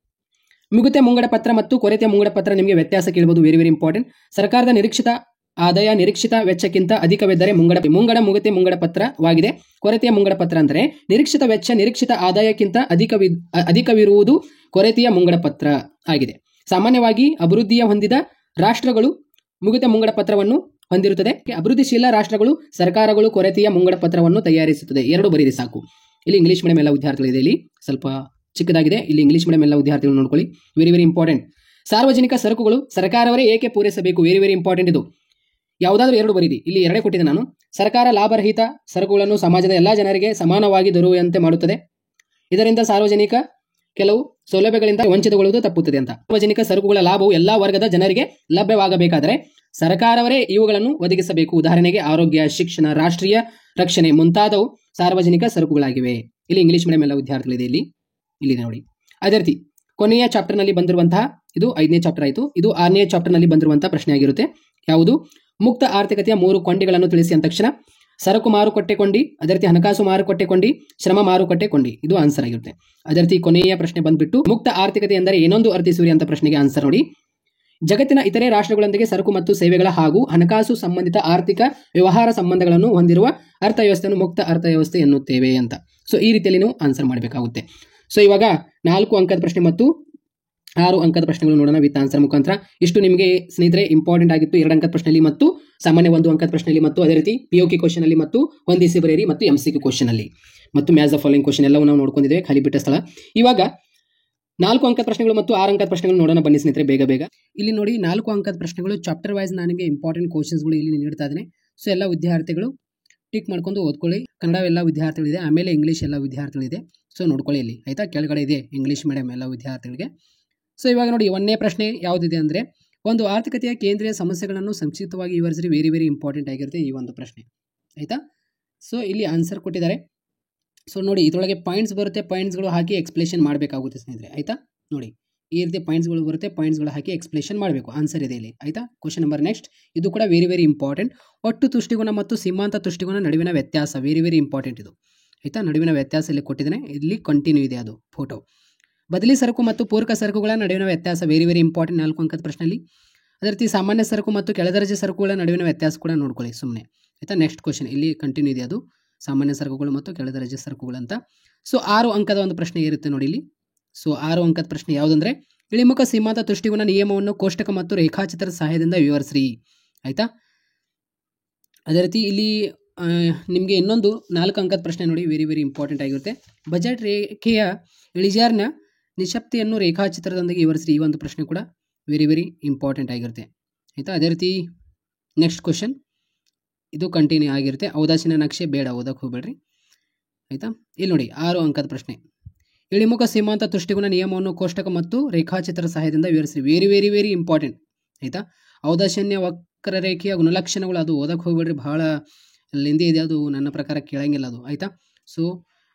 ಮಿಗುತೆ ಮುಂಗಡ ಪತ್ರ ಮತ್ತು ಕೊರತೆಯ ಮುಂಗಡ ಪತ್ರ. ನಿಮಗೆ ವ್ಯತ್ಯಾಸ ಕೇಳಬಹುದು. Very very important. ಸರ್ಕಾರದ ನಿರೀಕ್ಷಿತ ಆದಾಯ ನಿರೀಕ್ಷಿತ ವೆಚ್ಚಕ್ಕಿಂತ ಅಧಿಕವಿದ್ದರೆ ಮಿಗುತೆ ಮುಂಗಡ ಪತ್ರವಾಗಿದೆ. ಕೊರತೆಯ ಮುಂಗಡ ಪತ್ರ ಅಂದರೆ ನಿರೀಕ್ಷಿತ ವೆಚ್ಚ ನಿರೀಕ್ಷಿತ ಆದಾಯಕ್ಕಿಂತ ಅಧಿಕವಿರುವುದು ಕೊರತೆಯ ಮುಂಗಡ ಪತ್ರ ಆಗಿದೆ. ಸಾಮಾನ್ಯವಾಗಿ ಅಭಿವೃದ್ಧಿಯ ಹೊಂದಿದ ರಾಷ್ಟ್ರಗಳು ಮಿಗುತೆ ಮುಂಗಡ ಪತ್ರವನ್ನು ಹೊಂದಿರುತ್ತದೆ. ಅಭಿವೃದ್ಧಿಶೀಲ ರಾಷ್ಟ್ರಗಳು ಸರ್ಕಾರಗಳು ಕೊರತೆಯ ಮುಂಗಡ ಪತ್ರವನ್ನು ತಯಾರಿಸುತ್ತದೆ. 2 ಬರೀರಿ ಸಾಕು. ಇಲ್ಲಿ ಇಂಗ್ಲಿಷ್ ಮೀಡಿಯಂ ಎಲ್ಲ ವಿದ್ಯಾರ್ಥಿಗಳಿದೆ. ಇಲ್ಲಿ ಸ್ವಲ್ಪ ಚಿಕ್ಕದಾಗಿದೆ. ಇಲ್ಲಿ ಇಂಗ್ಲಿಷ್ ಮೀಡಿಯಂ ಎಲ್ಲ ವಿದ್ಯಾರ್ಥಿಗಳು ನೋಡ್ಕೊಳ್ಳಿ. Very very important. ಸಾರ್ವಜನಿಕ ಸರಕುಗಳು ಸರ್ಕಾರವರೇ ಏಕೆ ಪೂರೈಸಬೇಕು? Very very important. ಇದು ಯಾವುದಾದ್ರೂ 2 ಬರೀರಿ. ಇಲ್ಲಿ 2 ಕೊಟ್ಟಿದೆ ನಾನು. ಸರ್ಕಾರ ಲಾಭರಹಿತ ಸರಕುಗಳನ್ನು ಸಮಾಜದ ಎಲ್ಲ ಜನರಿಗೆ ಸಮಾನವಾಗಿ ದೊರೆಯುವಂತೆ ಮಾಡುತ್ತದೆ. ಇದರಿಂದ ಸಾರ್ವಜನಿಕ ಕೆಲವು ಸೌಲಭ್ಯಗಳಿಂದ ವಂಚಿತಗೊಳ್ಳುವುದು ತಪ್ಪುತ್ತದೆ ಅಂತ. ಸಾರ್ವಜನಿಕ ಸರಕುಗಳ ಲಾಭವು ಎಲ್ಲಾ ವರ್ಗದ ಜನರಿಗೆ ಲಭ್ಯವಾಗಬೇಕಾದರೆ ಸರ್ಕಾರವರೇ ಇವುಗಳನ್ನು ಒದಗಿಸಬೇಕು. ಉದಾಹರಣೆಗೆ ಆರೋಗ್ಯ, ಶಿಕ್ಷಣ, ರಾಷ್ಟ್ರೀಯ ರಕ್ಷಣೆ ಮುಂತಾದವು ಸಾರ್ವಜನಿಕ ಸರಕುಗಳಾಗಿವೆ. ಇಲ್ಲಿ ಇಂಗ್ಲಿಷ್ ಮೀಡಿಯಂ ಎಲ್ಲ ವಿದ್ಯಾರ್ಥಿಗಳಿದೆ. ಇಲ್ಲಿ ನೋಡಿ. ಅದೇ ರೀತಿ ಕೊನೆಯ ಚಾಪ್ಟರ್ನಲ್ಲಿ ಬಂದಿರುವಂತಹ, ಇದು 5ನೇ ಚಾಪ್ಟರ್ ಆಯಿತು. ಇದು 6ನೇ ಚಾಪ್ಟರ್ನಲ್ಲಿ ಬಂದಿರುವಂತಹ ಪ್ರಶ್ನೆ ಆಗಿರುತ್ತೆ. ಯಾವುದು? ಮುಕ್ತ ಆರ್ಥಿಕತೆಯ 3 ಕೊಂಡಿಗಳನ್ನು ತಿಳಿಸಿ ಅಂದ ತಕ್ಷಣ ಸರಕು ಮಾರುಕಟ್ಟೆ ಕೊಂಡಿ, ಅದೇ ರೀತಿ ಹಣಕಾಸು ಮಾರುಕಟ್ಟೆ ಕೊಂಡಿ, ಶ್ರಮ ಮಾರುಕಟ್ಟೆ ಕೊಂಡಿ. ಇದು ಆನ್ಸರ್ ಆಗಿರುತ್ತೆ. ಅದೇ ರೀತಿ ಕೊನೆಯ ಪ್ರಶ್ನೆ ಬಂದ್ಬಿಟ್ಟು ಮುಕ್ತ ಆರ್ಥಿಕತೆ ಎಂದರೆ ಏನೊಂದು ಅರ್ಥೈಸುವಿರಿ ಅಂತ ಪ್ರಶ್ನೆಗೆ ಆನ್ಸರ್ ನೋಡಿ. ಜಗತ್ತಿನ ಇತರೆ ರಾಷ್ಟ್ರಗಳೊಂದಿಗೆ ಸರಕು ಮತ್ತು ಸೇವೆಗಳ ಹಾಗೂ ಹಣಕಾಸು ಸಂಬಂಧಿತ ಆರ್ಥಿಕ ವ್ಯವಹಾರ ಸಂಬಂಧಗಳನ್ನು ಹೊಂದಿರುವ ಅರ್ಥವ್ಯವಸ್ಥೆಯನ್ನು ಮುಕ್ತ ಅರ್ಥವ್ಯವಸ್ಥೆ ಎನ್ನುತ್ತೇವೆ ಅಂತ. ಸೊ ಈ ರೀತಿಯಲ್ಲಿ ನೀವು ಆನ್ಸರ್ ಮಾಡಬೇಕಾಗುತ್ತೆ. ಸೊ ಇವಾಗ 4 ಅಂಕದ ಪ್ರಶ್ನೆ ಮತ್ತು 6 ಅಂಕದ ಪ್ರಶ್ನೆಗಳು ನೋಡೋಣ ವಿತ್ ಆನ್ಸರ್ ಮುಖಾಂತರ. ಇಷ್ಟು ನಿಮಗೆ ಸ್ನೇಹಿತರೆ ಇಂಪಾರ್ಟೆಂಟ್ ಆಗಿತ್ತು 2 ಅಂಕದ ಪ್ರಶ್ನೆಯಲ್ಲಿ ಮತ್ತು ಸಾಮಾನ್ಯ 1 ಅಂಕದ ಪ್ರಶ್ನೆಯಲ್ಲಿ ಮತ್ತು ಅದೇ ರೀತಿ POQ ಕ್ವಶನ್ ಅಲ್ಲಿ ಮತ್ತು ಹೊಂದಿಸಿ ಬರೆಯಿರಿ ಮತ್ತು MCQ ಕ್ವಶನ್ ಅಲ್ಲಿ ಮತ್ತು ಮ್ಯಾಚ್ ದ ಫಾಲೋಯಿಂಗ್ ಕ್ವಶನ್ ಎಲ್ಲವೂ ನಾವು ನೋಡ್ಕೊಂಡಿದ್ದೇವೆ ಖಾಲಿ ಬಿಟ್ಟ ಸ್ಥಳ. ಇವಾಗ 4 ಅಂಕದ ಪ್ರಶ್ನೆಗಳು ಮತ್ತು 6 ಅಂಕದ ಪ್ರಶ್ನೆಗಳು ನೋಡೋಣ ಬನ್ನಿ ಸ್ನೇಹಿತರೆ ಬೇಗ ಬೇಗ. ಇಲ್ಲಿ ನೋಡಿ 4 ಅಂಕದ ಪ್ರಶ್ನೆಗಳು ಚಾಪ್ಟರ್ ವೈಸ್ ನನಗೆ ಇಂಪಾರ್ಟೆಂಟ್ ಕ್ವಶನ್ಸ್ಗಳು ಇಲ್ಲಿ ನೀಡ್ತಾ ಇದ್ದೇನೆ. ಸೊ ಎಲ್ಲ ವಿದ್ಯಾರ್ಥಿಗಳು ಟಿಕ್ ಮಾಡ್ಕೊಂಡು ಓದ್ಕೊಳ್ಳಿ. ಕನ್ನಡ ಎಲ್ಲ ವಿದ್ಯಾರ್ಥಿಗಳಿದೆ, ಆಮೇಲೆ ಇಂಗ್ಲೀಷ್ ಎಲ್ಲ ವಿದ್ಯಾರ್ಥಿಗಳಿದೆ. ಸೊ ನೋಡ್ಕೊಳ್ಳಿ ಇಲ್ಲಿ ಆಯ್ತಾ, ಕೆಳಗಡೆ ಇದೆ ಇಂಗ್ಲೀಷ್ ಮೀಡಿಯಂ ಎಲ್ಲ ವಿದ್ಯಾರ್ಥಿಗಳಿಗೆ. ಸೊ ಇವಾಗ ನೋಡಿ 1ನೇ ಪ್ರಶ್ನೆ ಯಾವುದಿದೆ ಅಂದರೆ, ಒಂದು ಆರ್ಥಿಕತೆಯ ಕೇಂದ್ರೀಯ ಸಮಸ್ಯೆಗಳನ್ನು ಸಂಕ್ಷಿಪ್ತವಾಗಿ ವಿವರಿಸಿರಿ. ವೆರಿ ಇಂಪಾರ್ಟೆಂಟ್ ಆಗಿರುತ್ತೆ ಈ ಒಂದು ಪ್ರಶ್ನೆ ಆಯ್ತಾ. ಸೊ ಇಲ್ಲಿ ಆನ್ಸರ್ ಕೊಟ್ಟಿದ್ದಾರೆ. ಸೊ ನೋಡಿ ಇದರೊಳಗೆ ಪಾಯಿಂಟ್ಸ್ ಬರುತ್ತೆ, ಪಾಯಿಂಟ್ಸ್ಗಳು ಹಾಕಿ ಎಕ್ಸ್ಪ್ಲೇಷನ್ ಮಾಡಬೇಕಾಗುತ್ತೆ ಸ್ನೇಹಿತರೆ ಆಯ್ತಾ. ನೋಡಿ ಈ ರೀತಿ ಪಾಯಿಂಟ್ಸ್ಗಳು ಬರುತ್ತೆ, ಪಾಯಿಂಟ್ಸ್ಗಳು ಹಾಕಿ ಎಕ್ಸ್ಪ್ಲೇಷನ್ ಮಾಡಬೇಕು. ಆನ್ಸರ್ ಇದೆ ಇಲ್ಲಿ ಆಯ್ತಾ. ಕ್ವಶನ್ ನಂಬರ್ ನೆಕ್ಸ್ಟ್, ಇದು ಕೂಡ ವೆರಿ ಇಂಪಾರ್ಟೆಂಟ್. ಒಟ್ಟು ತುಷ್ಟಿಗುಣ ಮತ್ತು ಸೀಮಾಂತ ತುಷ್ಟಿಗುಣ ನಡುವಿನ ವ್ಯತ್ಯಾಸ ವೆರಿ ಇಂಪಾರ್ಟೆಂಟ್ ಇದು ಆಯ್ತಾ. ನಡುವಿನ ವ್ಯತ್ಯಾಸ ಇಲ್ಲಿ ಕೊಟ್ಟಿದ್ದೇನೆ, ಇಲ್ಲಿ ಕಂಟಿನ್ಯೂ ಇದೆ ಅದು ಫೋಟೋ. ಬದಲಿ ಸರಕು ಮತ್ತು ಪೂರಕ ಸರಕುಗಳ ನಡುವಿನ ವ್ಯತ್ಯಾಸ ವೆರಿ ಇಂಪಾರ್ಟೆಂಟ್ 4 ಅಂಕದ ಪ್ರಶ್ನೆಯಲ್ಲಿ. ಅದೇ ರೀತಿ ಸಾಮಾನ್ಯ ಸರಕು ಮತ್ತು ಕೆಳದರ್ಜೆ ಸರಕುಗಳ ನಡುವಿನ ವ್ಯತ್ಯಾಸ ಕೂಡ ನೋಡ್ಕೊಳ್ಳಿ ಸುಮ್ಮನೆ ಆಯ್ತಾ. ನೆಕ್ಸ್ಟ್ ಕ್ವಶನ್ ಇಲ್ಲಿ ಕಂಟಿನ್ಯೂ ಇದೆ, ಅದು ಸಾಮಾನ್ಯ ಸರಕುಗಳು ಮತ್ತು ಕೆಳದರ್ಜೆ ಸರಕುಗಳು ಅಂತ. ಸೊ 6 ಅಂಕದ ಒಂದು ಪ್ರಶ್ನೆ ಇರುತ್ತೆ ನೋಡಿ ಇಲ್ಲಿ. ಸೊ 6 ಅಂಕದ ಪ್ರಶ್ನೆ ಯಾವುದಂದ್ರೆ, ಇಳಿಮುಖ ಸೀಮಾಂತ ತುಷ್ಟಿಗುಣ ನಿಯಮವನ್ನು ಕೋಷ್ಟಕ ಮತ್ತು ರೇಖಾಚಿತ್ರದ ಸಹಾಯದಿಂದ ವಿವರಿಸ್ರಿ ಆಯ್ತಾ. ಅದೇ ರೀತಿ ಇಲ್ಲಿ ನಿಮಗೆ ಇನ್ನೊಂದು 4 ಅಂಕದ ಪ್ರಶ್ನೆ ನೋಡಿ ವೆರಿ ಇಂಪಾರ್ಟೆಂಟ್ ಆಗಿರುತ್ತೆ. ಬಜೆಟ್ ರೇಖೆಯ ಇಳಿಜಾರಿನ ನಿಶಬ್ದತೆಯನ್ನು ರೇಖಾಚಿತ್ರದೊಂದಿಗೆ ವಿವರಿಸ್ರಿ. ಈ ಒಂದು ಪ್ರಶ್ನೆ ಕೂಡ ವೆರಿ ಇಂಪಾರ್ಟೆಂಟ್ ಆಗಿರುತ್ತೆ ಆಯಿತಾ. ಅದೇ ರೀತಿ ನೆಕ್ಸ್ಟ್ ಕ್ವಶನ್ ಇದು ಕಂಟಿನ್ಯೂ ಆಗಿರುತ್ತೆ. ಔದಾಸೀನ ನಕ್ಷೆ ಬೇಡ, ಓದಕ್ಕೆ ಹೋಗಬೇಡ್ರಿ ಆಯಿತಾ. ಇಲ್ಲಿ ನೋಡಿ 6 ಅಂಕದ ಪ್ರಶ್ನೆ, ಇಳಿಮುಖ ಸೀಮಾಂತ ತುಷ್ಟಿಗುಣ ನಿಯಮವನ್ನು ಕೋಷ್ಟಕ ಮತ್ತು ರೇಖಾಚಿತ್ರದ ಸಹಾಯದಿಂದ ವಿವರಿಸ್ರಿ. ವೆರಿ ಇಂಪಾರ್ಟೆಂಟ್ ಆಯಿತಾ. ಔದಾಸೀನ್ಯ ವಕ್ರರೇಖೆಯ ಗುಣಲಕ್ಷಣಗಳು, ಅದು ಓದಕ್ಕೆ ಹೋಗಬೇಡ್ರಿ, ಬಹಳ ಲೆಂದಿ ಇದೆ, ಅದು ನನ್ನ ಪ್ರಕಾರ ಕೇಳಂಗಿಲ್ಲ ಅದು ಆಯಿತಾ. ಸೊ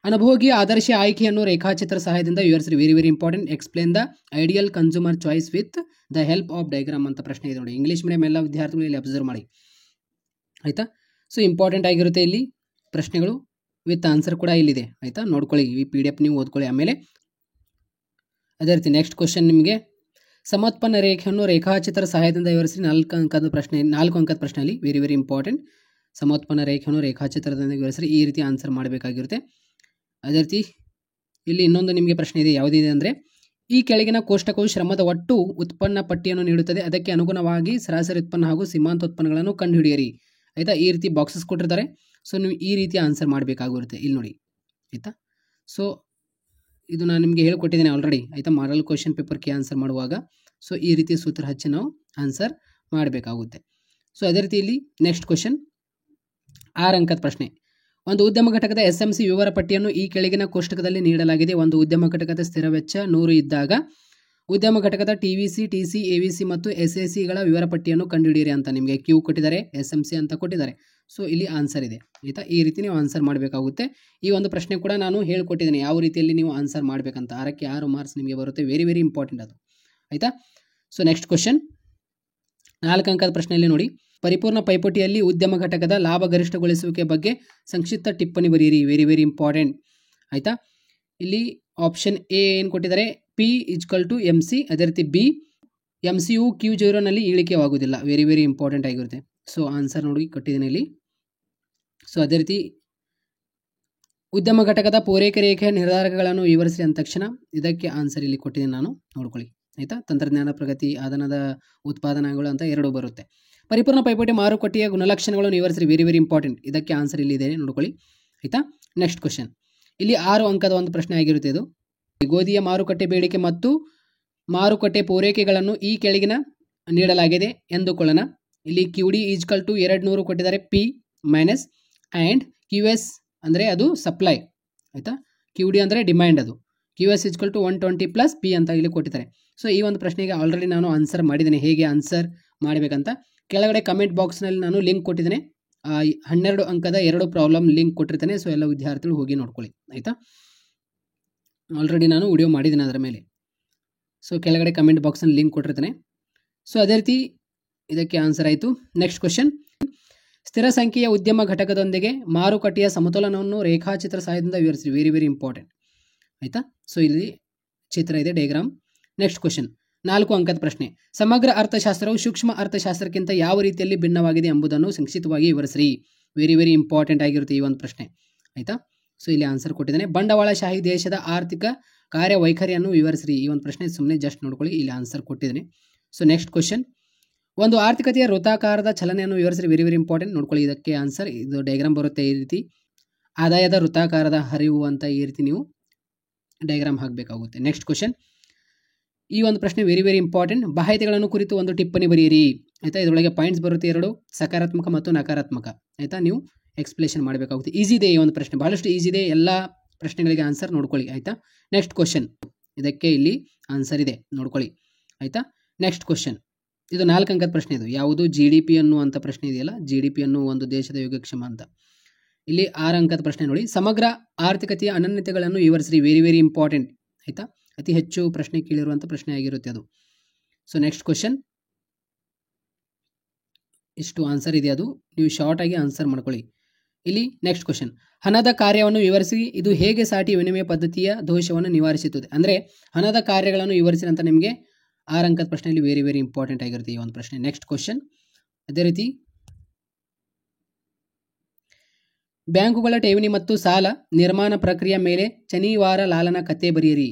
ಅನುಭೋಗಿ ಆದರ್ಶ ಆಯ್ಕೆಯನ್ನು ರೇಖಾಚಿತ್ರ ಸಹಾಯದಿಂದ ವಿವರಿಸ್ರಿ. Very important. Explain the ideal consumer choice with the help of diagram ಅಂತ ಪ್ರಶ್ನೆ ಇದೆ ನೋಡಿ. ಇಂಗ್ಲೀಷ್ ಮೀಡಿಯಂ ಎಲ್ಲ ವಿದ್ಯಾರ್ಥಿಗಳು ಇಲ್ಲಿ ಅಬ್ಸರ್ವ್ ಮಾಡಿ ಆಯಿತಾ. ಸೊ ಇಂಪಾರ್ಟೆಂಟ್ ಆಗಿರುತ್ತೆ ಇಲ್ಲಿ ಪ್ರಶ್ನೆಗಳು ವಿತ್ ಆನ್ಸರ್ ಕೂಡ ಇಲ್ಲಿದೆ ಆಯಿತಾ. ನೋಡ್ಕೊಳ್ಳಿ, ಈ PDF ನೀವು ಓದ್ಕೊಳ್ಳಿ ಆಮೇಲೆ. ಅದೇ ರೀತಿ ನೆಕ್ಸ್ಟ್ ಕ್ವಶನ್ ನಿಮಗೆ, ಸಮೋತ್ಪನ್ನ ರೇಖೆಯನ್ನು ರೇಖಾಚಿತ್ರ ಸಹಾಯದಿಂದ ವಿವರಿಸಿ. 4 ಅಂಕದ ಪ್ರಶ್ನೆಯಲ್ಲಿ ವೆರಿ ಇಂಪಾರ್ಟೆಂಟ್. ಸಮೋತ್ಪನ್ನ ರೇಖೆಯನ್ನು ರೇಖಾಚಿತ್ರದಿಂದ ವಿವರಿಸಿ, ಈ ರೀತಿ ಆನ್ಸರ್ ಮಾಡಬೇಕಾಗಿರುತ್ತೆ. ಅದೇ ರೀತಿ ಇಲ್ಲಿ ಇನ್ನೊಂದು ನಿಮಗೆ ಪ್ರಶ್ನೆ ಇದೆ, ಯಾವುದಿದೆ ಅಂದರೆ, ಈ ಕೆಳಗಿನ ಕೋಷ್ಟಕವು ಶ್ರಮದ ಒಟ್ಟು ಉತ್ಪನ್ನ ಪಟ್ಟಿಯನ್ನು ನೀಡುತ್ತದೆ, ಅದಕ್ಕೆ ಅನುಗುಣವಾಗಿ ಸರಾಸರಿ ಉತ್ಪನ್ನ ಹಾಗೂ ಸೀಮಾಂತ ಉತ್ಪನ್ನಗಳನ್ನು ಕಂಡುಹಿಡಿಯಿರಿ ಆಯಿತಾ. ಈ ರೀತಿ ಬಾಕ್ಸಸ್ ಕೊಟ್ಟಿರ್ತಾರೆ. ಸೊ ನೀವು ಈ ರೀತಿ ಆನ್ಸರ್ ಮಾಡಬೇಕಾಗಿರುತ್ತೆ ಇಲ್ಲಿ ನೋಡಿ ಆಯಿತಾ. ಸೊ ಇದು ನಾನು ನಿಮಗೆ ಹೇಳಿಕೊಟ್ಟಿದ್ದೇನೆ ಆಲ್ರೆಡಿ ಆಯಿತಾ, model question paper K answer ಮಾಡುವಾಗ. ಸೊ ಈ ರೀತಿ ಸೂತ್ರ ಹಚ್ಚಿ ನಾವು ಆನ್ಸರ್ ಮಾಡಬೇಕಾಗುತ್ತೆ. ಸೊ ಅದೇ ರೀತಿ ಇಲ್ಲಿ ನೆಕ್ಸ್ಟ್ ಕ್ವಶನ್ 6 ಅಂಕದ ಪ್ರಶ್ನೆ, ಒಂದು ಉದ್ಯಮ ಘಟಕದ SMC ವಿವರ ಪಟ್ಟಿಯನ್ನು ಈ ಕೆಳಗಿನ ಕೋಷ್ಟಕದಲ್ಲಿ ನೀಡಲಾಗಿದೆ. ಒಂದು ಉದ್ಯಮ ಘಟಕದ ಸ್ಥಿರ ವೆಚ್ಚ 100 ಇದ್ದಾಗ ಉದ್ಯಮ ಘಟಕದ TVC, TC, AVC ಮತ್ತು SACಗಳ ವಿವರ ಪಟ್ಟಿಯನ್ನು ಕಂಡುಹಿಡಿಯಿರಿ ಅಂತ ನಿಮಗೆ Q ಕೊಟ್ಟಿದ್ದಾರೆ, SMC ಅಂತ ಕೊಟ್ಟಿದ್ದಾರೆ. ಸೊ ಇಲ್ಲಿ ಆನ್ಸರ್ ಇದೆ ಆಯಿತಾ. ಈ ರೀತಿ ನೀವು ಆನ್ಸರ್ ಮಾಡಬೇಕಾಗುತ್ತೆ. ಈ ಒಂದು ಪ್ರಶ್ನೆ ಕೂಡ ನಾನು ಹೇಳಿಕೊಟ್ಟಿದ್ದೇನೆ ಯಾವ ರೀತಿಯಲ್ಲಿ ನೀವು ಆನ್ಸರ್ ಮಾಡಬೇಕಂತ. 6ಕ್ಕೆ 6 ಮಾರ್ಕ್ಸ್ ನಿಮಗೆ ಬರುತ್ತೆ. ವೆರಿ ಇಂಪಾರ್ಟೆಂಟ್ ಅದು ಆಯಿತಾ. ಸೊ ನೆಕ್ಸ್ಟ್ ಕ್ವಶನ್ 4 ಅಂಕದ ಪ್ರಶ್ನೆಯಲ್ಲಿ ನೋಡಿ, ಪರಿಪೂರ್ಣ ಪೈಪೋಟಿಯಲ್ಲಿ ಉದ್ಯಮ ಘಟಕದ ಲಾಭ ಗರಿಷ್ಠಗೊಳಿಸುವಿಕೆ ಬಗ್ಗೆ ಸಂಕ್ಷಿಪ್ತ ಟಿಪ್ಪಣಿ ಬರೆಯಿರಿ. ವೆರಿ ಇಂಪಾರ್ಟೆಂಟ್ ಆಯಿತಾ. ಇಲ್ಲಿ ಆಪ್ಷನ್ ಎ ಏನು ಕೊಟ್ಟಿದ್ದಾರೆ, P = MC. ಅದೇ ರೀತಿ B, MCU Q0ನಲ್ಲಿ ಇಳಿಕೆಯಾಗುವುದಿಲ್ಲ. ವೆರಿ ಇಂಪಾರ್ಟೆಂಟ್ ಆಗಿರುತ್ತೆ. ಸೊ ಆನ್ಸರ್ ನೋಡಿ ಕೊಟ್ಟಿದ್ದೀನಿ ಇಲ್ಲಿ. ಸೊ ಅದೇ ರೀತಿ ಉದ್ಯಮ ಘಟಕದ ಪೂರೈಕೆ ರೇಖೆಯ ನಿರ್ಧಾರಕಗಳನ್ನು ವಿವರಿಸಿ ಅಂದ ತಕ್ಷಣ ಇದಕ್ಕೆ ಆನ್ಸರ್ ಇಲ್ಲಿ ಕೊಟ್ಟಿದ್ದೀನಿ ನಾನು, ನೋಡ್ಕೊಳ್ಳಿ ಆಯಿತಾ. ತಂತ್ರಜ್ಞಾನ ಪ್ರಗತಿ, ಆದಾನದ ಉತ್ಪಾದನೆಗಳು ಅಂತ 2 ಬರುತ್ತೆ. ಪರಿಪೂರ್ಣ ಪೈಪೋಟಿ ಮಾರುಕಟ್ಟೆಯ ಗುಣಲಕ್ಷಣಗಳನ್ನು ವಿವರಿಸಿ. Very important. ಇದಕ್ಕೆ ಆನ್ಸರ್ ಇಲ್ಲಿ ಇದೆ, ನೋಡ್ಕೊಳ್ಳಿ ಆಯಿತಾ. ನೆಕ್ಸ್ಟ್ ಕ್ವಶನ್ ಇಲ್ಲಿ 6 ಅಂಕದ ಒಂದು ಪ್ರಶ್ನೆ ಆಗಿರುತ್ತೆ. ಇದು ಗೋಧಿಯ ಮಾರುಕಟ್ಟೆ ಬೇಡಿಕೆ ಮತ್ತು ಮಾರುಕಟ್ಟೆ ಪೂರೈಕೆಗಳನ್ನು ಈ ಕೆಳಗಿನ ನೀಡಲಾಗಿದೆ ಎಂದುಕೊಳ್ಳೋಣ. ಇಲ್ಲಿ QD = 200 ಕೊಟ್ಟಿದ್ದಾರೆ, P ಮೈನಸ್ ಆ್ಯಂಡ್ QS ಅಂದರೆ ಅದು ಸಪ್ಲೈ ಆಯಿತಾ. QD ಅಂದರೆ ಡಿಮ್ಯಾಂಡ್, ಅದು QS = 120 + P ಅಂತ ಇಲ್ಲಿ ಕೊಟ್ಟಿದ್ದಾರೆ. ಸೊ ಈ ಒಂದು ಪ್ರಶ್ನೆಗೆ ಆಲ್ರೆಡಿ ನಾನು ಆನ್ಸರ್ ಮಾಡಿದ್ದೇನೆ, ಹೇಗೆ ಆನ್ಸರ್ ಮಾಡಬೇಕಂತ. ಕೆಳಗಡೆ ಕಮೆಂಟ್ ಬಾಕ್ಸ್ನಲ್ಲಿ ನಾನು ಲಿಂಕ್ ಕೊಟ್ಟಿದ್ದೇನೆ, 12 ಅಂಕದ 2 ಪ್ರಾಬ್ಲಮ್ ಲಿಂಕ್ ಕೊಟ್ಟಿರ್ತೇನೆ. ಸೊ ಎಲ್ಲ ವಿದ್ಯಾರ್ಥಿಗಳು ಹೋಗಿ ನೋಡ್ಕೊಳ್ಳಿ ಆಯಿತಾ. ಆಲ್ರೆಡಿ ನಾನು ವಿಡಿಯೋ ಮಾಡಿದ್ದೀನಿ ಅದರ ಮೇಲೆ. ಸೊ ಕೆಳಗಡೆ ಕಮೆಂಟ್ ಬಾಕ್ಸ್ನಲ್ಲಿ ಲಿಂಕ್ ಕೊಟ್ಟಿರ್ತೇನೆ. ಸೊ ಅದೇ ರೀತಿ ಇದಕ್ಕೆ ಆನ್ಸರ್ ಆಯಿತು. ನೆಕ್ಸ್ಟ್ ಕ್ವಶನ್, ಸ್ಥಿರ ಸಂಖ್ಯೆಯ ಉದ್ಯಮ ಘಟಕದೊಂದಿಗೆ ಮಾರುಕಟ್ಟೆಯ ಸಮತೋಲನವನ್ನು ರೇಖಾಚಿತ್ರ ಸಹಾಯದಿಂದ ವಿವರಿಸಿ. ವೆರಿ ಇಂಪಾರ್ಟೆಂಟ್ ಆಯಿತಾ. ಸೊ ಇಲ್ಲಿ ಚಿತ್ರ ಇದೆ, ಡಯಾಗ್ರಾಮ್. ನೆಕ್ಸ್ಟ್ ಕ್ವಶನ್ 4 ಅಂಕದ ಪ್ರಶ್ನೆ, ಸಮಗ್ರ ಅರ್ಥಶಾಸ್ತ್ರವು ಸೂಕ್ಷ್ಮ ಅರ್ಥಶಾಸ್ತ್ರಕ್ಕಿಂತ ಯಾವ ರೀತಿಯಲ್ಲಿ ಭಿನ್ನವಾಗಿದೆ ಎಂಬುದನ್ನು ಸಂಕ್ಷಿಪ್ತವಾಗಿ ವಿವರಿಸಿರಿ. ವೆರಿ ಇಂಪಾರ್ಟೆಂಟ್ ಆಗಿರುತ್ತೆ ಈ ಒಂದು ಪ್ರಶ್ನೆ ಆಯಿತಾ. ಸೊ ಇಲ್ಲಿ ಆನ್ಸರ್ ಕೊಟ್ಟಿದ್ದೇನೆ. ಬಂಡವಾಳಶಾಹಿ ದೇಶದ ಆರ್ಥಿಕ ಕಾರ್ಯವೈಖರಿಯನ್ನು ವಿವರಿಸಿರಿ. ಈ ಒಂದು ಪ್ರಶ್ನೆ ಸುಮ್ಮನೆ ಜಸ್ಟ್ ನೋಡ್ಕೊಳ್ಳಿ, ಇಲ್ಲಿ ಆನ್ಸರ್ ಕೊಟ್ಟಿದ್ದೀನಿ. ಸೊ ನೆಕ್ಸ್ಟ್ ಕ್ವಶನ್, ಒಂದು ಆರ್ಥಿಕತೆಯ ವೃತ್ತಾಕಾರದ ಚಲನೆಯನ್ನು ವಿವರಿಸಿರಿ. ವೆರಿ ವೆರಿ ಇಂಪಾರ್ಟೆಂಟ್, ನೋಡ್ಕೊಳ್ಳಿ. ಇದಕ್ಕೆ ಆನ್ಸರ್ ಇದು ಡಯಾಗ್ರಾಮ್ ಬರುತ್ತೆ ಈ ರೀತಿ, ಆದಾಯದ ವೃತ್ತಾಕಾರದ ಹರಿವು ಅಂತ ಈ ರೀತಿ ನೀವು ಡಯಾಗ್ರಾಮ್ ಹಾಕಬೇಕಾಗುತ್ತೆ. ನೆಕ್ಸ್ಟ್ ಕ್ವಶನ್, ಈ ಒಂದು ಪ್ರಶ್ನೆ ವೆರಿ ವೆರಿ ಇಂಪಾರ್ಟೆಂಟ್. ಬಾಹ್ಯತೆಗಳನ್ನು ಕುರಿತು ಒಂದು ಟಿಪ್ಪಣಿ ಬರೆಯಿರಿ. ಆಯಿತಾ, ಇದರೊಳಗೆ ಪಾಯಿಂಟ್ಸ್ ಬರುತ್ತೆ 2, ಸಕಾರಾತ್ಮಕ ಮತ್ತು ನಕಾರಾತ್ಮಕ. ಆಯಿತಾ, ನೀವು ಎಕ್ಸ್ಪ್ಲೇಷನ್ ಮಾಡಬೇಕಾಗುತ್ತೆ. ಈಸಿ ಇದೆ ಈ ಒಂದು ಪ್ರಶ್ನೆ, ಬಹಳಷ್ಟು ಈಸಿ ಇದೆ. ಎಲ್ಲ ಪ್ರಶ್ನೆಗಳಿಗೆ ಆನ್ಸರ್ ನೋಡ್ಕೊಳ್ಳಿ. ಆಯಿತಾ, ನೆಕ್ಸ್ಟ್ ಕ್ವಶನ್, ಇದಕ್ಕೆ ಇಲ್ಲಿ ಆನ್ಸರ್ ಇದೆ ನೋಡ್ಕೊಳ್ಳಿ. ಆಯಿತಾ, ನೆಕ್ಸ್ಟ್ ಕ್ವಶನ್, ಇದು 4 ಅಂಕದ ಪ್ರಶ್ನೆ. ಇದು ಯಾವುದು? GDP ಅನ್ನುವಂಥ ಪ್ರಶ್ನೆ ಇದೆಯಲ್ಲ, GDP ಅನ್ನೋ ಒಂದು ದೇಶದ ಯೋಗಕ್ಷೇಮ ಅಂತ. ಇಲ್ಲಿ 6 ಅಂಕದ ಪ್ರಶ್ನೆ ನೋಡಿ. ಸಮಗ್ರ ಆರ್ಥಿಕತೆಯ ಅನನ್ಯತೆಗಳನ್ನು ವಿವರಿಸಿರಿ. Very very important. ಆಯಿತಾ, ಅತಿ ಹೆಚ್ಚು ಪ್ರಶ್ನೆ ಕೇಳಿರುವಂಥ ಪ್ರಶ್ನೆ ಆಗಿರುತ್ತೆ ಅದು. ಸೊ ನೆಕ್ಸ್ಟ್ ಕ್ವಶನ್, ಇಷ್ಟು ಆನ್ಸರ್ ಇದೆ, ಅದು ನೀವು ಶಾರ್ಟ್ ಆಗಿ ಆನ್ಸರ್ ಮಾಡ್ಕೊಳ್ಳಿ. ಇಲ್ಲಿ ನೆಕ್ಸ್ಟ್ ಕ್ವಶನ್, ಹಣದ ಕಾರ್ಯವನ್ನು ವಿವರಿಸಿ. ಇದು ಹೇಗೆ ಸಾಟಿ ವಿನಿಮಯ ಪದ್ಧತಿಯ ದೋಷವನ್ನು ನಿವಾರಿಸುತ್ತದೆ? ಅಂದರೆ ಹಣದ ಕಾರ್ಯಗಳನ್ನು ವಿವರಿಸಿ ಅಂತ ನಿಮಗೆ 6 ಅಂಕದ ಪ್ರಶ್ನೆಯಲ್ಲಿ ವೆರಿ ವೆರಿ ಇಂಪಾರ್ಟೆಂಟ್ ಆಗಿರುತ್ತೆ ಈ ಒಂದು ಪ್ರಶ್ನೆ. ನೆಕ್ಸ್ಟ್ ಕ್ವಶನ್, ಅದೇ ರೀತಿ ಬ್ಯಾಂಕುಗಳ ಠೇವಣಿ ಮತ್ತು ಸಾಲ ನಿರ್ಮಾಣ ಪ್ರಕ್ರಿಯೆ ಮೇಲೆ ಶನಿವಾರ ಲಾಲನ ಕತೆ ಬರೆಯಿರಿ.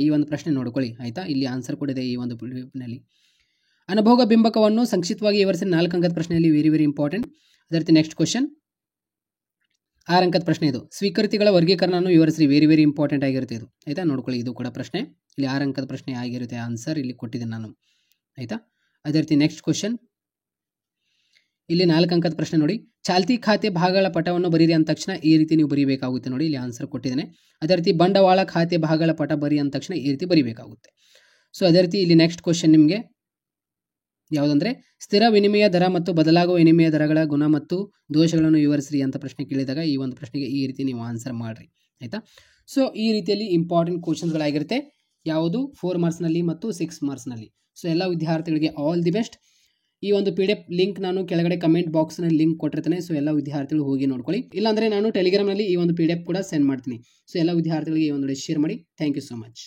ಈ ಒಂದು ಪ್ರಶ್ನೆ ನೋಡ್ಕೊಳ್ಳಿ. ಆಯಿತಾ, ಇಲ್ಲಿ ಆನ್ಸರ್ ಕೊಡಿದೆ ಈ ಒಂದು ನಲ್ಲಿ. ಅನುಭೋಗ ಬಿಂಬಕವನ್ನು ಸಂಕ್ಷಿಪ್ತವಾಗಿ ವಿವರಿಸಿ. 4 ಅಂಕದ ಪ್ರಶ್ನೆಯಲ್ಲಿ ವೆರಿ ವೆರಿ ಇಂಪಾರ್ಟೆಂಟ್. ಅದೇ ರೀತಿ ನೆಕ್ಸ್ಟ್ ಕ್ವಶನ್, 6 ಅಂಕದ ಪ್ರಶ್ನೆ ಇದು. ಸ್ವೀಕೃತಿಗಳ ವರ್ಗೀಕರಣವನ್ನು ವಿವರಿಸಿ. ವೆರಿ ವೆರಿ ಇಂಪಾರ್ಟೆಂಟ್ ಆಗಿರುತ್ತೆ ಇದು. ಆಯಿತಾ, ನೋಡ್ಕೊಳ್ಳಿ. ಇದು ಕೂಡ ಪ್ರಶ್ನೆ ಇಲ್ಲಿ 6 ಅಂಕದ ಪ್ರಶ್ನೆ ಆಗಿರುತ್ತೆ. ಆನ್ಸರ್ ಇಲ್ಲಿ ಕೊಟ್ಟಿದ್ದೇನೆ ನಾನು. ಆಯಿತಾ, ಅದೇ ರೀತಿ ನೆಕ್ಸ್ಟ್ ಕ್ವಶನ್, ಇಲ್ಲಿ 4 ಅಂಕದ ಪ್ರಶ್ನೆ ನೋಡಿ. ಚಾಲ್ತಿ ಖಾತೆ ಭಾಗಗಳ ಪಟವನ್ನು ಬರೀರಿ ಅಂದ ತಕ್ಷಣ ಈ ರೀತಿ ನೀವು ಬರೀಬೇಕಾಗುತ್ತೆ ನೋಡಿ. ಇಲ್ಲಿ ಆನ್ಸರ್ ಕೊಟ್ಟಿದ್ದೇನೆ. ಅದೇ ರೀತಿ ಬಂಡವಾಳ ಖಾತೆ ಭಾಗಗಳ ಪಟ ಬರಿ ಅಂದ ತಕ್ಷಣ ಈ ರೀತಿ ಬರೀಬೇಕಾಗುತ್ತೆ. ಸೊ ಅದೇ ರೀತಿ ಇಲ್ಲಿ ನೆಕ್ಸ್ಟ್ ಕ್ವಶನ್ ನಿಮಗೆ ಯಾವುದಂದ್ರೆ ಸ್ಥಿರ ವಿನಿಮಯ ದರ ಮತ್ತು ಬದಲಾಗುವ ವಿನಿಮಯ ದರಗಳ ಗುಣ ಮತ್ತು ದೋಷಗಳನ್ನು ವಿವರಿಸಿರಿ ಅಂತ ಪ್ರಶ್ನೆ ಕೇಳಿದಾಗ ಈ ಒಂದು ಪ್ರಶ್ನೆಗೆ ಈ ರೀತಿ ನೀವು ಆನ್ಸರ್ ಮಾಡಿರಿ. ಆಯಿತಾ, ಸೊ ಈ ರೀತಿಯಲ್ಲಿ ಇಂಪಾರ್ಟೆಂಟ್ ಕ್ವಶನ್ಸ್ಗಳಾಗಿರುತ್ತೆ. ಯಾವುದು 4 ಮಾರ್ಕ್ಸ್ನಲ್ಲಿ ಮತ್ತು 6 ಮಾರ್ಕ್ಸ್ನಲ್ಲಿ. ಸೊ ಎಲ್ಲ ವಿದ್ಯಾರ್ಥಿಗಳಿಗೆ ಆಲ್ ದಿ ಬೆಸ್ಟ್. ಈ ಒಂದು PDF ಲಿಂಕ್ ನಾನು ಕೆಳಗಡೆ ಕಮೆಂಟ್ ಬಾಕ್ಸ್ನಲ್ಲಿ ಲಿಂಕ್ ಕೊಟ್ಟಿರ್ತೇನೆ. ಸೊ ಎಲ್ಲ ವಿದ್ಯಾರ್ಥಿಗಳು ಹೋಗಿ ನೋಡ್ಕೊಳ್ಳಿ. ಇಲ್ಲಾಂದರೆ ನಾನು ಟೆಲಿಗ್ರಾಮ್ನಲ್ಲಿ ಈ ಒಂದು PDF ಕೂಡ ಸೆಂಡ್ ಮಾಡ್ತೀನಿ. ಸೊ ಎಲ್ಲ ವಿದ್ಯಾರ್ಥಿಗಳಿಗೆ ಈ ಒಂದು ಶೇರ್ ಮಾಡಿ. Thank you so much.